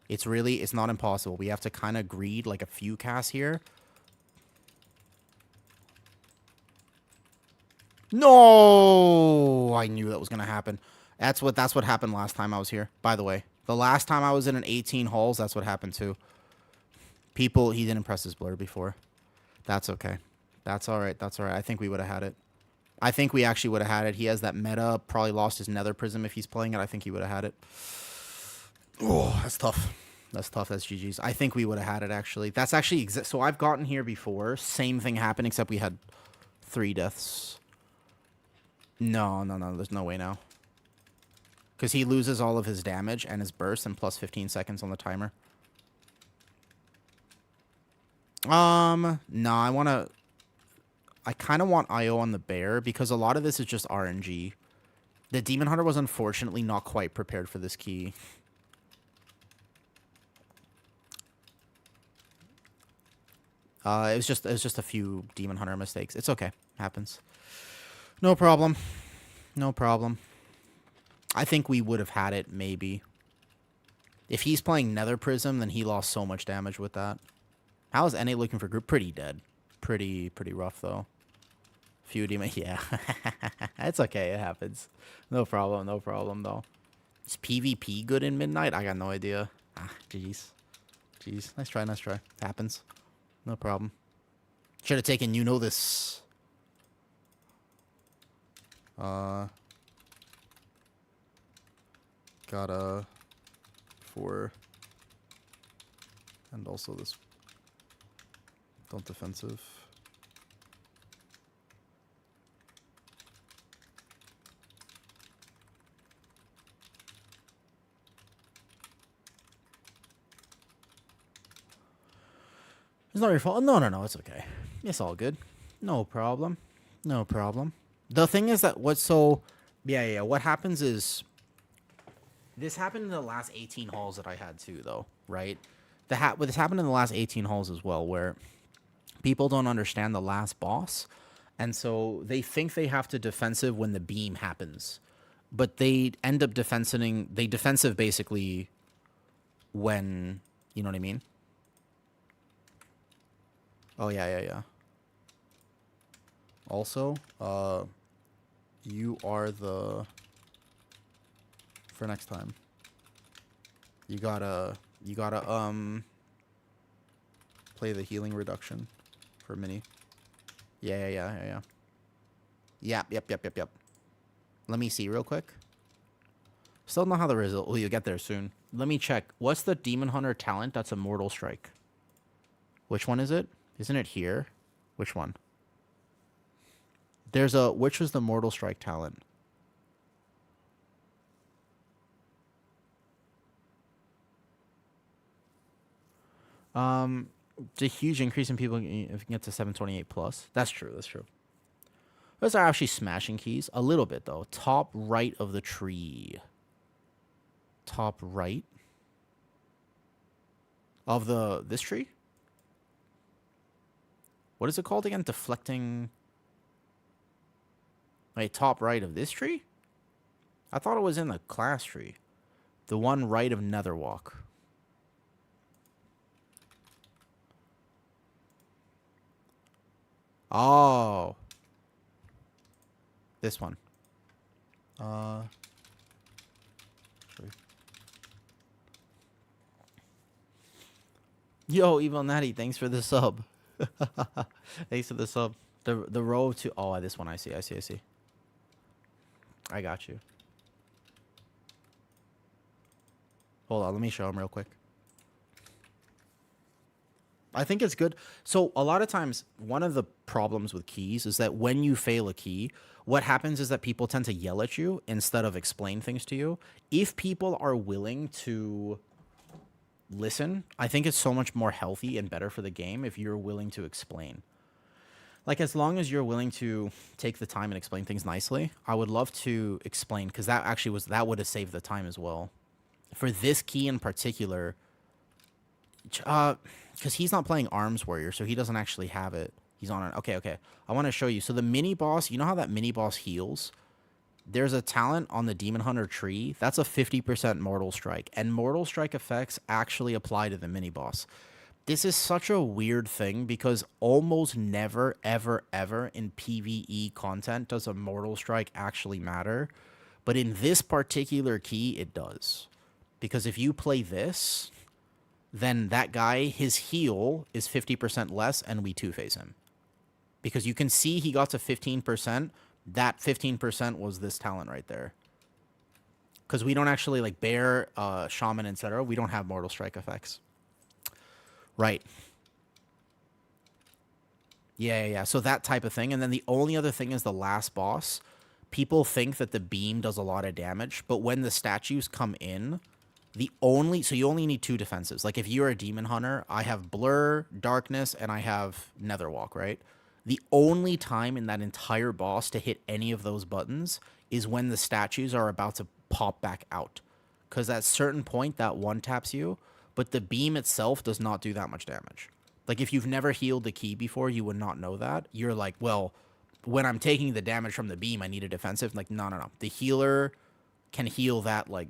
It's not impossible. We have to kind of greed like a few casts here. No! I knew that was going to happen. That's what happened last time I was here, by the way. The last time I was in an 18 halls, that's what happened too. He didn't press his blur before. That's okay. That's all right. I think we would have had it. I think we actually would have had it. He has that meta. Probably lost his nether prism if he's playing it. I think he would have had it. Oh, that's tough. That's GG's. I think we would have had it, actually. That's actually... So I've gotten here before. Same thing happened, except we had 3 deaths. No. There's no way now. Because he loses all of his damage and his burst and plus 15 seconds on the timer. No, I kind of want IO on the bear because a lot of this is just RNG. The Demon Hunter was unfortunately not quite prepared for this key. It was just a few Demon Hunter mistakes. It's okay. Happens. No problem. I think we would have had it, maybe. If he's playing Nether Prism, then he lost so much damage with that. How is NA looking for group? Pretty dead. Pretty rough, though. Few demon... Yeah. It's okay. It happens. No problem, though. Is PvP good in Midnight? I got no idea. Jeez. Nice try. Happens. No problem. Should have taken this. Got a 4. And also this. Don't defensive. It's not your fault. No, it's okay. It's all good. No problem. No problem. The thing is that what's so... Yeah. What happens is... This happened in the last 18 hauls that I had too, though, right? This happened in the last 18 hauls as well, where people don't understand the last boss, and so they think they have to defensive when the beam happens, but they end up defensive basically when... You know what I mean? Oh, yeah. Also, you are the... For next time. You gotta, play the healing reduction for mini. Yeah. Yep. Let me see real quick. Still don't know how the result... Well, you'll get there soon. Let me check. What's the Demon Hunter talent that's a Mortal Strike? Which one is it? Isn't it here? Which one? There's a... Which was the Mortal Strike talent? It's a huge increase in people if you can get to 728 plus. That's true. Those are actually smashing keys. A little bit, though. Top right of the tree. Top right of this tree? What is it called again? Deflecting... Wait, top right of this tree? I thought it was in the class tree. The one right of Netherwalk. Oh. This one. Yo, Evil Natty, thanks for the sub. Thanks for the sub. The row to... Oh, this one I see. I got you. Hold on, let me show him real quick. I think it's good. So a lot of times, one of the problems with keys is that when you fail a key, what happens is that people tend to yell at you instead of explain things to you. If people are willing to listen, I think it's so much more healthy and better for the game if you're willing to explain. Like, as long as you're willing to take the time and explain things nicely, I would love to explain, because that would have saved the time as well. For this key in particular... because he's not playing Arms Warrior, so he doesn't actually have it. He's on it. Okay. I want to show you. So the mini boss, you know how that mini boss heals? There's a talent on the Demon Hunter tree. That's a 50% Mortal Strike. And Mortal Strike effects actually apply to the mini boss. This is such a weird thing because almost never, ever in PvE content does a Mortal Strike actually matter. But in this particular key, it does. Because if you play this... then that guy, his heal is 50% less, and we two-phase him. Because you can see he got to 15%. That 15% was this talent right there. Because we don't actually, like, Bear, Shaman, etc., we don't have Mortal Strike effects. Right. Yeah. So that type of thing. And then the only other thing is the last boss. People think that the beam does a lot of damage, but when the statues come in... So you only need 2 defensives. Like, if you're a Demon Hunter, I have Blur, Darkness, and I have Netherwalk, right? The only time in that entire boss to hit any of those buttons is when the statues are about to pop back out. Because at a certain point, that one taps you, but the beam itself does not do that much damage. Like, if you've never healed the key before, you would not know that. You're like, well, when I'm taking the damage from the beam, I need a defensive. Like, no. The healer can heal that, like,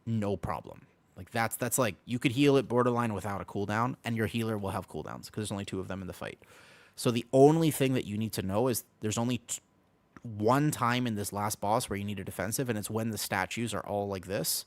no problem. Like, that's like, you could heal it borderline without a cooldown, and your healer will have cooldowns, because there's only 2 of them in the fight. So the only thing that you need to know is there's only one time in this last boss where you need a defensive, and it's when the statues are all like this,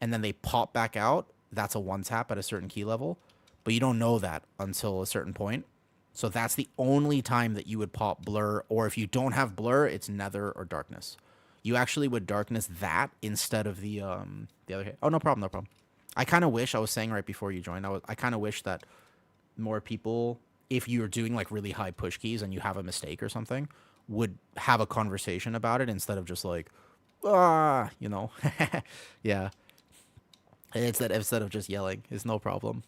and then they pop back out. That's a 1-tap at a certain key level, but you don't know that until a certain point. So that's the only time that you would pop Blur, or if you don't have Blur, it's Nether or Darkness. you actually would darkness that instead of the other hit. Oh, no problem, no problem. I kind of wish, I was saying right before you joined, I kind of wish that more people, if you're doing like really high push keys and you have a mistake or something, would have a conversation about it instead of just like, you know. Yeah. Instead of just yelling, it's no problem.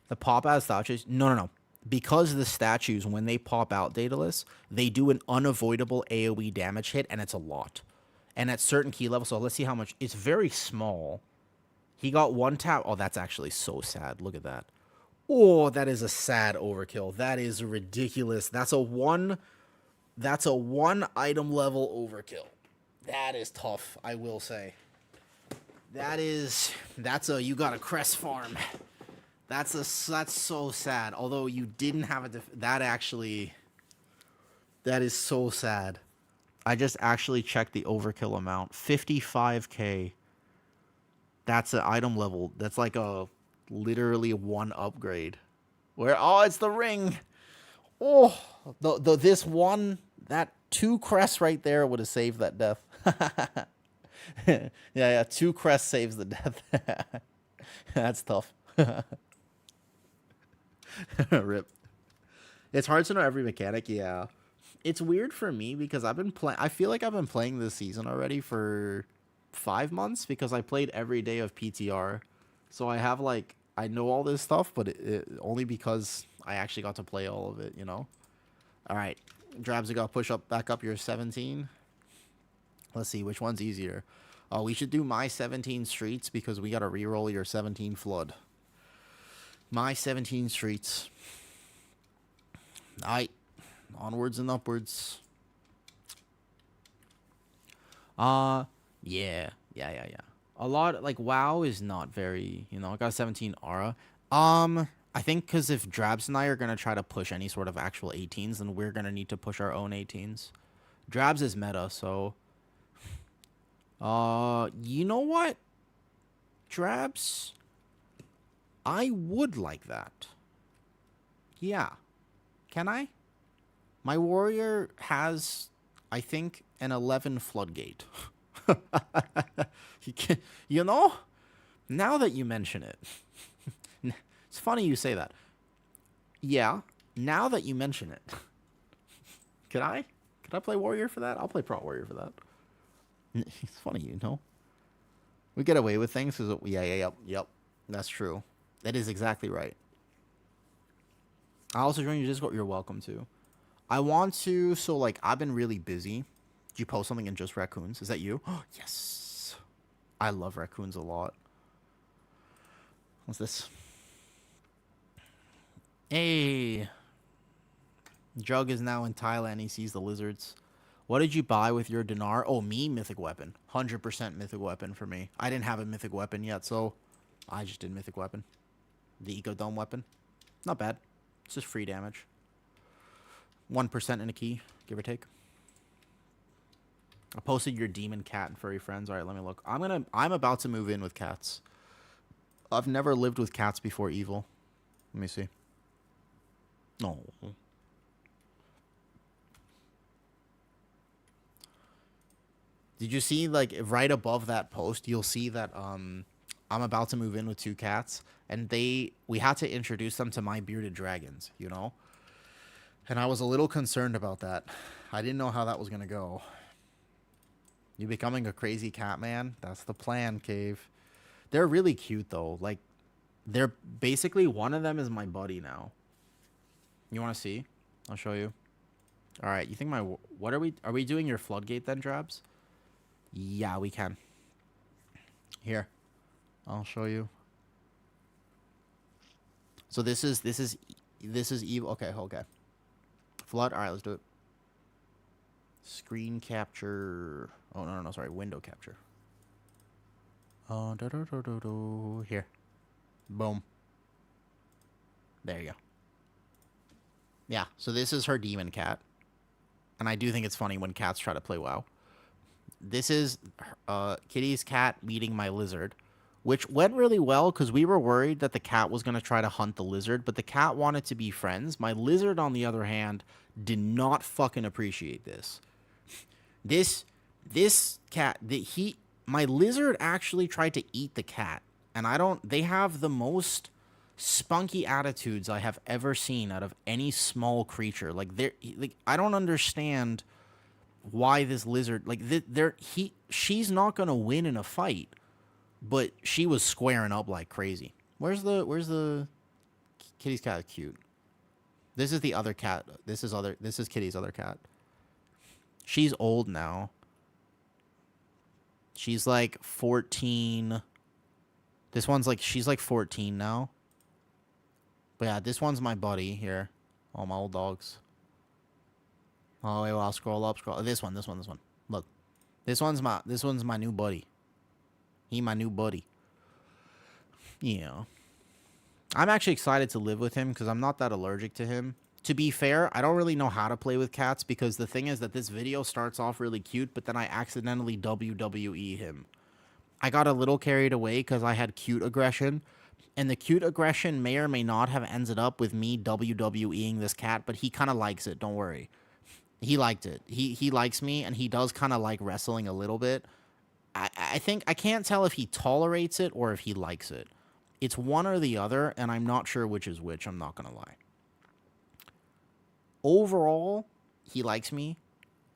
The pop out statues? No, no, no. Because the statues, when they pop out Daedalus, they do an unavoidable AoE damage hit, and it's a lot. And at certain key levels, so let's see how much. It's very small. He got one tap. Oh, that's actually so sad. Look at that. Oh, that is a sad overkill. That is ridiculous. That's a one item level overkill. That is tough, I will say. That's a you got a crest farm. That's so sad. Although you didn't have a that is so sad. I just actually checked the overkill amount. 55k. That's an item level. That's like a literally one upgrade. Where it's the ring. Oh, this one, that 2 crests right there would have saved that death. Yeah, 2 crests saves the death. That's tough. Rip. It's hard to know every mechanic, yeah. It's weird for me because I feel like I've been playing this season already for 5 months because I played every day of PTR. So I have like, I know all this stuff, but it only because I actually got to play all of it, you know? All right. Drabs, you got to push up back up your 17. Let's see, which one's easier? Oh, we should do my 17 streets because we got to reroll your 17 flood. My 17 streets. Alright. Onwards and upwards. Yeah. A lot, like, WoW is not very, you know, I got 17 aura. I think because if Drabs and I are going to try to push any sort of actual 18s, then we're going to need to push our own 18s. Drabs is meta, so... you know what? Drabs? I would like that. Yeah. Can I? My warrior has, I think, an 11 floodgate. You know? Now that you mention it. It's funny you say that. Yeah, now that you mention it. Could I play warrior for that? I'll play prot warrior for that. It's funny, you know? We get away with things because yep. That's true. That is exactly right. I also joined your Discord. You're welcome to. I want to, so like, I've been really busy. Did you post something in just raccoons? Is that you? Oh, yes. I love raccoons a lot. What's this? Hey. Jug is now in Thailand. He sees the lizards. What did you buy with your dinar? Oh, me? Mythic weapon. 100% mythic weapon for me. I didn't have a mythic weapon yet, so I just did mythic weapon. The Eco Dome weapon. Not bad. It's just free damage. 1% in a key, give or take. I posted your demon cat and furry friends. All right, let me look. I'm about to move in with cats. I've never lived with cats before evil. Let me see. No. Did you see, like, right above that post, you'll see that I'm about to move in with 2 cats, and we had to introduce them to my bearded dragons, you know? And I was a little concerned about that. I didn't know how that was going to go. You becoming a crazy cat man? That's the plan, Cave. They're really cute, though. Like, they're basically, one of them is my buddy now. You want to see? I'll show you. All right, you think what are we doing your floodgate then, Drabs? Yeah, we can. Here. I'll show you. So this is evil. Okay. Flood. All right, let's do it. Screen capture. Oh, no, sorry. Window capture. Oh, here. Boom. There you go. Yeah, so this is her demon cat. And I do think it's funny when cats try to play WoW. This is Kitty's cat meeting my lizard, which went really well because we were worried that the cat was going to try to hunt the lizard, but the cat wanted to be friends. My lizard, on the other hand, did not fucking appreciate this. This cat, my lizard actually tried to eat the cat, and they have the most spunky attitudes I have ever seen out of any small creature. Like, I don't understand why this lizard, like, she's not gonna win in a fight, but she was squaring up like crazy. Where's the Kitty's cat? Is cute. This is the other cat. This is Kitty's other cat. She's old now. She's like 14. This one's like, she's like 14 now. But yeah, this one's my buddy here. All my old dogs. Oh wait, well, I'll scroll up, this one. Look. This one's my new buddy. He my new buddy. Yeah. I'm actually excited to live with him because I'm not that allergic to him. To be fair, I don't really know how to play with cats because the thing is that this video starts off really cute, but then I accidentally WWE him. I got a little carried away because I had cute aggression, and the cute aggression may or may not have ended up with me WWEing this cat, but he kind of likes it, don't worry. He liked it. He likes me, and he does kind of like wrestling a little bit. I think, I can't tell if he tolerates it or if he likes it. It's one or the other, and I'm not sure which is which, I'm not going to lie. Overall, he likes me,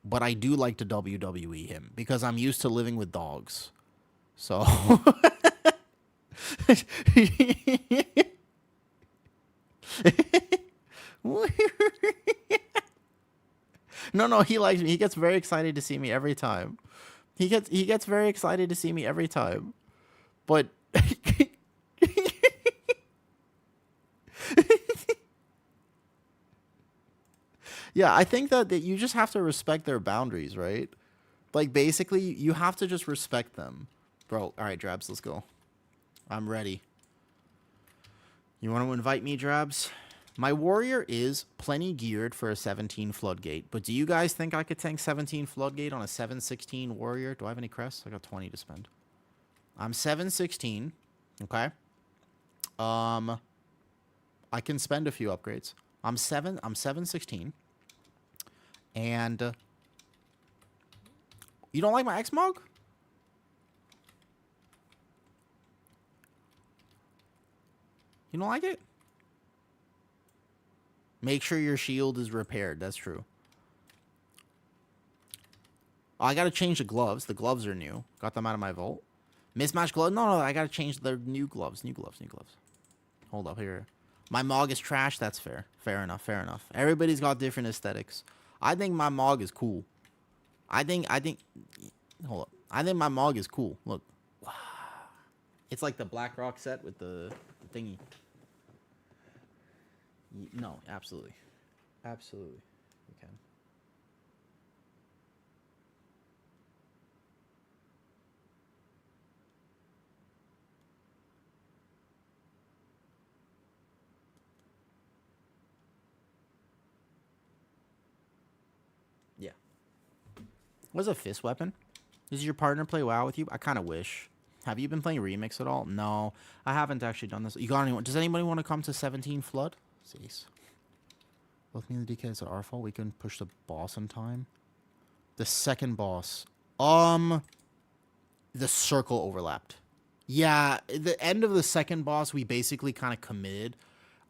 but I do like to WWE him because I'm used to living with dogs. So... No, he likes me. He gets very excited to see me every time. He gets very excited to see me every time. But... yeah, I think that you just have to respect their boundaries, right? Like, basically, you have to just respect them. Bro, alright, Drabs, let's go. I'm ready. You want to invite me, Drabs? My warrior is plenty geared for a 17 Floodgate, but do you guys think I could tank 17 Floodgate on a 716 warrior? Do I have any crests? I got 20 to spend. I'm 716, okay? I can spend a few upgrades. I'm 716. And you don't like my Xmog? You don't like it? Make sure your shield is repaired. That's true. Oh, I got to change the gloves. The gloves are new. Got them out of my vault. Mismatched gloves? No, I got to change the new gloves. New gloves. Hold up here. My Mog is trash. That's fair. Fair enough. Everybody's got different aesthetics. I think my Mog is cool. I think... Hold up. I think my Mog is cool. Look. Wow. It's like the Black Rock set with the thingy. No, absolutely. Absolutely. You can. Yeah. What's a fist weapon? Does your partner play WoW with you? I kind of wish. Have you been playing Remix at all? No, I haven't actually done this. You got anyone? Does anybody want to come to 17 Flood? Jeez. Both me and the DK, is it our fault we couldn't push the boss in time? The second boss. The circle overlapped. Yeah, the end of the second boss, we basically kind of committed.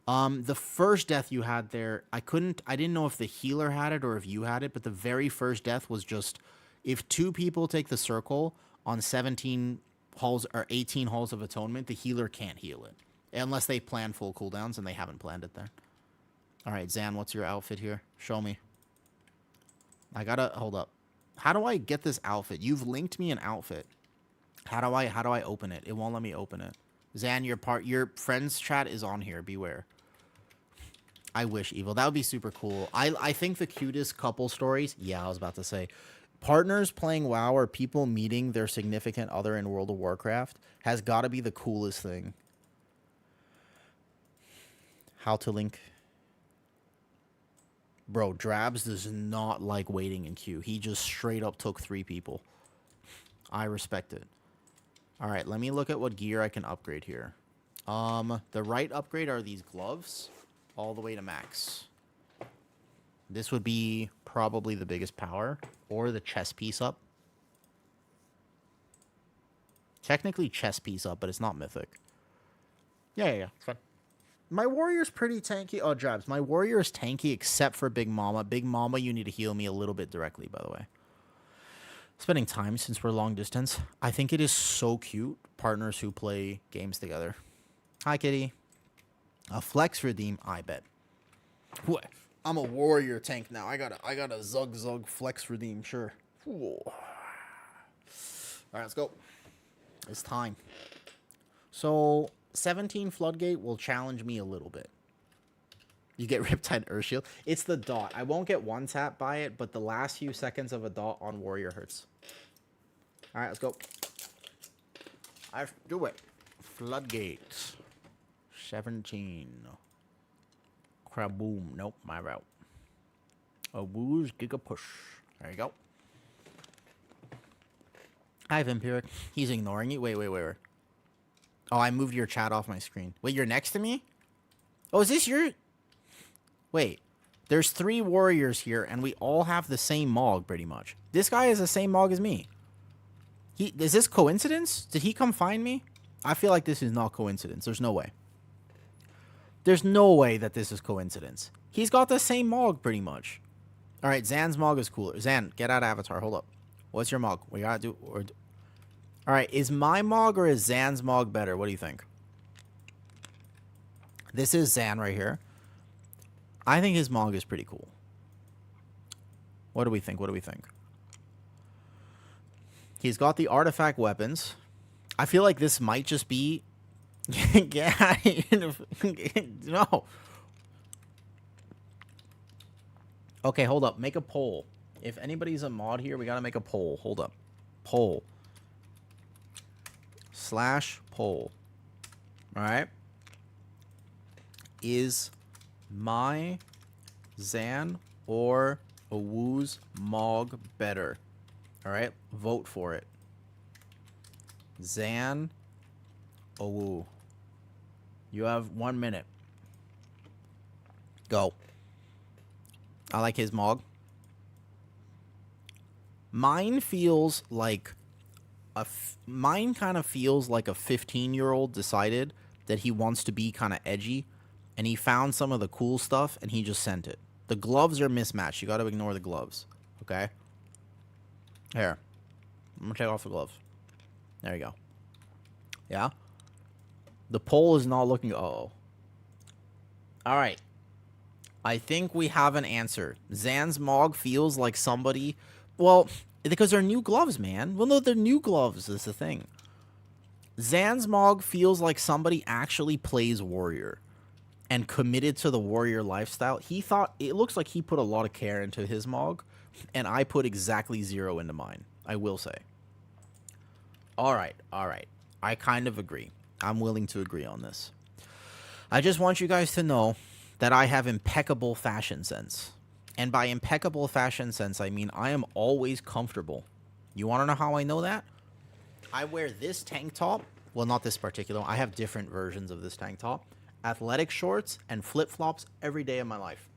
The first death you had there, I didn't know if the healer had it or if you had it, but the very first death was just, if two people take the circle on 17 halls or 18 halls of atonement, the healer can't heal it. Unless they plan full cooldowns, and they haven't planned it there. Alright, Zan, what's your outfit here? Show me. I gotta... Hold up. How do I get this outfit? You've linked me an outfit. How do I open it? It won't let me open it. Zan, your friends chat is on here. Beware. I wish, Evil. That would be super cool. I think the cutest couple stories... Yeah, I was about to say... Partners playing WoW or people meeting their significant other in World of Warcraft has got to be the coolest thing. How to link. Bro, Drabs does not like waiting in queue. He just straight up took 3 people. I respect it. All right, let me look at what gear I can upgrade here. The right upgrade are these gloves all the way to max. This would be probably the biggest power, or the chest piece up. Technically chest piece up, but it's not mythic. Yeah, it's fine. My warrior's pretty tanky. Oh, Jabs. My warrior is tanky except for Big Mama. Big Mama, you need to heal me a little bit directly, by the way. Spending time since we're long distance. I think it is so cute, partners who play games together. Hi, kitty. A flex redeem, I bet. What? I'm a warrior tank now. I got a Zug flex redeem, sure. Ooh. All right, let's go. It's time. So 17 Floodgate will challenge me a little bit. You get Riptide Urshield. It's the dot. I won't get one tap by it, but the last few seconds of a dot on warrior hurts. All right, let's go. I do it. Floodgate. 17. Craboom. Nope, my route. A woo's Giga Push. There you go. Hi, Vampiric. He's ignoring you. Wait. Oh, I moved your chat off my screen. Wait, you're next to me? Oh, is this your... Wait. There's 3 warriors here, and we all have the same Mog, pretty much. This guy has the same Mog as me. Is this coincidence? Did he come find me? I feel like this is not coincidence. There's no way. There's no way that this is coincidence. He's got the same Mog, pretty much. All right, Zan's Mog is cooler. Zan, get out of Avatar. Hold up. What's your Mog? We gotta do... All right, is my Mog or is Zan's Mog better? What do you think? This is Zan right here. I think his Mog is pretty cool. What do we think? He's got the artifact weapons. I feel like this might just be... yeah, no. Okay, hold up. Make a poll. If anybody's a mod here, we gotta make a poll. Hold up. Poll. /poll. Alright. Is my Zan or Awoo's Mog better? Alright, vote for it. Zan, Awoo. You have 1 minute. Go. I like his Mog. Mine feels like mine kind of feels like a 15-year-old decided that he wants to be kind of edgy, and he found some of the cool stuff, and he just sent it. The gloves are mismatched. You got to ignore the gloves, okay? Here. I'm going to take off the gloves. There you go. Yeah? The poll is not looking... Uh-oh. All right. I think we have an answer. Zan's Mog feels like somebody... Well, because they're new gloves, man. Well, no, they're new gloves. That's the thing. Zan's Mog feels like somebody actually plays Warrior and committed to the Warrior lifestyle. He thought... It looks like he put a lot of care into his Mog, and I put exactly 0 into mine. I will say. All right. I kind of agree. I'm willing to agree on this. I just want you guys to know that I have impeccable fashion sense. And by impeccable fashion sense, I mean I am always comfortable. You want to know how I know that? I wear this tank top. Well, not this particular. I have different versions of this tank top. Athletic shorts and flip-flops every day of my life.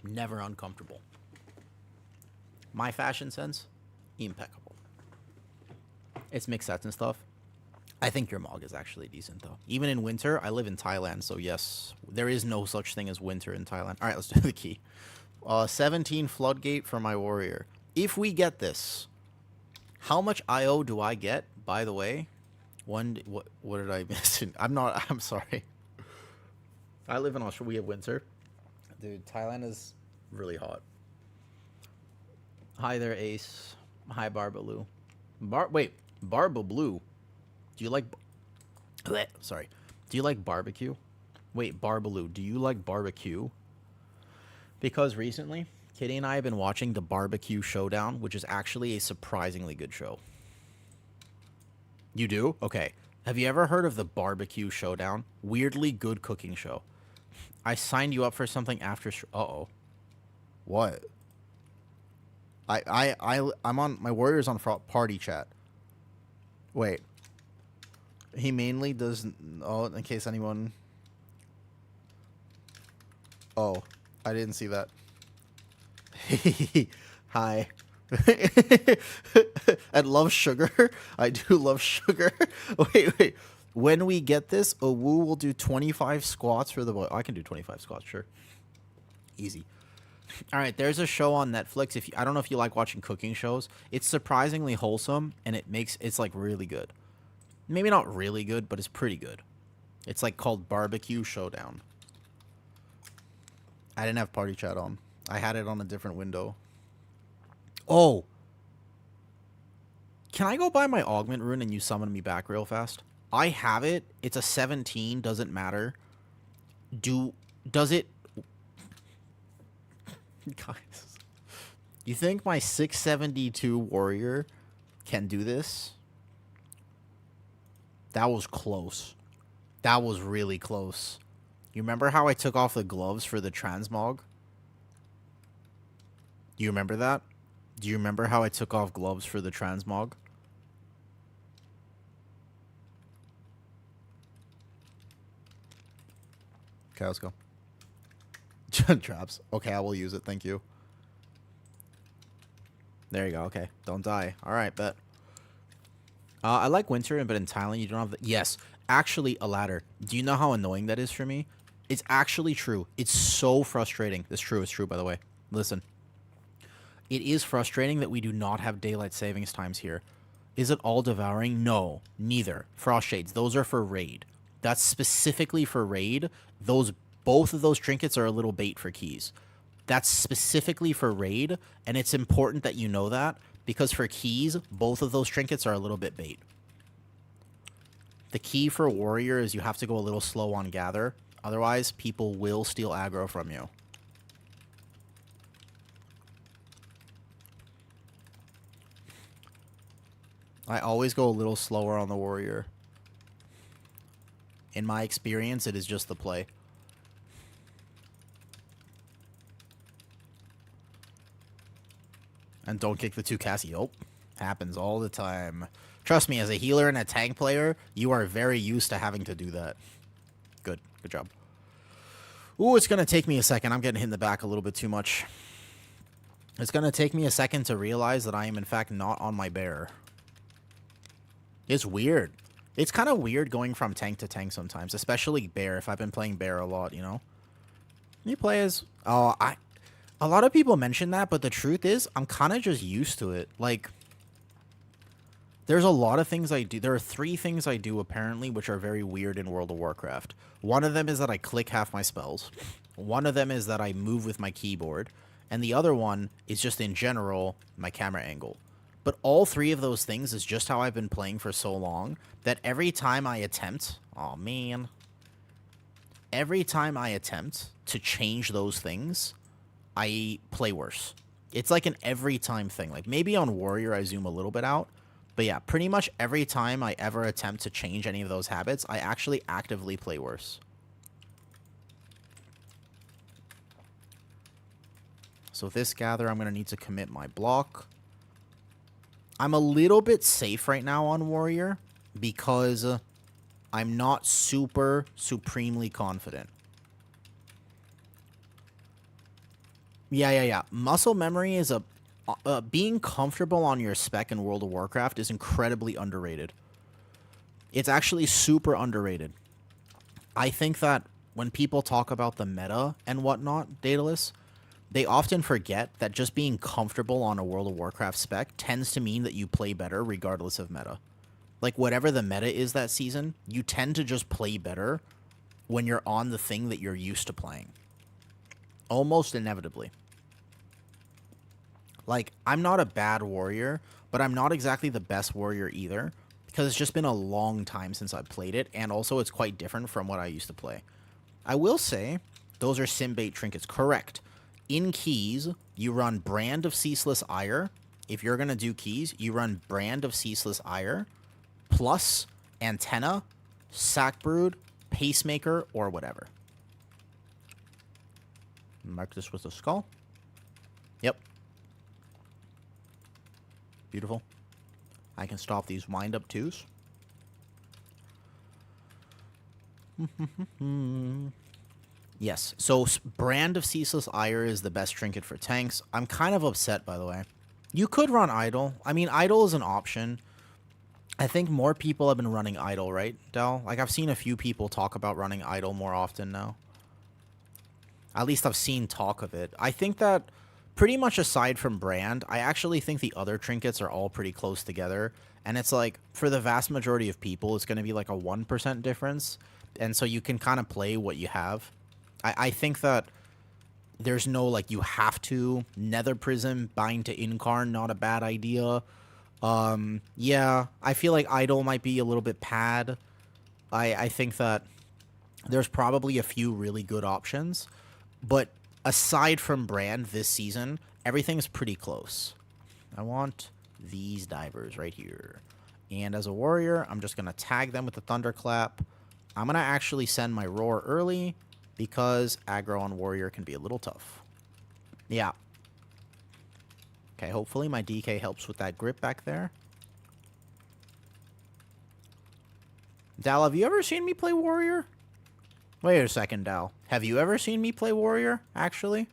Never uncomfortable. My fashion sense, impeccable. It's mixed sets and stuff. I think your Mog is actually decent, though. Even in winter, I live in Thailand, so yes, there is no such thing as winter in Thailand. All right, let's do the key. 17 Floodgate for my warrior. If we get this, how much IO do I get? By the way, what did I miss? I'm sorry. I live in Australia. We have winter. Dude, Thailand is really hot. Hi there, Ace. Hi, Barbaloo. Barbaloo. Do you like... Sorry. Do you like barbecue? Wait, Barbaloo, do you like barbecue? Because recently, Kitty and I have been watching The Barbecue Showdown, which is actually a surprisingly good show. You do? Okay. Have you ever heard of The Barbecue Showdown? Weirdly good cooking show. I signed you up for something after... Uh-oh. What? I'm on... My warrior's on party chat. Wait. He mainly does. Oh, in case anyone. Oh, I didn't see that. Hi. And love sugar. I do love sugar. Wait. When we get this, Owu will do 25 squats for the boy. I can do 25 squats, sure. Easy. All right, there's a show on Netflix. If you, I don't know if you like watching cooking shows, it's surprisingly wholesome and it's like really good. Maybe not really good, but it's pretty good. It's like called Barbecue Showdown. I didn't have party chat on. I had it on a different window. Oh. Can I go buy my augment rune and you summon me back real fast? I have it. It's a 17. Doesn't matter. Does it... Guys. You think my 672 warrior can do this? That was close. That was really close. You remember how I took off the gloves for the transmog? Do you remember that? Do you remember how I took off gloves for the transmog? Okay, let's go. Traps. Okay, I will use it. Thank you. There you go. Okay. Don't die. All right, bet. I like winter, but in Thailand, you don't have the... Yes. Actually, a ladder. Do you know how annoying that is for me? It's actually true. It's so frustrating. It's true. It's true, by the way. Listen. It is frustrating that we do not have daylight savings times here. Is it all devouring? No. Neither. Frost shades. Those are for raid. That's specifically for raid. Both of those trinkets are a little bait for keys. That's specifically for raid, and it's important that you know that, because for keys, both of those trinkets are a little bit bait. The key for warrior is you have to go a little slow on gather. Otherwise, people will steal aggro from you. I always go a little slower on the warrior. In my experience, it is just the play. And don't kick the 2 Cassie. Oh, happens all the time. Trust me, as a healer and a tank player, you are very used to having to do that. Good. Good job. Ooh, it's going to take me a second. I'm getting hit in the back a little bit too much. It's going to take me a second to realize that I am, in fact, not on my bear. It's weird. It's kind of weird going from tank to tank sometimes, especially bear, if I've been playing bear a lot, you know? You play as... Oh, a lot of people mention that, but the truth is, I'm kind of just used to it. Like, there's a lot of things I do. There are 3 things I do, apparently, which are very weird in World of Warcraft. One of them is that I click half my spells. One of them is that I move with my keyboard. And the other one is just, in general, my camera angle. But all 3 of those things is just how I've been playing for so long that every time I attempt... Oh, man. Every time I attempt to change those things... I play worse. It's like an every time thing. Like maybe on Warrior I zoom a little bit out. But yeah, pretty much every time I ever attempt to change any of those habits, I actually actively play worse. So this gather, I'm going to need to commit my block. I'm a little bit safe right now on Warrior because I'm not supremely confident. Yeah. Muscle memory is being comfortable on your spec in World of Warcraft is incredibly underrated. It's actually super underrated. I think that when people talk about the meta and whatnot, Daedalus, they often forget that just being comfortable on a World of Warcraft spec tends to mean that you play better regardless of meta. Like, whatever the meta is that season, you tend to just play better when you're on the thing that you're used to playing. Almost inevitably. Like, I'm not a bad warrior, but I'm not exactly the best warrior either, because it's just been a long time since I've played it, and also it's quite different from what I used to play. I will say, those are Simbait trinkets. Correct. In keys, you run Brand of Ceaseless Ire. If you're going to do keys, you run Brand of Ceaseless Ire, plus Antenna, Sackbrood, Pacemaker, or whatever. Mark this with a skull. Yep. Beautiful. I can stop these wind-up twos. Yes. So Brand of Ceaseless Ire is the best trinket for tanks. I'm kind of upset, by the way. You could run Idol. I mean, Idol is an option. I think more people have been running Idol, right, Del? Like, I've seen a few people talk about running Idol more often now. At least I've seen talk of it. I think that pretty much aside from Brand, I actually think the other trinkets are all pretty close together. And it's like, for the vast majority of people, it's going to be like a 1% difference. And so you can kind of play what you have. I think that there's no, like, you have to. Nether Prism, Bind to Incarn, not a bad idea. Yeah, I feel like Idol might be a little bit pad. I think that there's probably a few really good options. But aside from Brand this season, everything's pretty close. I want these divers right here. And as a warrior, I'm just going to tag them with the Thunderclap. I'm going to actually send my Roar early because aggro on warrior can be a little tough. Yeah. Okay, hopefully my DK helps with that grip back there. Dal, have you ever seen me play warrior? Wait a second, Dal. Have you ever seen me play warrior, actually?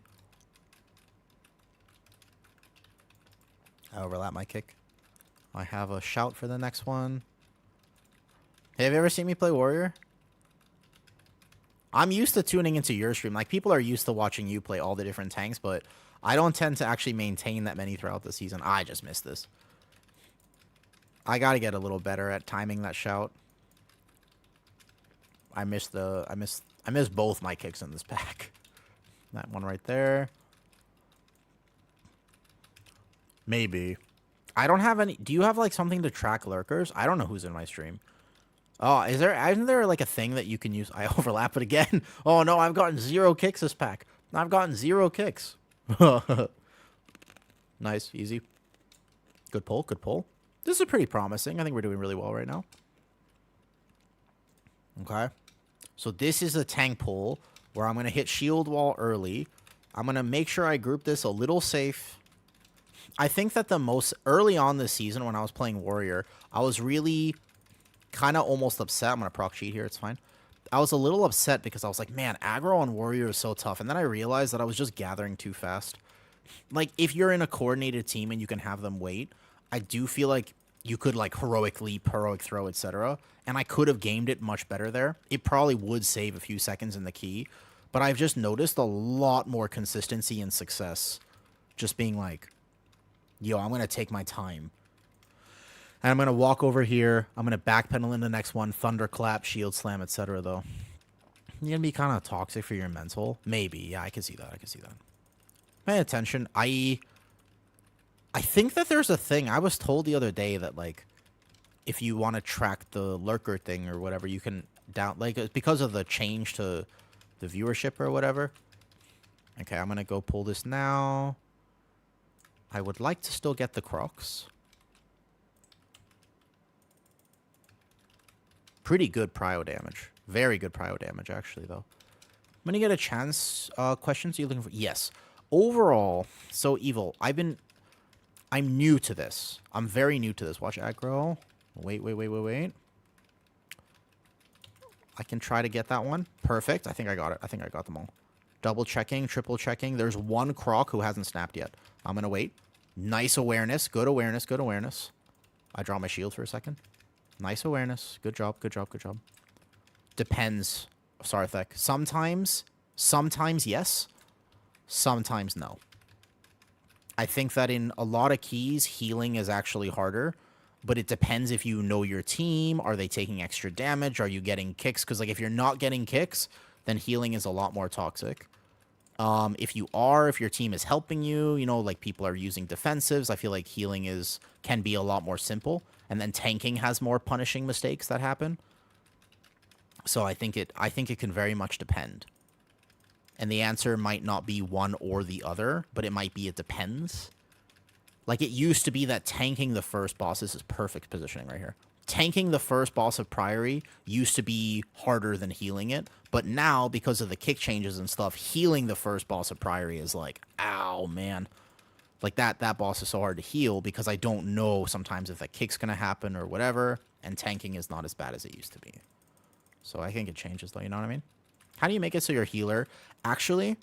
I overlap my kick. I have a shout for the next one. Hey, have you ever seen me play warrior? I'm used to tuning into your stream. Like, people are used to watching you play all the different tanks, but I don't tend to actually maintain that many throughout the season. I just missed this. I gotta get a little better at timing that shout. I missed both my kicks in this pack. That one right there. Maybe. I don't have any. Do you have, like, something to track lurkers? I don't know who's in my stream. Oh, isn't there like a thing that you can use? I overlap it again. Oh no, I've gotten 0 kicks this pack. I've gotten 0 kicks. Nice, easy. Good pull, good pull. This is pretty promising. I think we're doing really well right now. Okay. So this is a tank pull where I'm going to hit shield wall early. I'm going to make sure I group this a little safe. I think that the most early on this season when I was playing warrior, I was really kind of almost upset. I'm going to proc cheat here. It's fine. I was a little upset because I was like, man, aggro on warrior is so tough. And then I realized that I was just gathering too fast. Like, if you're in a coordinated team and you can have them wait, I do feel like you could, like, heroic leap, heroic throw, etc. And I could have gamed it much better there. It probably would save a few seconds in the key. But I've just noticed a lot more consistency and success. Just being like, yo, I'm going to take my time. And I'm going to walk over here. I'm going to backpedal in the next one. Thunderclap, shield slam, etc. though. You're going to be kind of toxic for your mental. Maybe. Yeah, I can see that. I can see that. Pay attention. I think that there's a thing. I was told the other day that, like, if you want to track the lurker thing or whatever, you can down, like, because of the change to the viewership or whatever. Okay, I'm going to go pull this now. I would like to still get the Crocs. Pretty good prio damage. Very good prio damage, actually, though. I'm going to get a chance. Questions are you looking for? Yes. Overall, so evil. I'm new to this. I'm very new to this. Watch aggro. Wait. I can try to get that one. Perfect. I think I got it. I think I got them all. Double checking, triple checking. There's one Croc who hasn't snapped yet. I'm going to wait. Nice awareness. Good awareness. Good awareness. I draw my shield for a second. Nice awareness. Good job. Good job. Good job. Depends, Sarthek. Sometimes yes. Sometimes no. I think that in a lot of keys, healing is actually harder. But it depends if you know your team. Are they taking extra damage? Are you getting kicks? Because, like, if you're not getting kicks, then healing is a lot more toxic. If your team is helping you, you know, like, people are using defensives, I feel like healing can be a lot more simple. And then tanking has more punishing mistakes that happen. So I think it can very much depend. And the answer might not be one or the other, but it might be it depends. Like, it used to be that tanking the first boss, this is perfect positioning right here. Tanking the first boss of Priory used to be harder than healing it. But now, because of the kick changes and stuff, healing the first boss of Priory is like, ow, man. Like, that boss is so hard to heal because I don't know sometimes if that kick's going to happen or whatever. And tanking is not as bad as it used to be. So I think it changes, though. You know what I mean? How do you make it so your healer... Actually,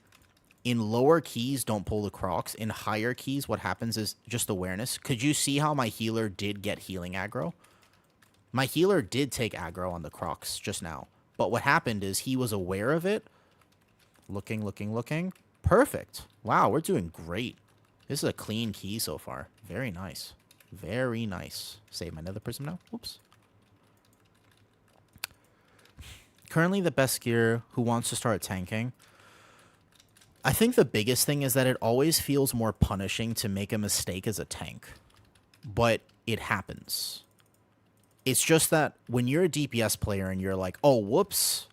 in lower keys, don't pull the Crocs. In higher keys, what happens is just awareness. Could you see how my healer did get healing aggro? My healer did take aggro on the Crocs just now. But what happened is he was aware of it. Looking, looking, looking. Perfect. Wow, we're doing great. This is a clean key so far. Very nice. Very nice. Save my nether prism now. Oops. Currently the best gear who wants to start tanking. I think the biggest thing is that it always feels more punishing to make a mistake as a tank. But it happens. It's just that when you're a DPS player and you're like, oh, whoops.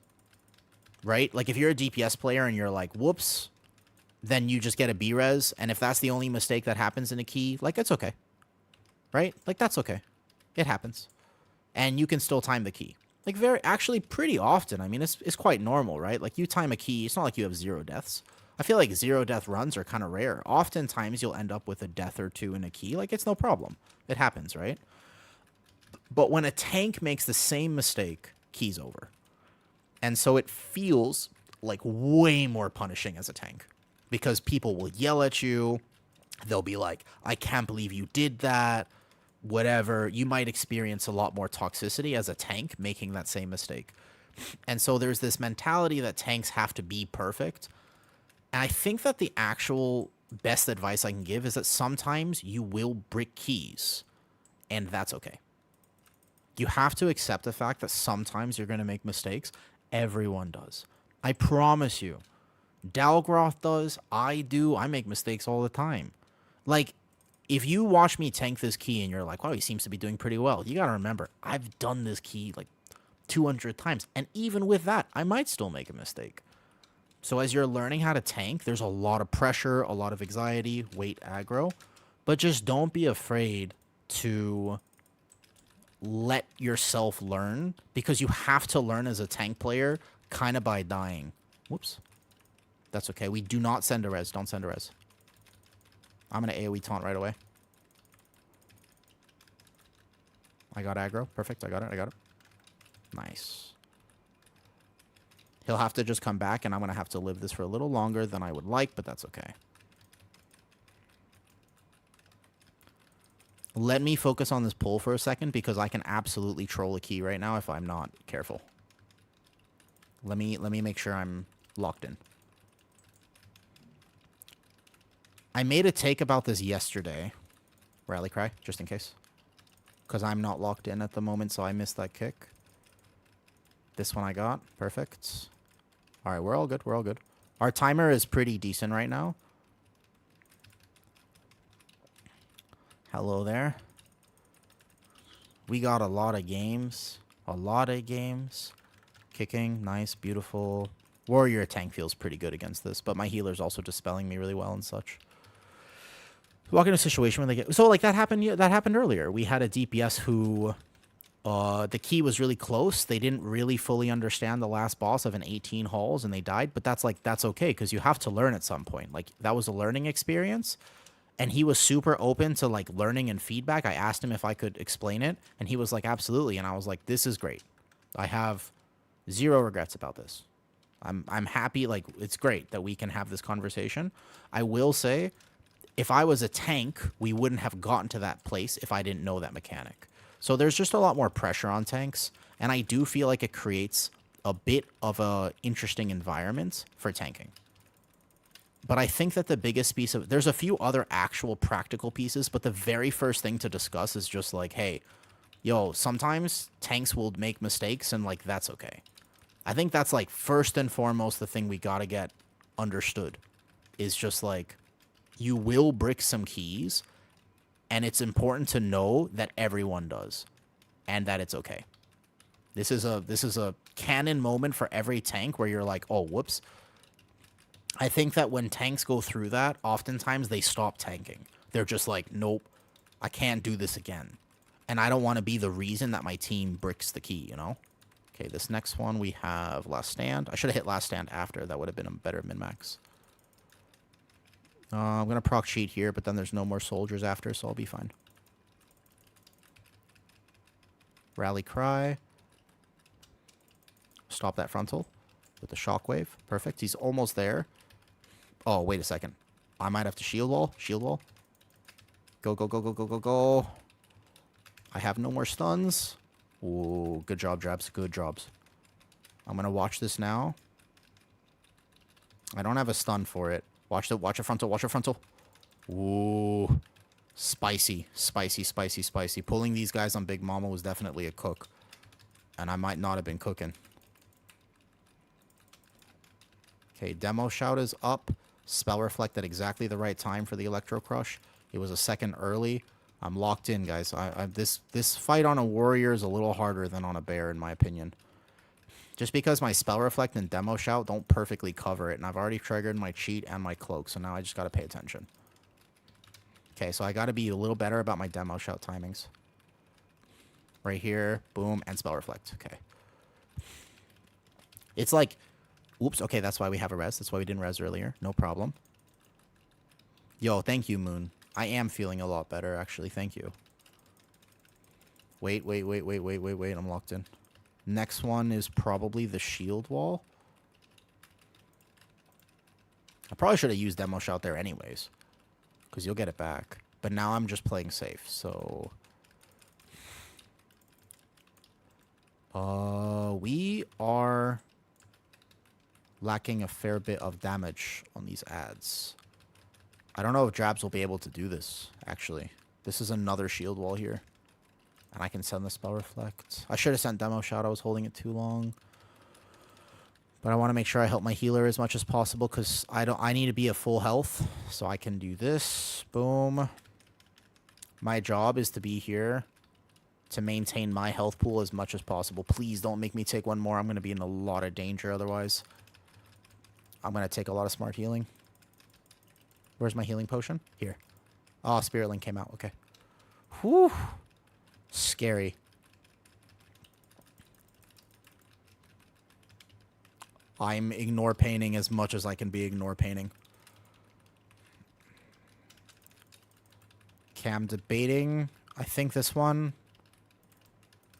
Right? Like if you're a DPS player and you're like, whoops. Then you just get a B-res. And if that's the only mistake that happens in a key, like it's okay. Right? Like that's okay. It happens. And you can still time the key. Like actually pretty often. I mean, it's quite normal, right? Like you time a key. It's not like you have 0 deaths. I feel like 0 death runs are kind of rare. Oftentimes you'll end up with a death or 2 in a key. Like it's no problem. It happens, right? But when a tank makes the same mistake, key's over. And so it feels like way more punishing as a tank. Because people will yell at you. They'll be like, I can't believe you did that. Whatever. You might experience a lot more toxicity as a tank making that same mistake. And so there's this mentality that tanks have to be perfect. And I think that the actual best advice I can give is that sometimes you will brick keys. And that's okay. You have to accept the fact that sometimes you're going to make mistakes. Everyone does. I promise you. Dalgroth does. I do. I make mistakes all the time. Like, if you watch me tank this key and you're like, wow, he seems to be doing pretty well. You got to remember, I've done this key like 200 times. And even with that, I might still make a mistake. So as you're learning how to tank, there's a lot of pressure, a lot of anxiety, weight, aggro. But just don't be afraid to let yourself learn, because you have to learn as a tank player kind of by dying. Whoops. That's okay. We do not send a res. Don't send a res. I'm going to AoE taunt right away. I got aggro. Perfect. I got it. I got it. Nice. He'll have to just come back, and I'm going to have to live this for a little longer than I would like, but that's okay. Let me focus on this pull for a second, because I can absolutely troll a key right now if I'm not careful. Let me make sure I'm locked in. I made a take about this yesterday. Rally cry, just in case. Because I'm not locked in at the moment, so I missed that kick. This one I got. Perfect. Alright, we're all good. We're all good. Our timer is pretty decent right now. Hello there. We got a lot of games. A lot of games. Kicking. Nice. Beautiful. Warrior tank feels pretty good against this, but my healer's also dispelling me really well and such. Walk in a situation where they get... So, like, that happened earlier. We had a DPS who... the key was really close. They didn't really fully understand the last boss of an 18 halls, and they died. But that's okay, because you have to learn at some point. Like, that was a learning experience. And he was super open to, like, learning and feedback. I asked him if I could explain it, and he was like, absolutely. And I was like, this is great. I have 0 regrets about this. I'm happy. Like, it's great that we can have this conversation. I will say, if I was a tank, we wouldn't have gotten to that place if I didn't know that mechanic. So there's just a lot more pressure on tanks, and I do feel like it creates a bit of a interesting environment for tanking. But I think that the biggest piece of... There's a few other actual practical pieces, but the very first thing to discuss is just like, hey, yo, sometimes tanks will make mistakes, and, like, that's okay. I think that's, like, first and foremost the thing we gotta get understood. Is just, like, you will brick some keys, and it's important to know that everyone does, and that it's okay. This is a canon moment for every tank where you're like, oh, whoops. I think that when tanks go through that, oftentimes they stop tanking. They're just like, nope, I can't do this again. And I don't want to be the reason that my team bricks the key, you know? Okay, this next one we have Last Stand. I should have hit Last Stand after. That would have been a better min-max. I'm going to proc cheat here, but then there's no more soldiers after, so I'll be fine. Rally Cry. Stop that frontal with the shockwave. Perfect. He's almost there. Oh, wait a second. I might have to shield wall. Shield wall. Go, go, go, go, go, go, go. I have no more stuns. Ooh, good job, Drabs. Good jobs. I'm going to watch this now. I don't have a stun for it. Watch the frontal. Watch the frontal. Ooh. Spicy. Spicy, spicy, spicy. Pulling these guys on Big Mama was definitely a cook. And I might not have been cooking. Okay, Demo Shout is up. Spell Reflect at exactly the right time for the Electro Crush. It was a second early. I'm locked in, guys. This fight on a warrior is a little harder than on a bear, in my opinion. Just because my Spell Reflect and Demo Shout don't perfectly cover it, and I've already triggered my cheat and my cloak, so now I just gotta pay attention. Okay, so I gotta be a little better about my Demo Shout timings. Right here, boom, and Spell Reflect. Okay. It's like, oops, okay, that's why we have a res. That's why we didn't res earlier. No problem. Yo, thank you, Moon. I am feeling a lot better, actually. Thank you. Wait. I'm locked in. Next one is probably the shield wall. I probably should have used Demo Shout there anyways, because you'll get it back. But now I'm just playing safe, so... we are lacking a fair bit of damage on these ads. I don't know if Drabs will be able to do this, actually. This is another shield wall here. And I can send the Spell Reflect. I should have sent Demo Shout. I was holding it too long. But I want to make sure I help my healer as much as possible, because I need to be at full health. So I can do this. Boom. My job is to be here to maintain my health pool as much as possible. Please don't make me take one more. I'm going to be in a lot of danger otherwise. I'm going to take a lot of smart healing. Where's my healing potion? Here. Oh, Spirit Link came out. Okay. Whew. Scary. I'm ignore painting as much as I can be ignore painting. Okay, I'm debating. I think this one...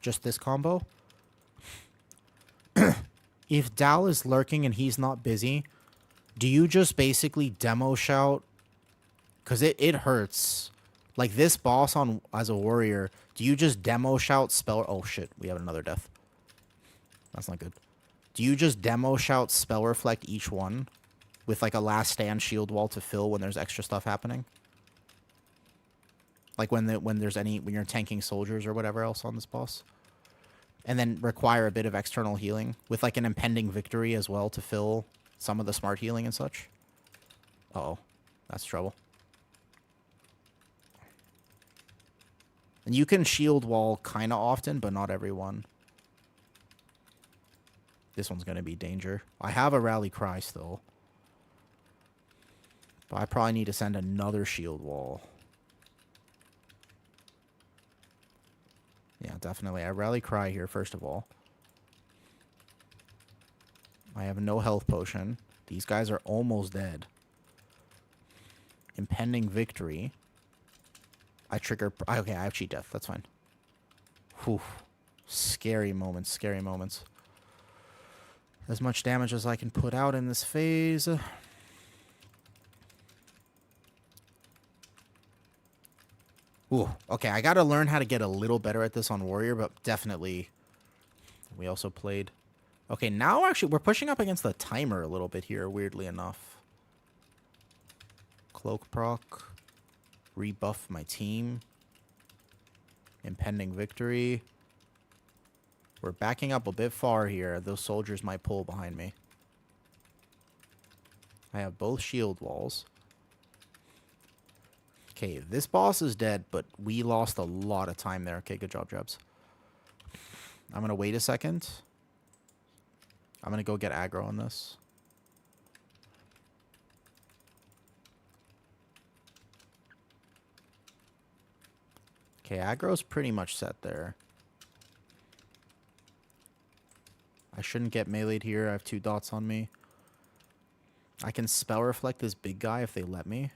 just this combo. If Dal is lurking and he's not busy, do you just basically Demo Shout? Because it hurts. Like this boss on as a warrior, do you just Demo Shout spell... oh shit, we have another death. That's not good. Do you just Demo Shout Spell Reflect each one with like a last stand shield wall to fill when there's extra stuff happening? Like when you're tanking soldiers or whatever else on this boss? And then require a bit of external healing with like an impending victory as well to fill some of the smart healing and such. Uh-oh. That's trouble. And you can shield wall kind of often, but not everyone. This one's going to be danger. I have a rally cry still. But I probably need to send another shield wall. Yeah, definitely. I rally cry here, first of all. I have no health potion. These guys are almost dead. Impending victory. I trigger... okay, I have cheat death. That's fine. Whew. Scary moments. Scary moments. As much damage as I can put out in this phase. Ooh, okay, I gotta learn how to get a little better at this on Warrior, but definitely we also played... okay, now actually we're pushing up against the timer a little bit here, weirdly enough. Cloak proc. Rebuff my team. Impending victory. We're backing up a bit far here. Those soldiers might pull behind me. I have both shield walls. Okay, this boss is dead, but we lost a lot of time there. Okay, good job, Jebs. I'm going to wait a second. I'm going to go get aggro on this. Okay, aggro's pretty much set there. I shouldn't get meleeed here. I have 2 dots on me. I can spell reflect this big guy if they let me.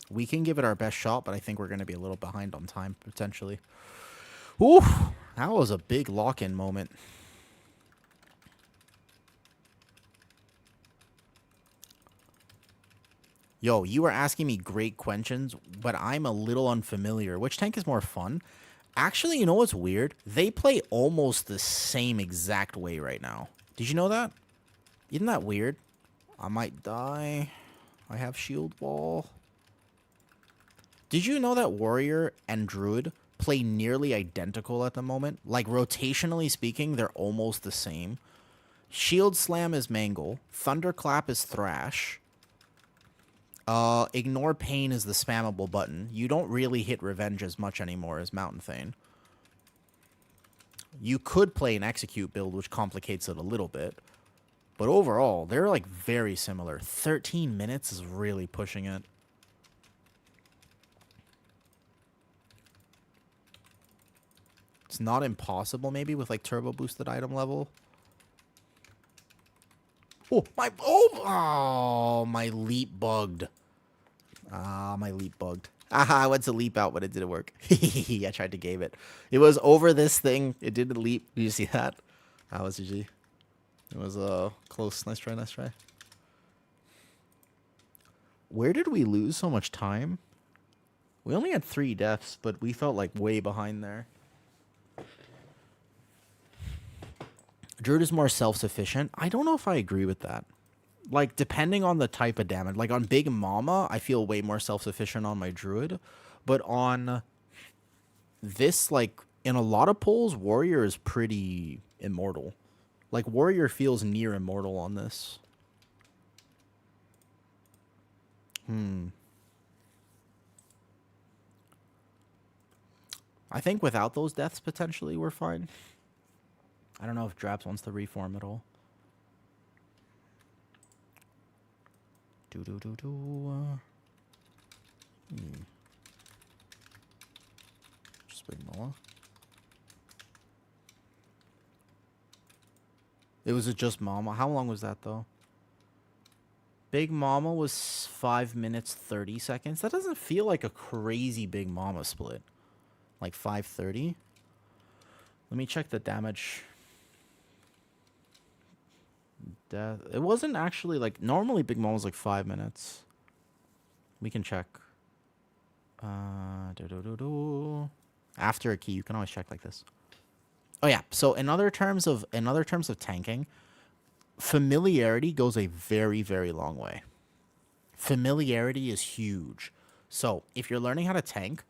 We can give it our best shot, but I think we're going to be a little behind on time, potentially. Ooh, that was a big lock-in moment. Yo, you were asking me great questions, but I'm a little unfamiliar. Which tank is more fun? Actually, you know what's weird? They play almost the same exact way right now. Did you know that? Isn't that weird? I might die. I have shield wall. Did you know that Warrior and Druid play nearly identical at the moment? Like, rotationally speaking, they're almost the same. Shield Slam is Mangle. Thunderclap is Thrash. Ignore Pain is the spammable button. You don't really hit Revenge as much anymore as Mountain Thane. You could play an Execute build, which complicates it a little bit. But overall, they're, like, very similar. 13 minutes is really pushing it. It's not impossible, maybe, with, like, turbo boosted item level. Oh, my leap bugged. My leap bugged. Aha, I went to leap out, but it didn't work. I tried to game it. It was over this thing. It didn't leap. Did you see that? That was GG. It was close. Nice try, nice try. Where did we lose so much time? We only had 3 deaths, but we felt like way behind there. Druid is more self-sufficient. I don't know if I agree with that. Like, depending on the type of damage. Like, on Big Mama, I feel way more self-sufficient on my Druid. But on this, like, in a lot of polls, Warrior is pretty immortal. Like, Warrior feels near immortal on this. I think without those deaths, potentially, we're fine. I don't know if Draps wants to reform at all. Just Big Mama. It was just Mama. How long was that, though? Big Mama was 5 minutes, 30 seconds. That doesn't feel like a crazy Big Mama split. Like 5:30. Let me check the damage. Death. It wasn't actually like normally Big Mom was like 5 minutes. We can check. After a key, you can always check like this. Oh yeah. So in other terms of tanking, familiarity goes a very, very long way. Familiarity is huge. So if you're learning how to tank,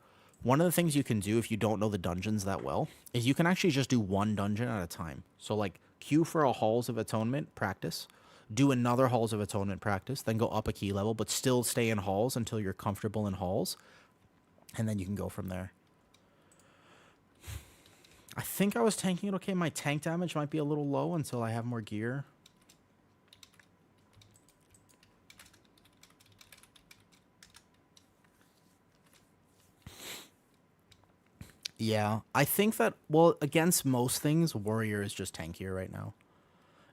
one of the things you can do if you don't know the dungeons that well is you can actually just do one dungeon at a time. So like queue for a Halls of Atonement practice, do another Halls of Atonement practice, then go up a key level, but still stay in Halls until you're comfortable in Halls, and then you can go from there. I think I was tanking it okay. My tank damage might be a little low until I have more gear. Yeah, I think that, well, against most things, Warrior is just tankier right now.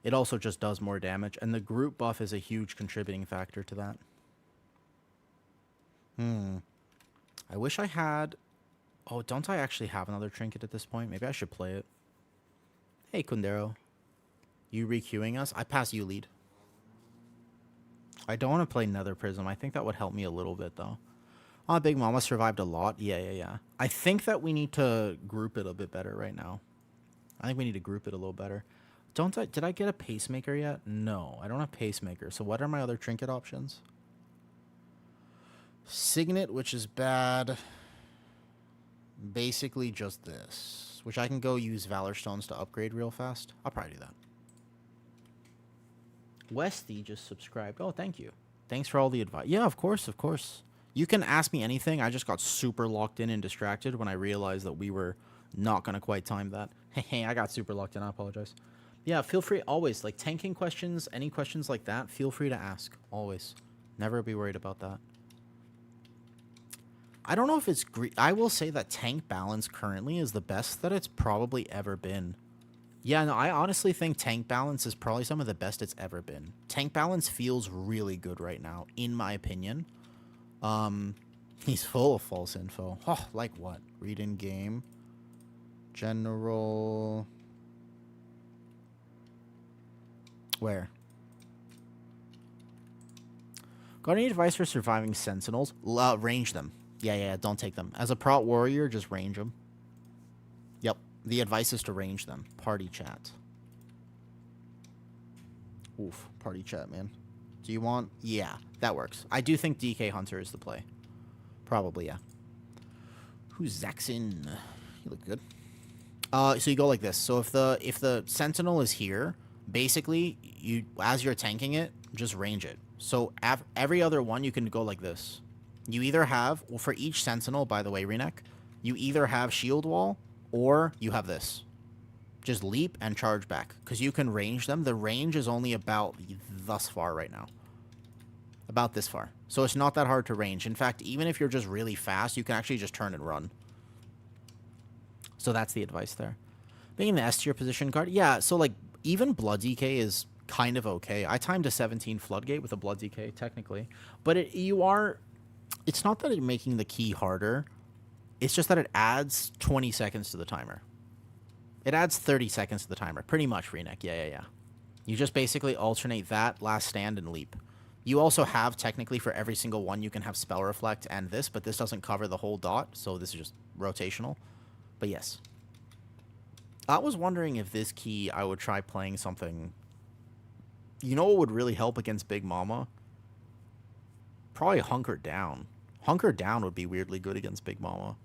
It also just does more damage, and the group buff is a huge contributing factor to that. I wish I had... Oh, don't I actually have another trinket at this point? Maybe I should play it. Hey, Kundero. You requeuing us? I pass you lead. I don't want to play Nether Prism. I think that would help me a little bit, though. Oh, Big Mama survived a lot. Yeah. I think that we need to group it a bit better right now. I think we need to group it a little better. Did I get a pacemaker yet? No, I don't have pacemaker. So what are my other trinket options? Signet, which is bad. Basically just this, which I can go use Valor Stones to upgrade real fast. I'll probably do that. Westy just subscribed. Oh, thank you. Thanks for all the advice. Yeah, of course. You can ask me anything. I just got super locked in and distracted when I realized that we were not going to quite time that. Hey, I got super locked in. I apologize. Yeah, feel free always. Like tanking questions, any questions like that, feel free to ask. Always. Never be worried about that. I don't know if it's... I will say that tank balance currently is the best that it's probably ever been. Yeah, no, I honestly think tank balance is probably some of the best it's ever been. Tank balance feels really good right now, in my opinion. He's full of false info. Oh, like what? Read in game. General. Where? Got any advice for surviving sentinels? Range them. Yeah, don't take them. As a prot warrior, just range them. Yep. The advice is to range them. Party chat. Oof. Party chat, man. Do you want... Yeah, that works. I do think DK Hunter is the play. Probably, yeah. Who's Zaxin? You look good. So you go like this. So if the sentinel is here, basically, you as you're tanking it, just range it. So every other one, you can go like this. You either have... Well, for each sentinel, by the way, Renek, you either have shield wall or you have this. Just leap and charge back, because you can range them. The range is only about thus far right now. About this far. So it's not that hard to range. In fact, even if you're just really fast, you can actually just turn and run. So that's the advice there. Being in the S tier position card, yeah, so like even Blood DK is kind of okay. I timed a 17 Floodgate with a Blood DK, technically. But it's not that it's making the key harder. It's just that it adds 20 seconds to the timer. It adds 30 seconds to the timer. Pretty much, Renek. Yeah. You just basically alternate that, last stand, and leap. You also have, technically, for every single one, you can have Spell Reflect and this, but this doesn't cover the whole dot, so this is just rotational. But yes. I was wondering if this key, I would try playing something... You know what would really help against Big Mama? Probably Hunker Down. Hunker Down would be weirdly good against Big Mama.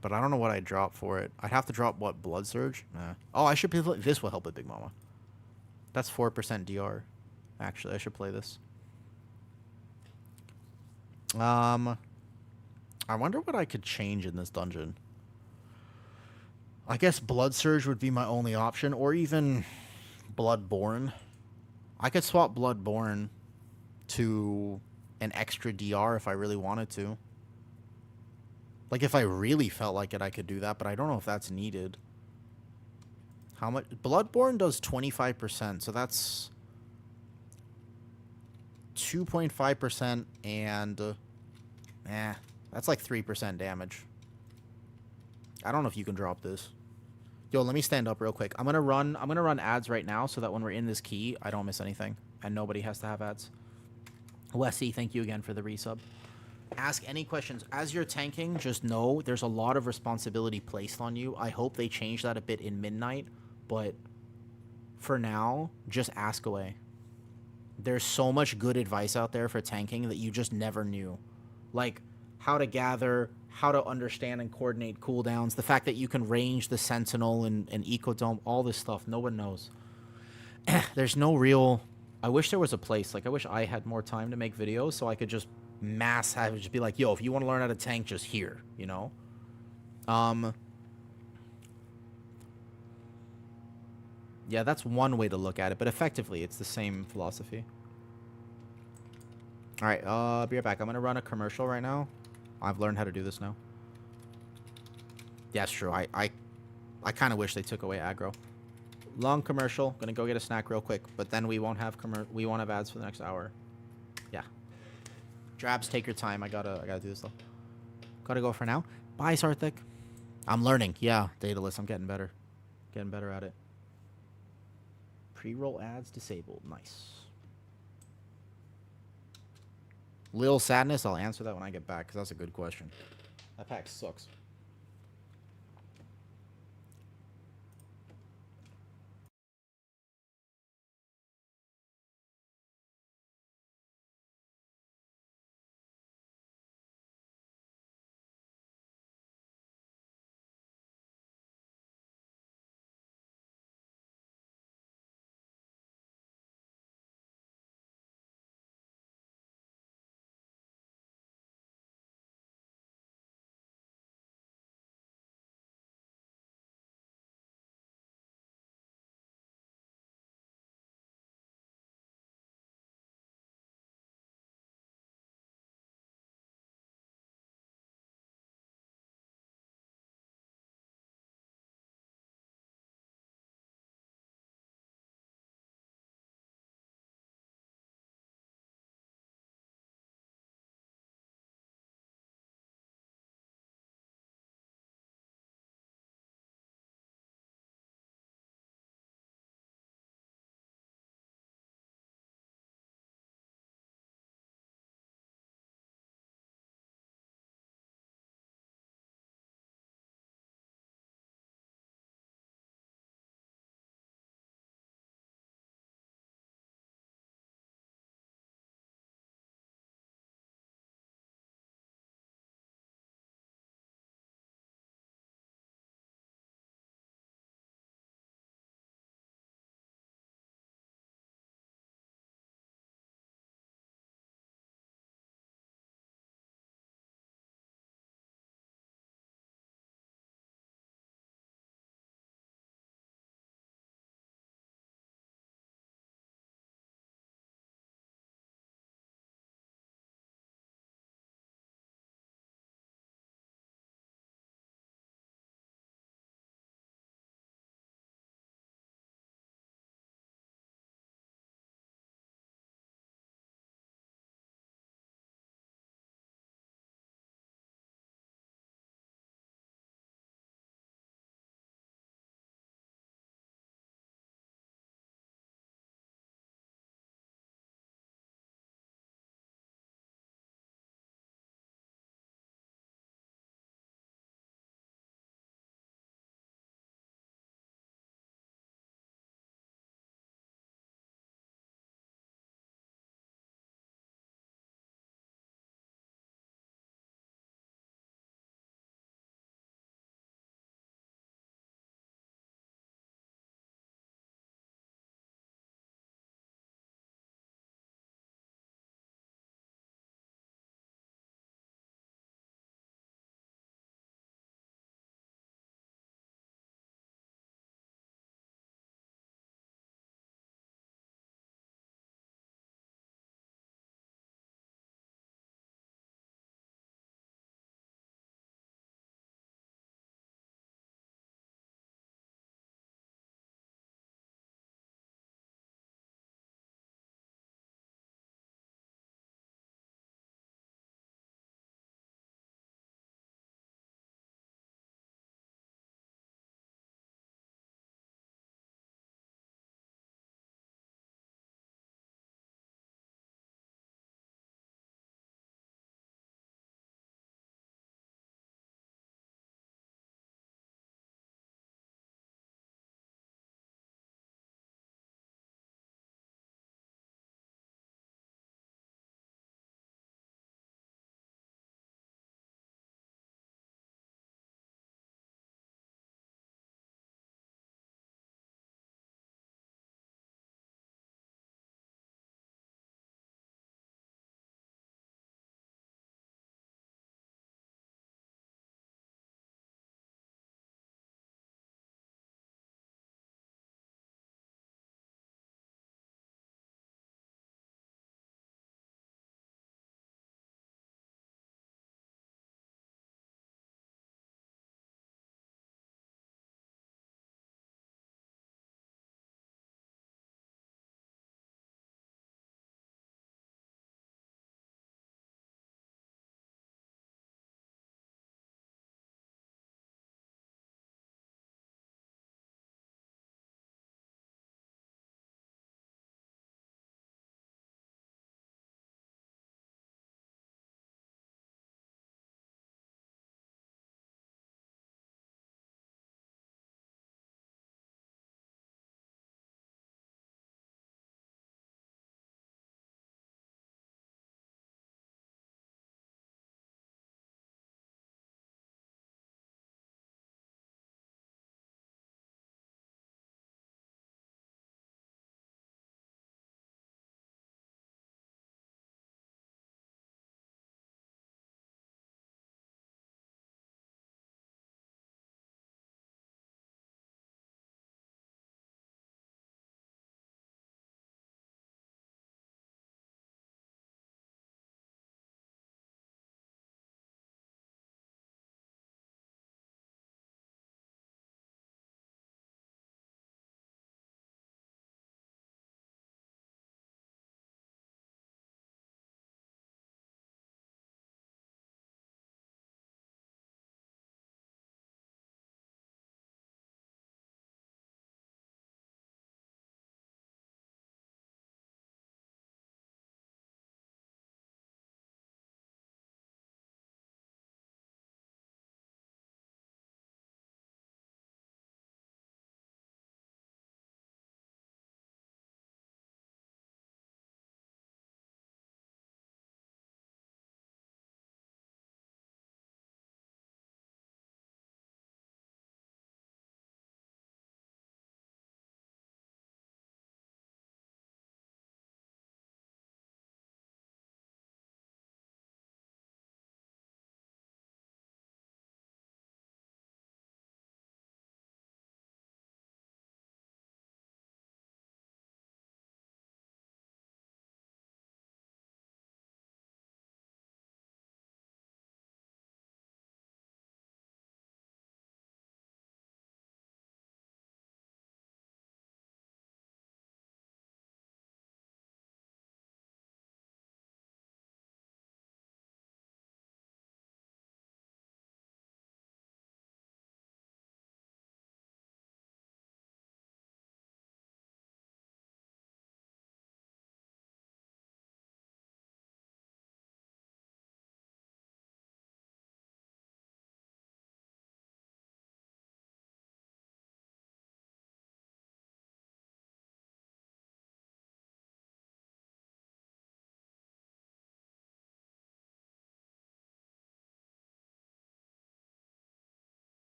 But I don't know what I'd drop for it. I'd have to drop, what, Blood Surge? Nah. Oh, I should play... This will help with Big Mama. That's 4% DR. Actually, I should play this. I wonder what I could change in this dungeon. I guess Blood Surge would be my only option, or even Bloodborne. I could swap Bloodborne to an extra DR if I really wanted to. Like, if I really felt like it, I could do that, but I don't know if that's needed. How much? Bloodborne does 25%, so that's 2.5%, and that's like 3% damage. I don't know if you can drop this. Yo, let me stand up real quick. I'm gonna run ads right now so that when we're in this key, I don't miss anything, and nobody has to have ads. Wessie, thank you again for the resub. Ask any questions. As you're tanking, just know there's a lot of responsibility placed on you. I hope they change that a bit in Midnight, but for now, just ask away. There's so much good advice out there for tanking that you just never knew. Like, how to gather, how to understand and coordinate cooldowns, the fact that you can range the Sentinel and Ecodome, all this stuff, no one knows. There's no real... I wish there was a place, like, I wish I had more time to make videos so I could just just be like, yo, if you want to learn how to tank, just here, you know? Yeah, that's one way to look at it, but effectively, it's the same philosophy. Alright, be right back. I'm gonna run a commercial right now. I've learned how to do this now. Yeah, it's true. I kind of wish they took away aggro. Long commercial. Gonna go get a snack real quick, but then we won't have ads for the next hour. Yeah. Drabs, take your time. I gotta do this though. Gotta go for now. Bye, Sarthik. I'm learning. Yeah, Daedalus. I'm getting better. Getting better at it. Pre-roll ads disabled. Nice. Lil Sadness, I'll answer that when I get back, because that's a good question. That pack sucks.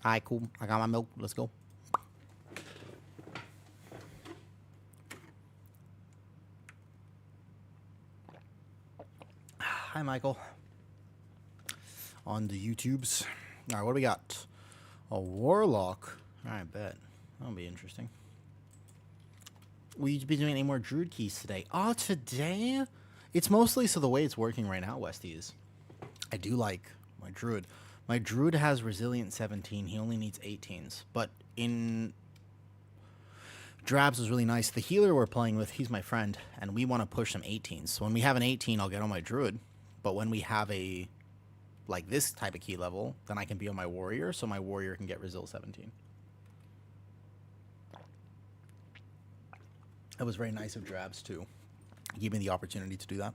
Alright, cool. I got my milk. Let's go. Hi, Michael. On the YouTubes. Alright, what do we got? A warlock. Alright, bet. That'll be interesting. Will you be doing any more Druid keys today? Oh, today? It's mostly so the way it's working right now, Westy, is I do like my Druid. My Druid has Resilient 17. He only needs 18s. But in Drabs is really nice. The healer we're playing with, he's my friend, and we want to push some 18s. So when we have an 18, I'll get on my Druid. But when we have a, like this type of key level, then I can be on my Warrior, so my Warrior can get Resil 17. It was very nice of Drabs to give me the opportunity to do that.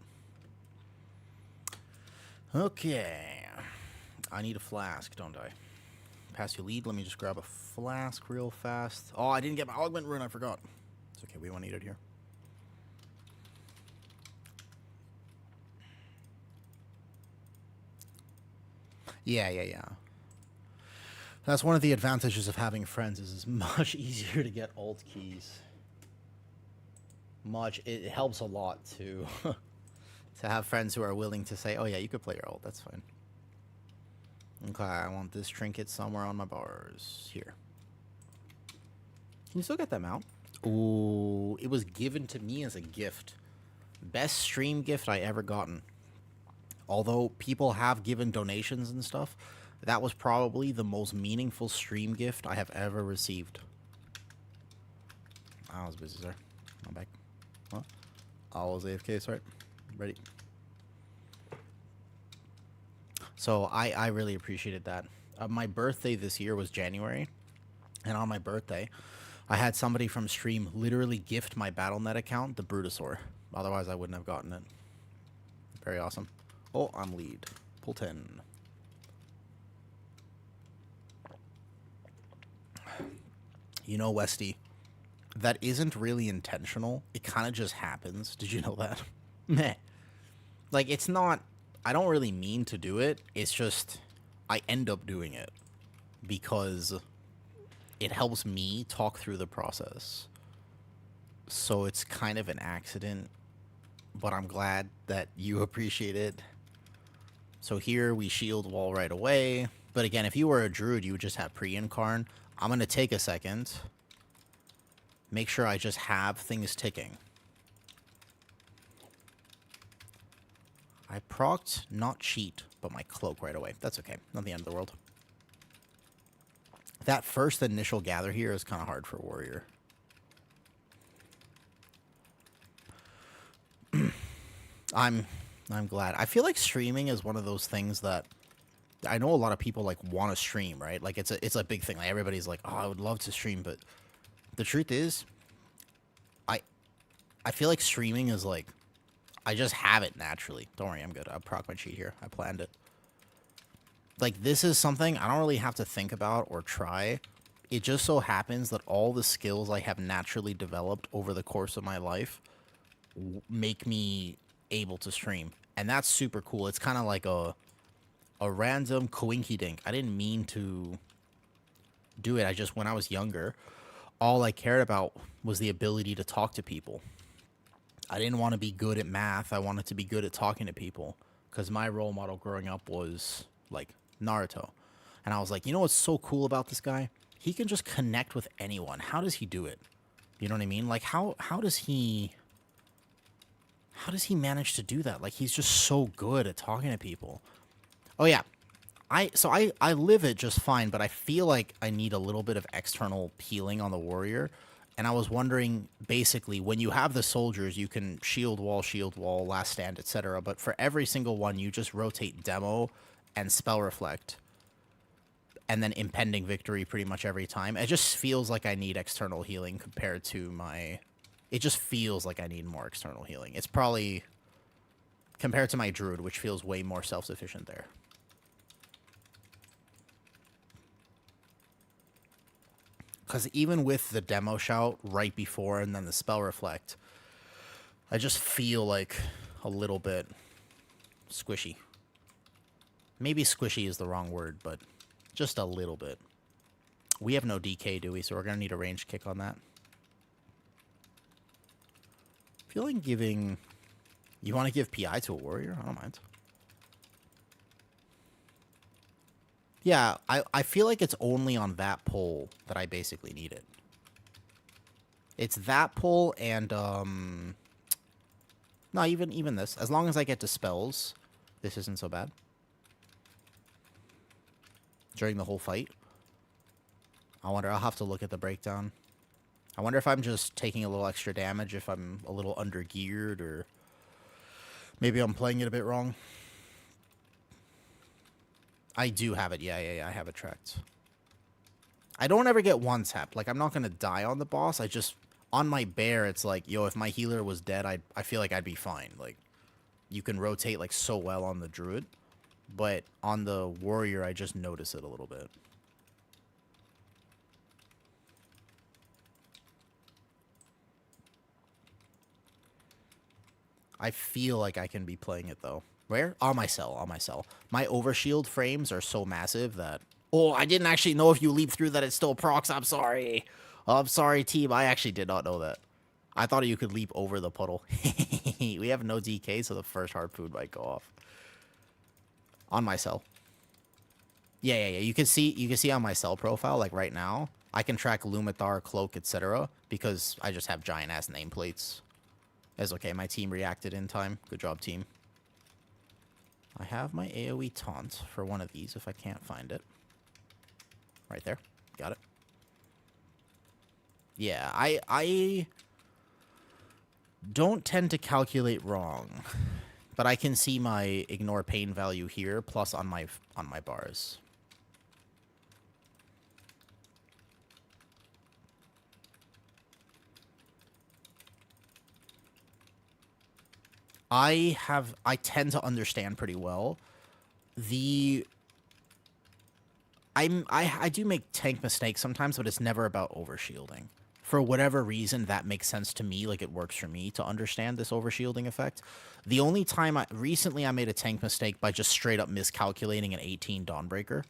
Okay. I need a flask, don't I? Pass your lead. Let me just grab a flask real fast. Oh, I didn't get my augment rune. I forgot. It's okay. We won't need it here. Yeah. That's one of the advantages of having friends is it's much easier to get alt keys. It helps a lot to to have friends who are willing to say, oh yeah, you could play your ult, that's fine. Okay, I want this trinket somewhere on my bars. Here. Can you still get that mount? Ooh, it was given to me as a gift. Best stream gift I ever gotten. Although people have given donations and stuff, that was probably the most meaningful stream gift I have ever received. I was busy, sir. I'm back. What? I was AFK, sorry. Ready. So I really appreciated that. My birthday this year was January, and on my birthday, I had somebody from stream literally gift my BattleNet account, the Brutosaur. Otherwise, I wouldn't have gotten it. Very awesome. Oh, I'm lead. Pull 10. You know, Westy, that isn't really intentional. It kind of just happens. Did you know that? Meh. Like, it's not... I don't really mean to do it. It's just... I end up doing it. Because it helps me talk through the process. So it's kind of an accident. But I'm glad that you appreciate it. So here we shield wall right away. But again, if you were a Druid, you would just have pre-incarn. I'm going to take a second. Make sure I just have things ticking. I procced, not cheat, but my cloak right away. That's okay. Not the end of the world. That first initial gather here is kind of hard for Warrior. I'm glad. I feel like streaming is one of those things that I know a lot of people like want to stream, right? Like it's a big thing. Like everybody's like, "Oh, I would love to stream," but the truth is I feel like streaming is like I just have it naturally. Don't worry, I'm good. I proc my cheat here. I planned it. Like this is something I don't really have to think about or try. It just so happens that all the skills I have naturally developed over the course of my life make me able to stream. And that's super cool. It's kind of like a random coinky dink. I didn't mean to do it. I just, when I was younger, all I cared about was the ability to talk to people. I didn't want to be good at math. I wanted to be good at talking to people because my role model growing up was like Naruto. And I was like, you know what's so cool about this guy? He can just connect with anyone. How does he do it? You know what I mean? Like how does he manage to do that? Like he's just so good at talking to people. Oh yeah. I live it just fine, but I feel like I need a little bit of external healing on the Warrior. And I was wondering, basically, when you have the soldiers, you can shield wall, last stand, etc. But for every single one, you just rotate demo and spell reflect. And then impending victory pretty much every time. It just feels like I need external healing compared to my... It just feels like I need more external healing. It's probably... Compared to my Druid, which feels way more self-sufficient there. Because even with the demo shout right before and then the spell reflect, I just feel like a little bit squishy. Maybe squishy is the wrong word, but just a little bit. We have no DK, do we? So we're going to need a range kick on that. I feel like giving... You want to give PI to a warrior? I don't mind. Yeah, I feel like it's only on that pull that I basically need it. It's that pull and, no, even this. As long as I get to spells, this isn't so bad. During the whole fight. I wonder, I'll have to look at the breakdown. I wonder if I'm just taking a little extra damage, if I'm a little under-geared, or... Maybe I'm playing it a bit wrong. I do have it. Yeah, I have it tracked. I don't ever get one tapped. Like, I'm not going to die on the boss. I just... On my bear, it's like, yo, if my healer was dead, I feel like I'd be fine. Like, you can rotate, like, so well on the Druid. But on the warrior, I just notice it a little bit. I feel like I can be playing it, though. Where? On my cell, on my cell. My overshield frames are so massive that... Oh, I didn't actually know if you leap through that it still procs. I'm sorry. I'm sorry, team. I actually did not know that. I thought you could leap over the puddle. We have no DK, so the first harpoon might go off. On my cell. Yeah. You can see on my cell profile, like right now, I can track Lumathar, Cloak, etc. because I just have giant-ass nameplates. It's okay, my team reacted in time. Good job, team. I have my AoE taunt for one of these if I can't find it. Right there. Got it. Yeah, I don't tend to calculate wrong, but I can see my ignore pain value here plus on my bars. I tend to understand pretty well. I do make tank mistakes sometimes, but it's never about overshielding. For whatever reason, that makes sense to me. Like, it works for me to understand this overshielding effect. The only time recently I made a tank mistake by just straight up miscalculating an 18 Dawnbreaker.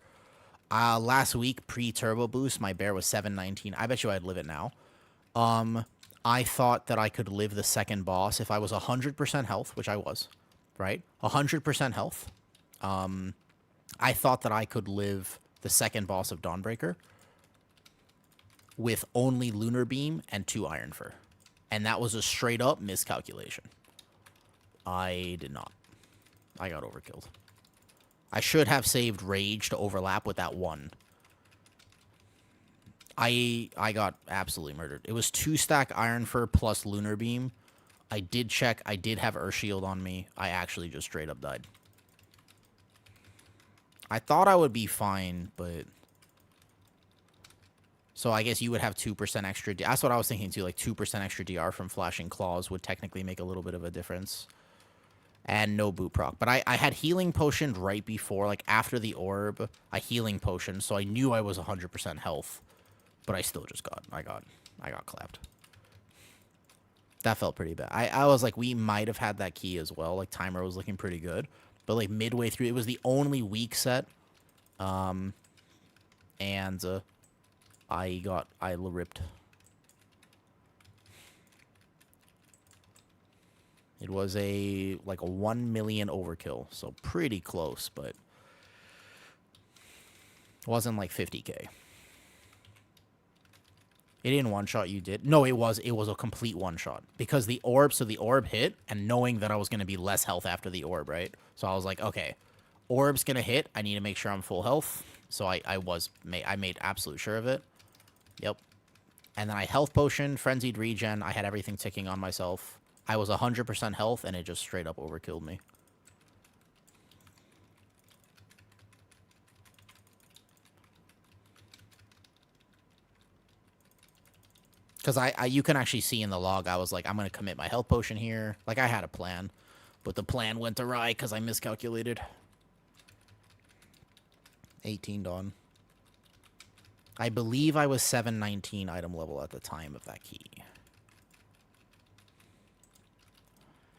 Last week, pre-turbo boost, my bear was 719. I bet you I'd live it now. I thought that I could live the second boss if I was 100% health, which I was, right? 100% health. I thought that I could live the second boss of Dawnbreaker with only Lunar Beam and 2 Iron Fur. And that was a straight up miscalculation. I did not. I got overkilled. I should have saved Rage to overlap with that one. I got absolutely murdered. It was 2-stack Iron Fur plus Lunar Beam. I did check. I did have Earth Shield on me. I actually just straight up died. I thought I would be fine, but... So I guess you would have 2% extra... That's what I was thinking, too. Like, 2% extra DR from Flashing Claws would technically make a little bit of a difference. And no boot proc. But I had Healing Potioned right before, like, after the orb. I Healing Potioned, so I knew I was 100% health. But I still just got... I got clapped. That felt pretty bad. I was like, we might have had that key as well. Like, timer was looking pretty good. But, like, midway through, it was the only weak set. I ripped. It was like a 1 million overkill. So, pretty close, but... It wasn't like 50k. It didn't one-shot you did. No, it was a complete one-shot. Because the orb hit, and knowing that I was going to be less health after the orb, right? So I was like, okay, orb's going to hit. I need to make sure I'm full health. So I made absolute sure of it. Yep. And then I health potion, frenzied regen. I had everything ticking on myself. I was 100% health, and it just straight up overkilled me. Because you can actually see in the log, I was like, I'm going to commit my health potion here. Like, I had a plan. But the plan went awry because I miscalculated. 18 Dawn. I believe I was 719 item level at the time of that key.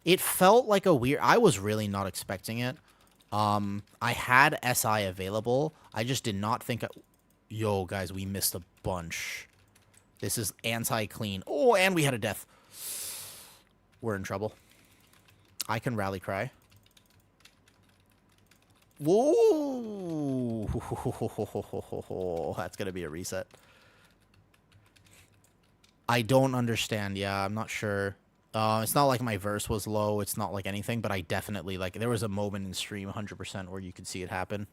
It felt like a weird... I was really not expecting it. I had SI available. I just did not think... Yo, guys, we missed a bunch. This is anti-clean. Oh, and we had a death. We're in trouble. I can rally cry. Whoa! That's gonna be a reset. I don't understand. Yeah, I'm not sure. It's not like my verse was low. It's not like anything, but I definitely, like, there was a moment in stream 100% where you could see it happen.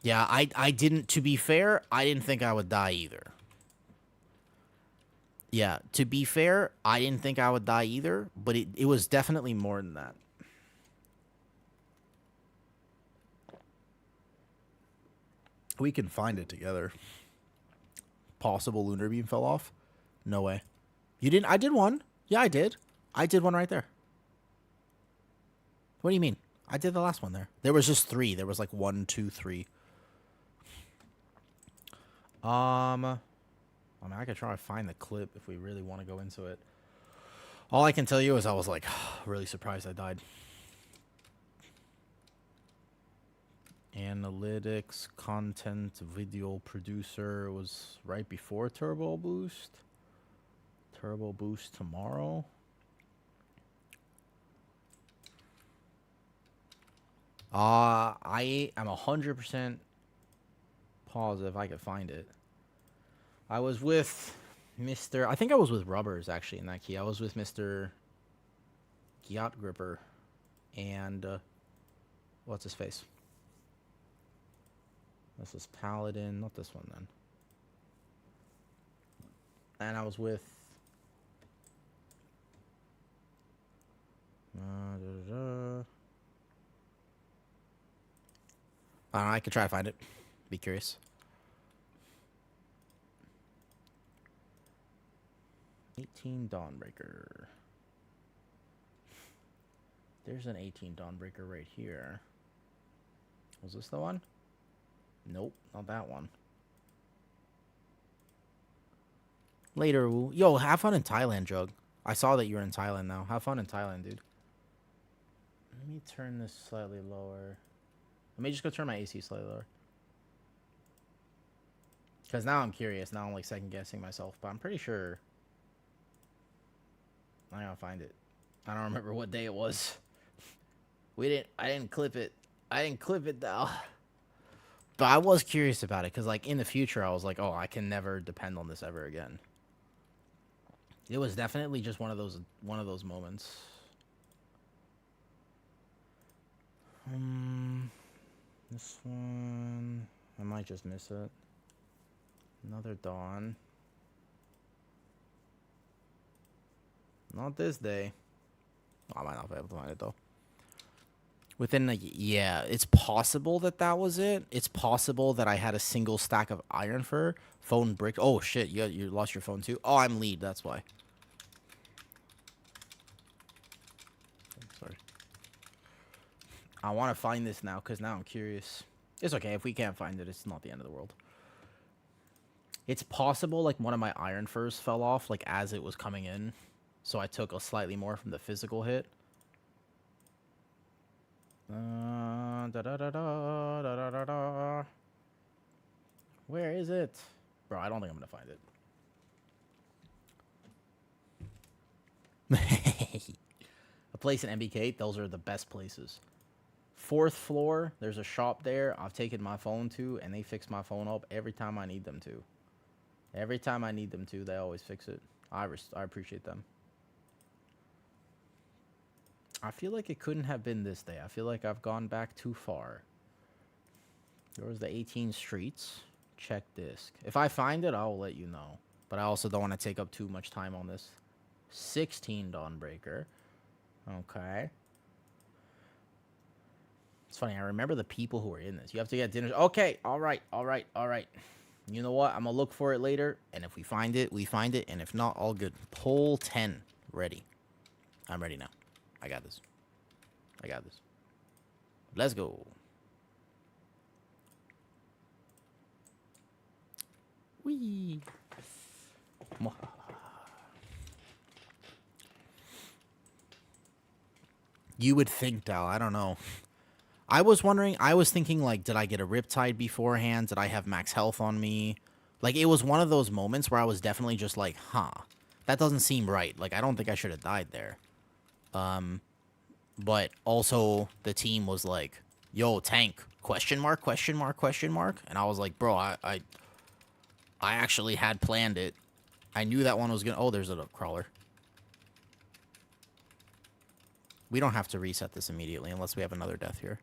Yeah, I didn't, to be fair, I didn't think I would die either. Yeah, to be fair, I didn't think I would die either, but it was definitely more than that. We can find it together. Possible lunar beam fell off? No way. You didn't? I did one. Yeah, I did. I did one right there. What do you mean? I did the last one there. There was just 3. There was like 1, 2, 3. I mean, I could try to find the clip if we really want to go into it. All I can tell you is I was like really surprised I died. Analytics, content, video producer was right before Turbo Boost. Turbo Boost tomorrow. I am 100% positive I could find it. I was with Mr. I think I was with Rubbers actually in that key. I was with Mr. Giat Gripper and what's his face? This is Paladin, not this one then. And I was with I could try to find it. Be curious. 18 Dawnbreaker. There's an 18 Dawnbreaker right here. Was this the one? Nope, not that one. Later, yo, have fun in Thailand, Jug. I saw that you're in Thailand now. Have fun in Thailand, dude. Let me turn this slightly lower. Let me just go turn my AC slightly lower. Because now I'm curious. Now I'm like second guessing myself. But I'm pretty sure I gotta find it. I don't remember what day it was. I didn't clip it. I didn't clip it though. But I was curious about it because like in the future I was like, oh, I can never depend on this ever again. It was definitely just one of those moments. This one I might just miss it. Another Dawn. Not this day. I might not be able to find it though. Within like, yeah, it's possible that was it. It's possible that I had a single stack of iron fur. Phone brick. Oh shit, you lost your phone too. Oh, I'm lead. That's why. Sorry. I want to find this now because now I'm curious. It's okay if we can't find it. It's not the end of the world. It's possible like one of my iron furs fell off like as it was coming in, so I took a slightly more from the physical hit. Where is it? Bro, I don't think I'm gonna find it. A place in MBK, those are the best places. 4th floor, there's a shop there I've taken my phone to, and they fix my phone up every time I need them to. Every time I need them to, they always fix it. I appreciate them. I feel like it couldn't have been this day. I feel like I've gone back too far. There was the 18 streets. Check disc. If I find it, I'll let you know. But I also don't want to take up too much time on this. 16 Dawnbreaker. Okay. It's funny. I remember the people who were in this. You have to get dinner. Okay. All right. All right. All right. You know what? I'm going to look for it later. And if we find it, we find it. And if not, all good. Poll 10. Ready. I'm ready now. I got this. I got this. Let's go. Whee. You would think, Dal. I don't know. I was wondering, I was thinking, like, did I get a Riptide beforehand? Did I have max health on me? Like, it was one of those moments where I was definitely just like, huh, that doesn't seem right. Like, I don't think I should have died there. But also, the team was like, yo, tank, question mark, question mark, question mark. And I was like, bro, I actually had planned it. I knew that one was going to... Oh, there's a crawler. We don't have to reset this immediately unless we have another death here.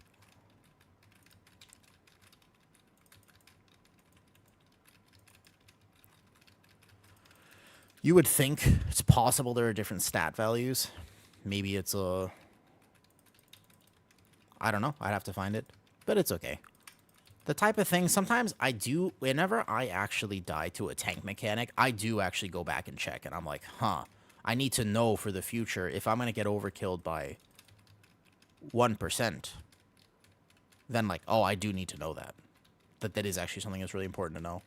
You would think it's possible there are different stat values. Maybe it's a... I don't know. I'd have to find it. But it's okay. The type of thing, sometimes I do... Whenever I actually die to a tank mechanic, I do actually go back and check. And I'm like, huh. I need to know for the future if I'm going to get overkilled by 1%. Then, like, oh, I do need to know that. That is actually something that's really important to know.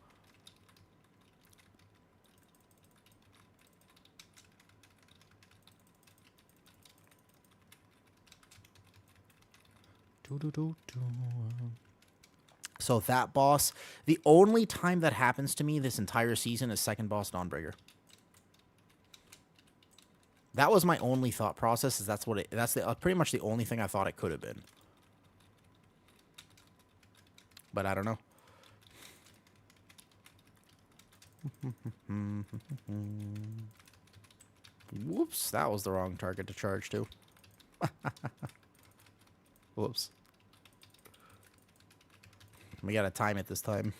So that boss, the only time that happens to me this entire season is second boss Dawnbreaker. That was my only thought process. Is that's pretty much the only thing I thought it could have been. But I don't know. Whoops, that was the wrong target to charge to. Whoops. We gotta time it this time.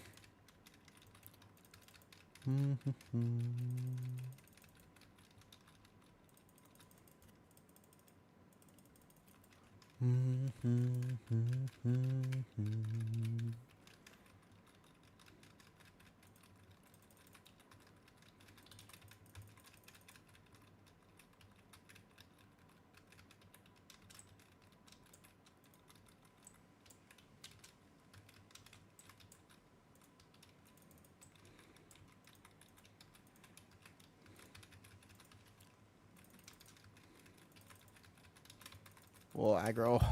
Whoa, aggro.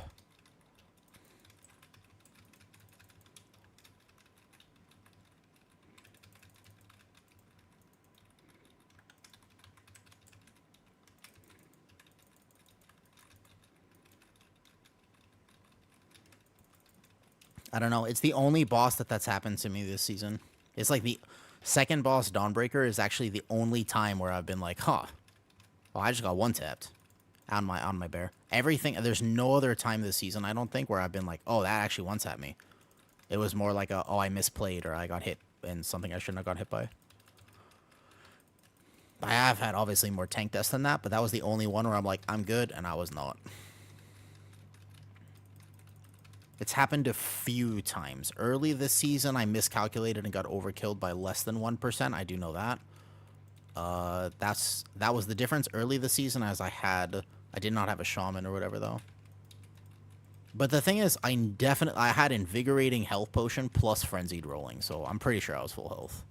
I don't know. It's the only boss that's happened to me this season. It's like the second boss, Dawnbreaker, is actually the only time where I've been like, huh. Well, I just got one-tapped on my bear. Everything, there's no other time this season, I don't think, where I've been like, oh, that actually one-tapped me. It was more like oh, I misplayed or I got hit in something I shouldn't have got hit by. I have had, obviously, more tank deaths than that, but that was the only one where I'm like, I'm good, and I was not. It's happened a few times. Early this season, I miscalculated and got overkilled by less than 1%. I do know that. That was the difference early this season, as I did not have a shaman or whatever, though. But the thing is, I had invigorating health potion plus frenzied rolling, so I'm pretty sure I was full health.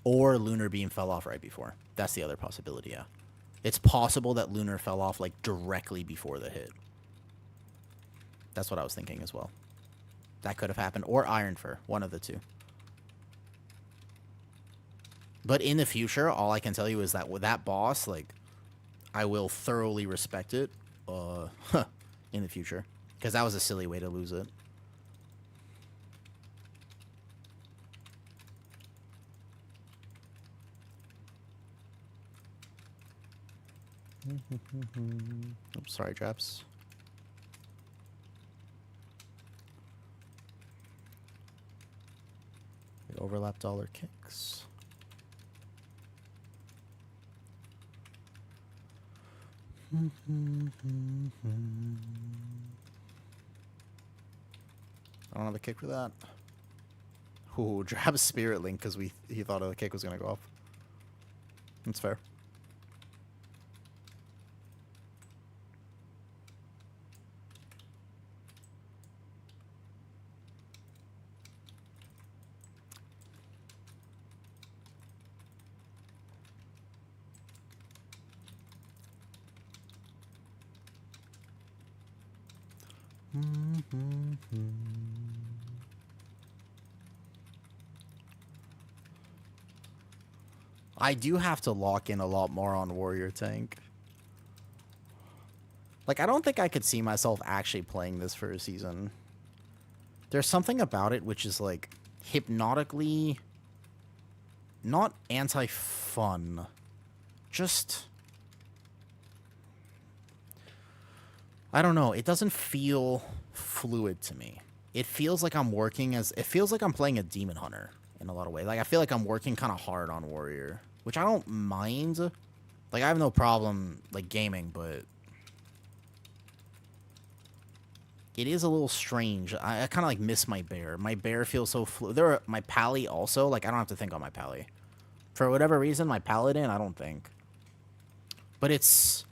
Or Lunar Beam fell off right before. That's the other possibility, yeah. It's possible that Lunar fell off, like, directly before the hit. That's what I was thinking as well. That could have happened. Or Iron Fur. One of the two. But in the future, all I can tell you is that with that boss, like, I will thoroughly respect it in the future. Because that was a silly way to lose it. Oops, sorry, traps. We overlapped all our kicks. I don't have a kick for that. Ooh, Drab's Spirit Link because he thought the kick was gonna go off. That's fair. I do have to lock in a lot more on warrior tank. Like, I don't think I could see myself actually playing this for a season. There's something about it which is, like, hypnotically not anti-fun. Just... I don't know. It doesn't feel fluid to me. It feels like I'm working as... It feels like I'm playing a demon hunter in a lot of ways. Like, I feel like I'm working kind of hard on warrior, which I don't mind. Like, I have no problem, like, gaming, but... It is a little strange. I kind of, like, miss my bear. My bear feels so fluid. My pally also, like, I don't have to think on my pally. For whatever reason, my paladin, I don't think. But it's...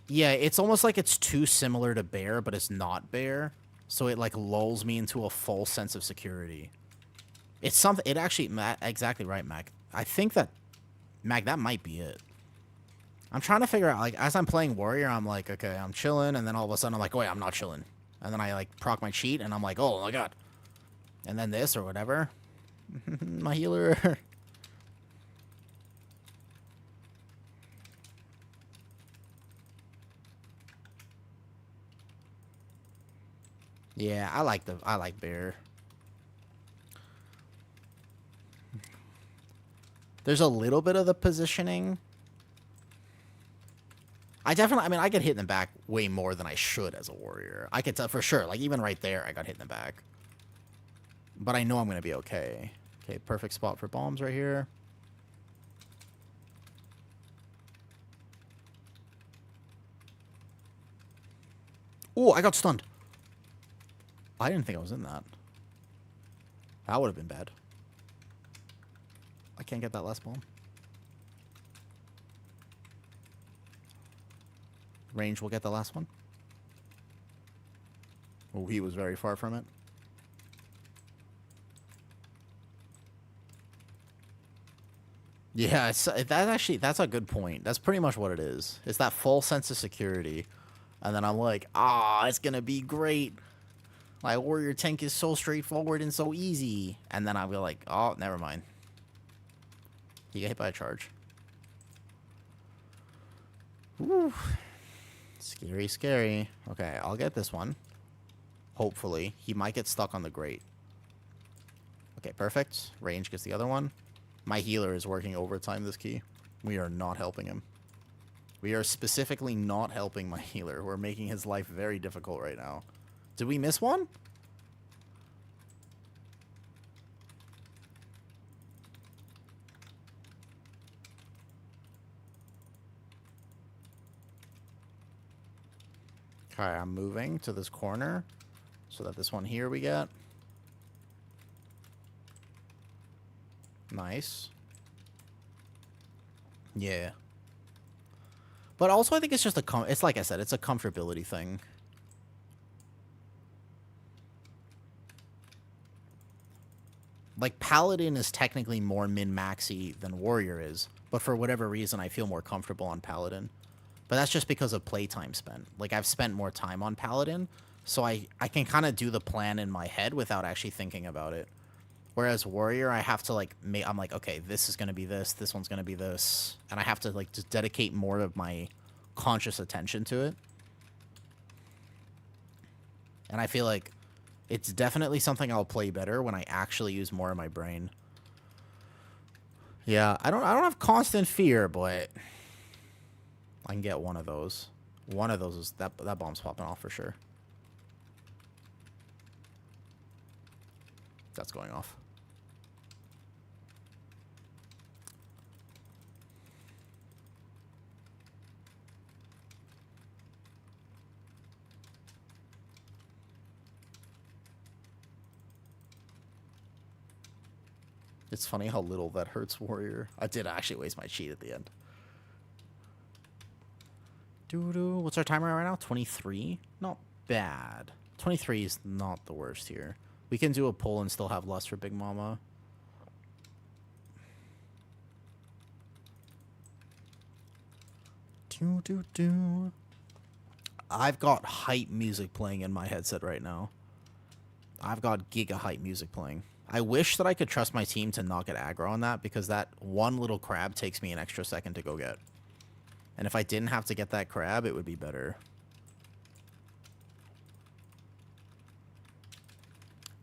Yeah, it's almost like it's too similar to bear, but it's not bear. So it, like, lulls me into a false sense of security. It's something... It actually... Exactly right, Mac. I think that... Mac, that might be it. I'm trying to figure out, like, as I'm playing warrior, I'm like, okay, I'm chilling, and then all of a sudden I'm like, oh, wait, I'm not chilling. And then I, like, proc my cheat, and I'm like, oh, my god. And then this, or whatever. My healer. Yeah, I like bear. There's a little bit of the positioning. I mean, I get hit in the back way more than I should as a warrior. I could tell for sure. Like, even right there, I got hit in the back. But I know I'm going to be okay. Okay, perfect spot for bombs right here. Oh, I got stunned. I didn't think I was in that. That would have been bad. I can't get that last bomb. Range will get the last one. Oh, he was very far from it. Yeah, that's a good point. That's pretty much what it is. It's that false sense of security. And then I'm like, it's going to be great. My warrior tank is so straightforward and so easy. And then I'll be like, oh, never mind. You get hit by a charge. Woo. Scary, scary. Okay, I'll get this one. Hopefully. He might get stuck on the grate. Okay, perfect. Range gets the other one. My healer is working overtime this key. We are not helping him. We are specifically not helping my healer. We're making his life very difficult right now. Did we miss one? Okay, I'm moving to this corner so that this one here we get. Nice. Yeah. But also I think it's just it's like I said, it's a comfortability thing. Like, Paladin is technically more min-maxy than Warrior is, but for whatever reason I feel more comfortable on Paladin. But that's just because of playtime spent. Like, I've spent more time on Paladin, so I can kind of do the plan in my head without actually thinking about it. Whereas Warrior, I have to, like, I'm like, okay, this is going to be this one's going to be this. And I have to, like, just dedicate more of my conscious attention to it. And I feel like it's definitely something I'll play better when I actually use more of my brain. Yeah, I don't have constant fear, but I can get one of those. One of those is that bomb's popping off for sure. That's going off. It's funny how little that hurts Warrior. I did actually waste my cheat at the end. What's our timer right now? 23? Not bad. 23 is not the worst here. We can do a pull and still have lust for Big Mama. I've got hype music playing in my headset right now. I've got giga hype music playing. I wish that I could trust my team to not get aggro on that, because that one little crab takes me an extra second to go get. And if I didn't have to get that crab, it would be better.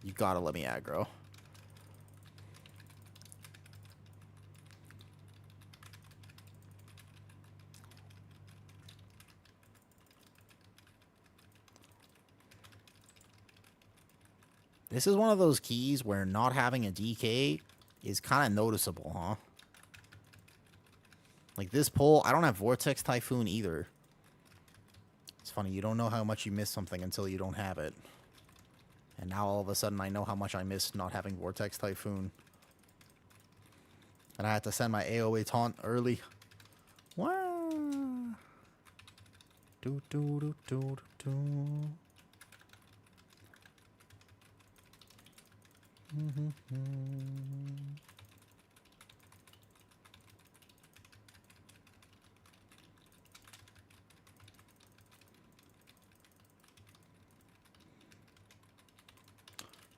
You gotta let me aggro. This is one of those keys where not having a DK is kind of noticeable, huh? Like this pull, I don't have Vortex Typhoon either. It's funny, you don't know how much you miss something until you don't have it. And now all of a sudden I know how much I missed not having Vortex Typhoon. And I had to send my AoE taunt early. Wow. Do do do do do.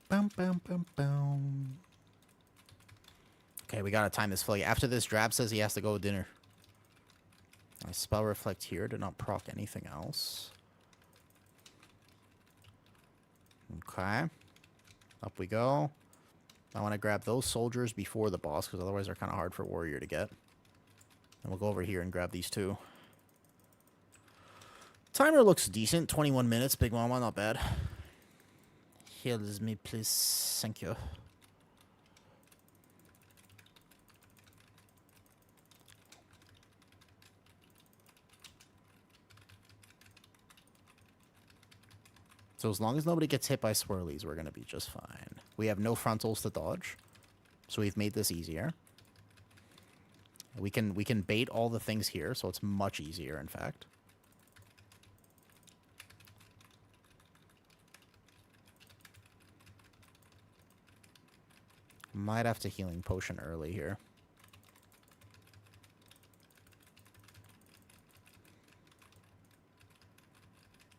Bum, bum, bum, bum. Okay, we gotta time this fully. After this, Drab says he has to go to dinner. I spell reflect here to not proc anything else. Okay. Up we go. I want to grab those soldiers before the boss, because otherwise they're kind of hard for warrior to get. And we'll go over here and grab these two. Timer looks decent. 21 minutes. Big Mama, not bad. Heals me, please. Thank you. So as long as nobody gets hit by swirlies, we're going to be just fine. We have no frontals to dodge, so we've made this easier. We can bait all the things here, so it's much easier, in fact. Might have to healing potion early here.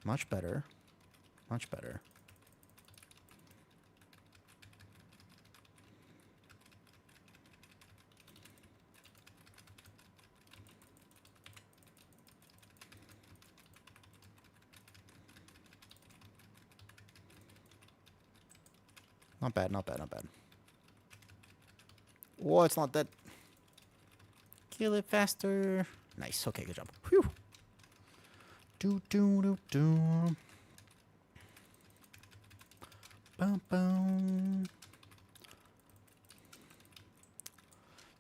Much better. Much better. Not bad, not bad, not bad. Whoa, it's not dead. Kill it faster. Nice. Okay, good job. Whew. Do do do do. Bum, bum.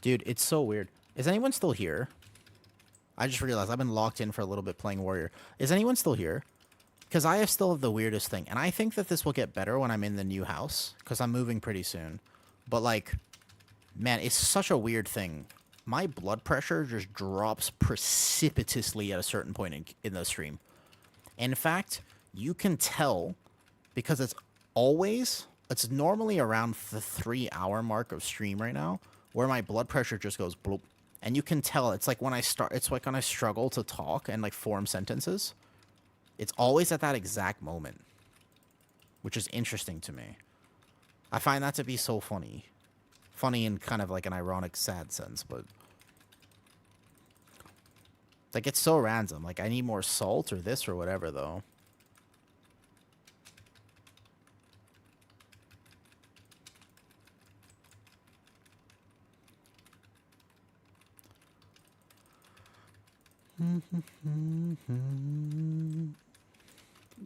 Dude, it's so weird. Is anyone still here? I just realized I've been locked in for a little bit playing warrior. Is anyone still here? Because I still have the weirdest thing. And I think that this will get better when I'm in the new house. Because I'm moving pretty soon. But, like, man, it's such a weird thing. My blood pressure just drops precipitously at a certain point in the stream. In fact, you can tell because it's normally around the 3-hour mark of stream right now, where my blood pressure just goes bloop. And you can tell it's like when I struggle to talk and like form sentences. It's always at that exact moment, which is interesting to me. I find that to be so funny. Funny in kind of like an ironic, sad sense, but like it's so random. Like I need more salt or this or whatever, though.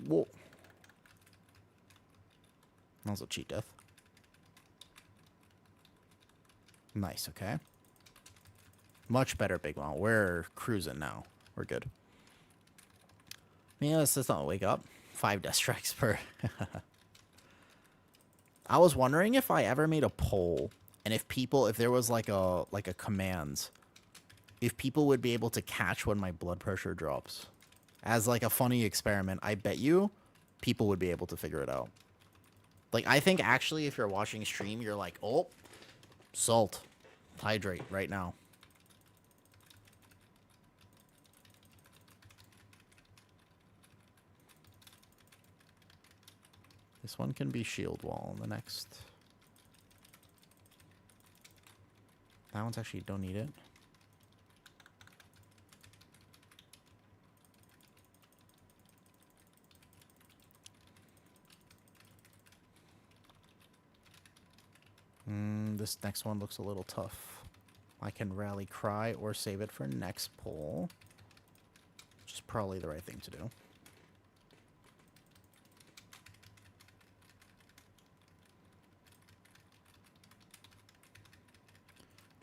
Whoa. That was a cheat death. Nice, okay. Much better, Big Mom. We're cruising now. We're good. Yeah, let's just not wake up. 5 death strikes per. I was wondering if I ever made a poll, and if there was like a command, if people would be able to catch when my blood pressure drops. As like a funny experiment, I bet you people would be able to figure it out. Like, I think actually if you're watching stream, you're like, oh, salt. Hydrate right now. This one can be shield wall. The next. That one's actually don't need it. This next one looks a little tough. I can rally cry or save it for next pull. Which is probably the right thing to do.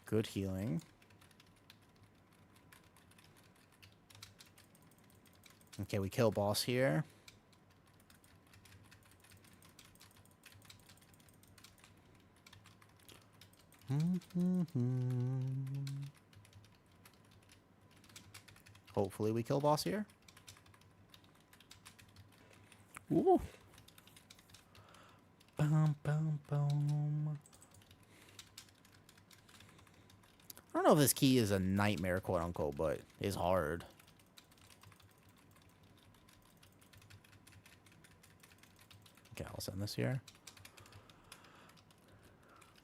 Good healing. Okay, we kill boss here. Hopefully we kill boss here. Ooh. Boom, boom, boom. I don't know if this key is a nightmare, quote unquote, but it's hard. Okay, I'll send this here.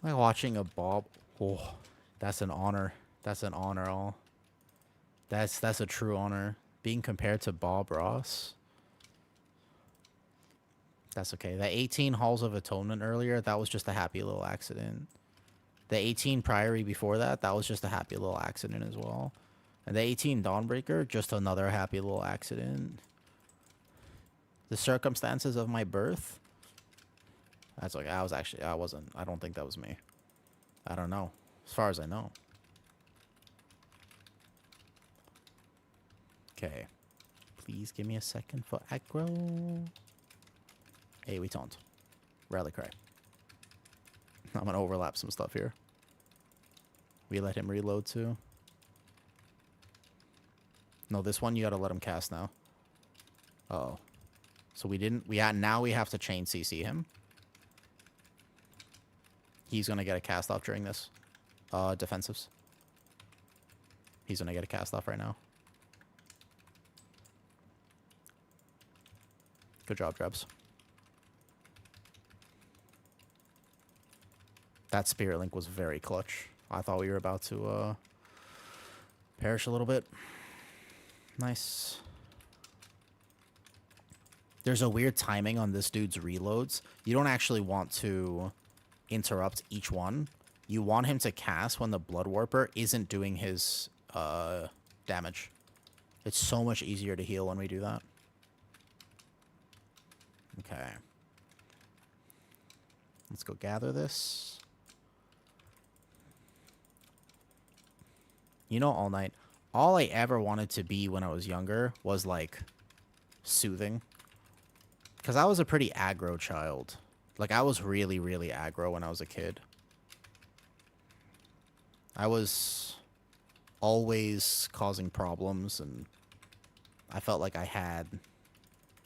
Like watching a Bob. Oh, that's an honor. That's an honor. All. That's a true honor. Being compared to Bob Ross. That's okay. That 18 Halls of Atonement earlier, that was just a happy little accident. The 18 Priory before that, that was just a happy little accident as well. And the 18 Dawnbreaker, just another happy little accident. The circumstances of my birth. That's like, I don't think that was me. I don't know. As far as I know. Okay. Please give me a second for aggro. Hey, we taunt. Rally cry. I'm gonna overlap some stuff here. We let him reload too. No, this one you gotta let him cast now. Uh-oh. So we didn't... now we have to chain CC him. He's gonna get a cast off during this. Defensives. He's gonna get a cast off right now. Good job, Drebs. That Spirit Link was very clutch. I thought we were about to perish a little bit. Nice. There's a weird timing on this dude's reloads. You don't actually want to interrupt each one. You want him to cast when the Blood Warper isn't doing his damage. It's so much easier to heal when we do that. Okay. Let's go gather this. You know, all night, all I ever wanted to be when I was younger was, like, soothing. Because I was a pretty aggro child. Like, I was really, really aggro when I was a kid. I was always causing problems, and I felt like I had...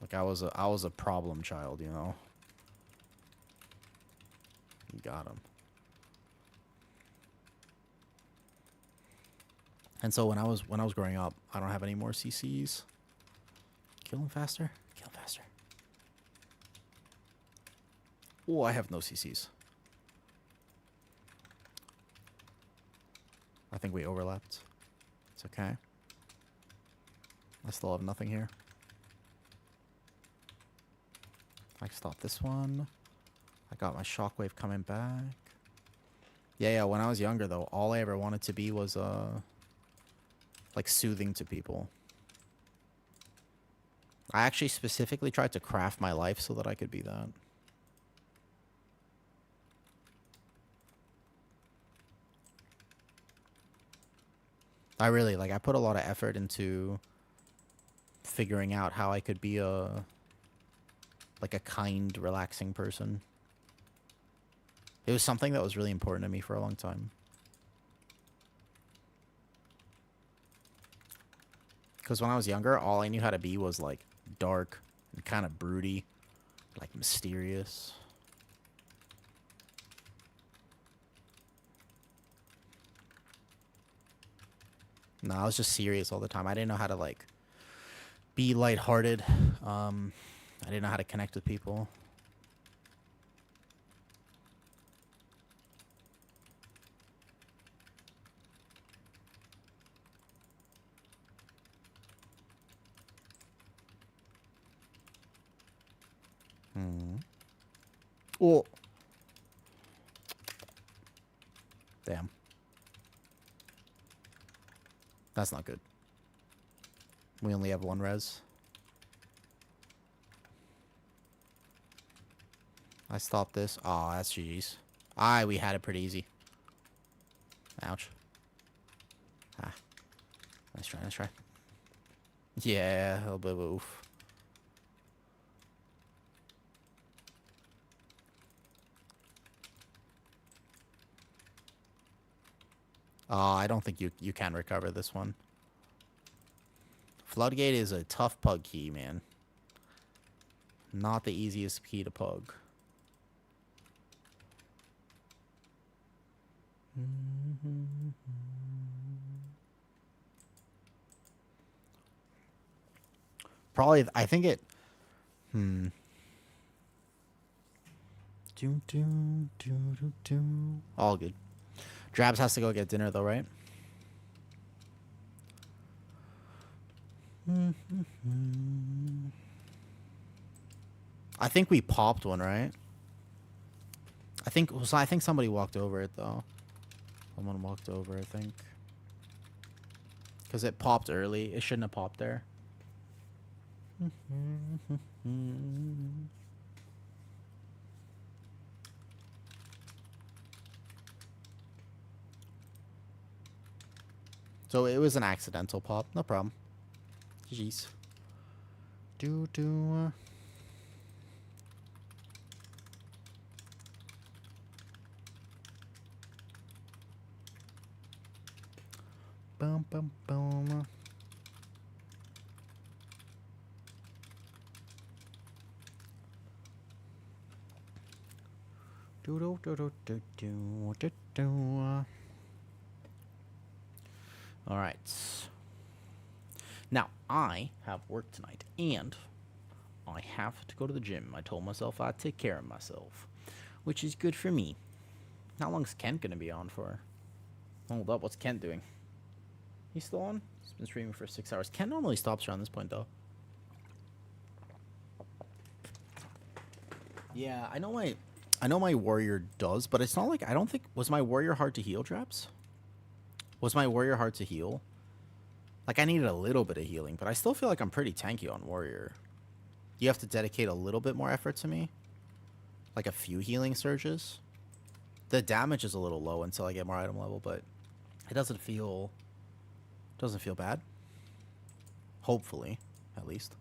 Like, I was a problem child, you know? You got him. And so when I was growing up, I don't have any more CCs. Kill him faster. Kill him faster. Oh, I have no CCs. I think we overlapped. It's okay. I still have nothing here. I can stop this one. I got my shockwave coming back. Yeah, when I was younger, though, all I ever wanted to be was, like, soothing to people. I actually specifically tried to craft my life so that I could be that. I really, like, I put a lot of effort into figuring out how I could be like a kind, relaxing person. It was something that was really important to me for a long time. Because when I was younger, all I knew how to be was, like, dark and kind of broody, like, mysterious. No, I was just serious all the time. I didn't know how to, like, be lighthearted. I didn't know how to connect with people. Oh. Damn. That's not good. We only have one res. I stopped this. Oh, that's GG's. We had it pretty easy. Ouch. Ah. Nice try, nice try. Yeah, a little bit of a oof. I don't think you can recover this one. Floodgate is a tough pug key, man. Not the easiest key to pug. Probably, I think it... All good. Drabs has to go get dinner, though, right? I think we popped one, right? I think somebody walked over it, though. Someone walked over, I think. Because it popped early. It shouldn't have popped there. So it was an accidental pop. No problem. GG's. Boom, boom, boom. All right. Now, I have work tonight, and I have to go to the gym. I told myself I'd take care of myself, which is good for me. How long is Kent going to be on for? Hold up, what's Kent doing? He's still on? He's been streaming for 6 hours. Kent normally stops around this point, though. Yeah, I know my warrior does, but it's not like, I don't think, was my warrior hard to heal, Traps? Was my warrior hard to heal? Like, I needed a little bit of healing, but I still feel like I'm pretty tanky on warrior. You have to dedicate a little bit more effort to me. Like a few healing surges. The damage is a little low until I get more item level, but it doesn't feel bad. Hopefully, at least.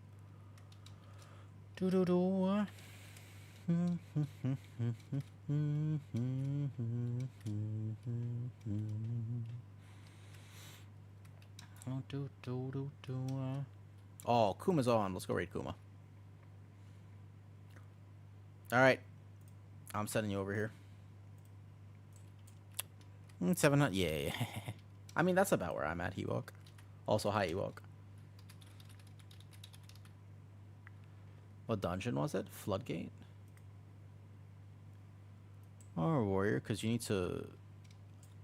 Oh, Kuma's on. Let's go raid Kuma. Alright. I'm sending you over here. 700. Yeah. I mean, that's about where I'm at, Ewok. Also, hi, Ewok. What dungeon was it? Floodgate? Or warrior? Because you need to...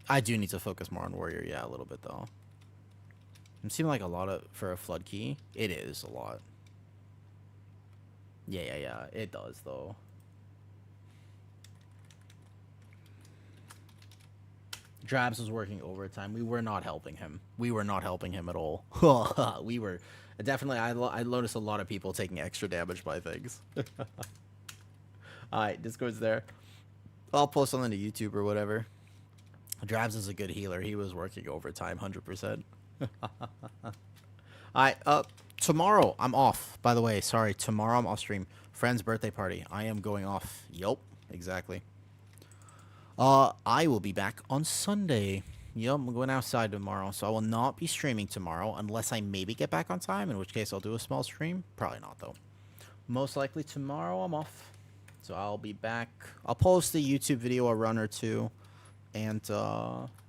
I do need to focus more on warrior, yeah, a little bit, though. It seems like a lot of... For a flood key, it is a lot. Yeah. It does, though. Drabs was working overtime. We were not helping him. We were not helping him at all. We were... Definitely, I noticed a lot of people taking extra damage by things. Alright, Discord's there. I'll post something to YouTube or whatever. Drabs is a good healer. He was working overtime, 100%. Alright, tomorrow I'm off. By the way, sorry. Tomorrow I'm off stream. Friend's birthday party. I am going off. Yup, exactly. I will be back on Sunday. Yup, I'm going outside tomorrow, so I will not be streaming tomorrow unless I maybe get back on time, in which case I'll do a small stream. Probably not, though. Most likely tomorrow I'm off, so I'll be back. I'll post a YouTube video, a run or two, and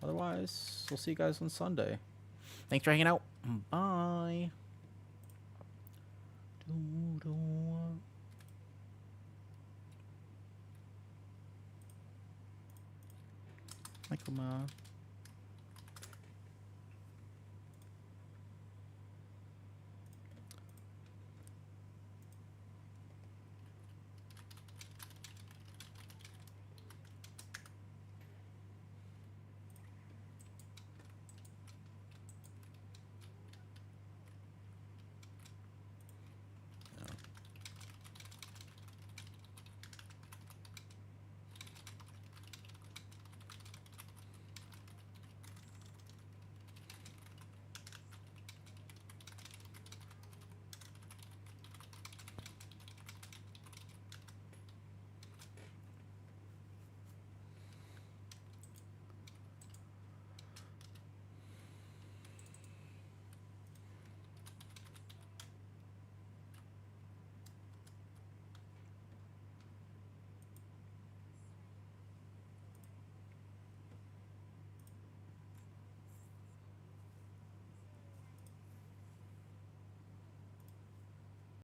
otherwise, we'll see you guys on Sunday. Thanks for hanging out. Bye. Michael Ma.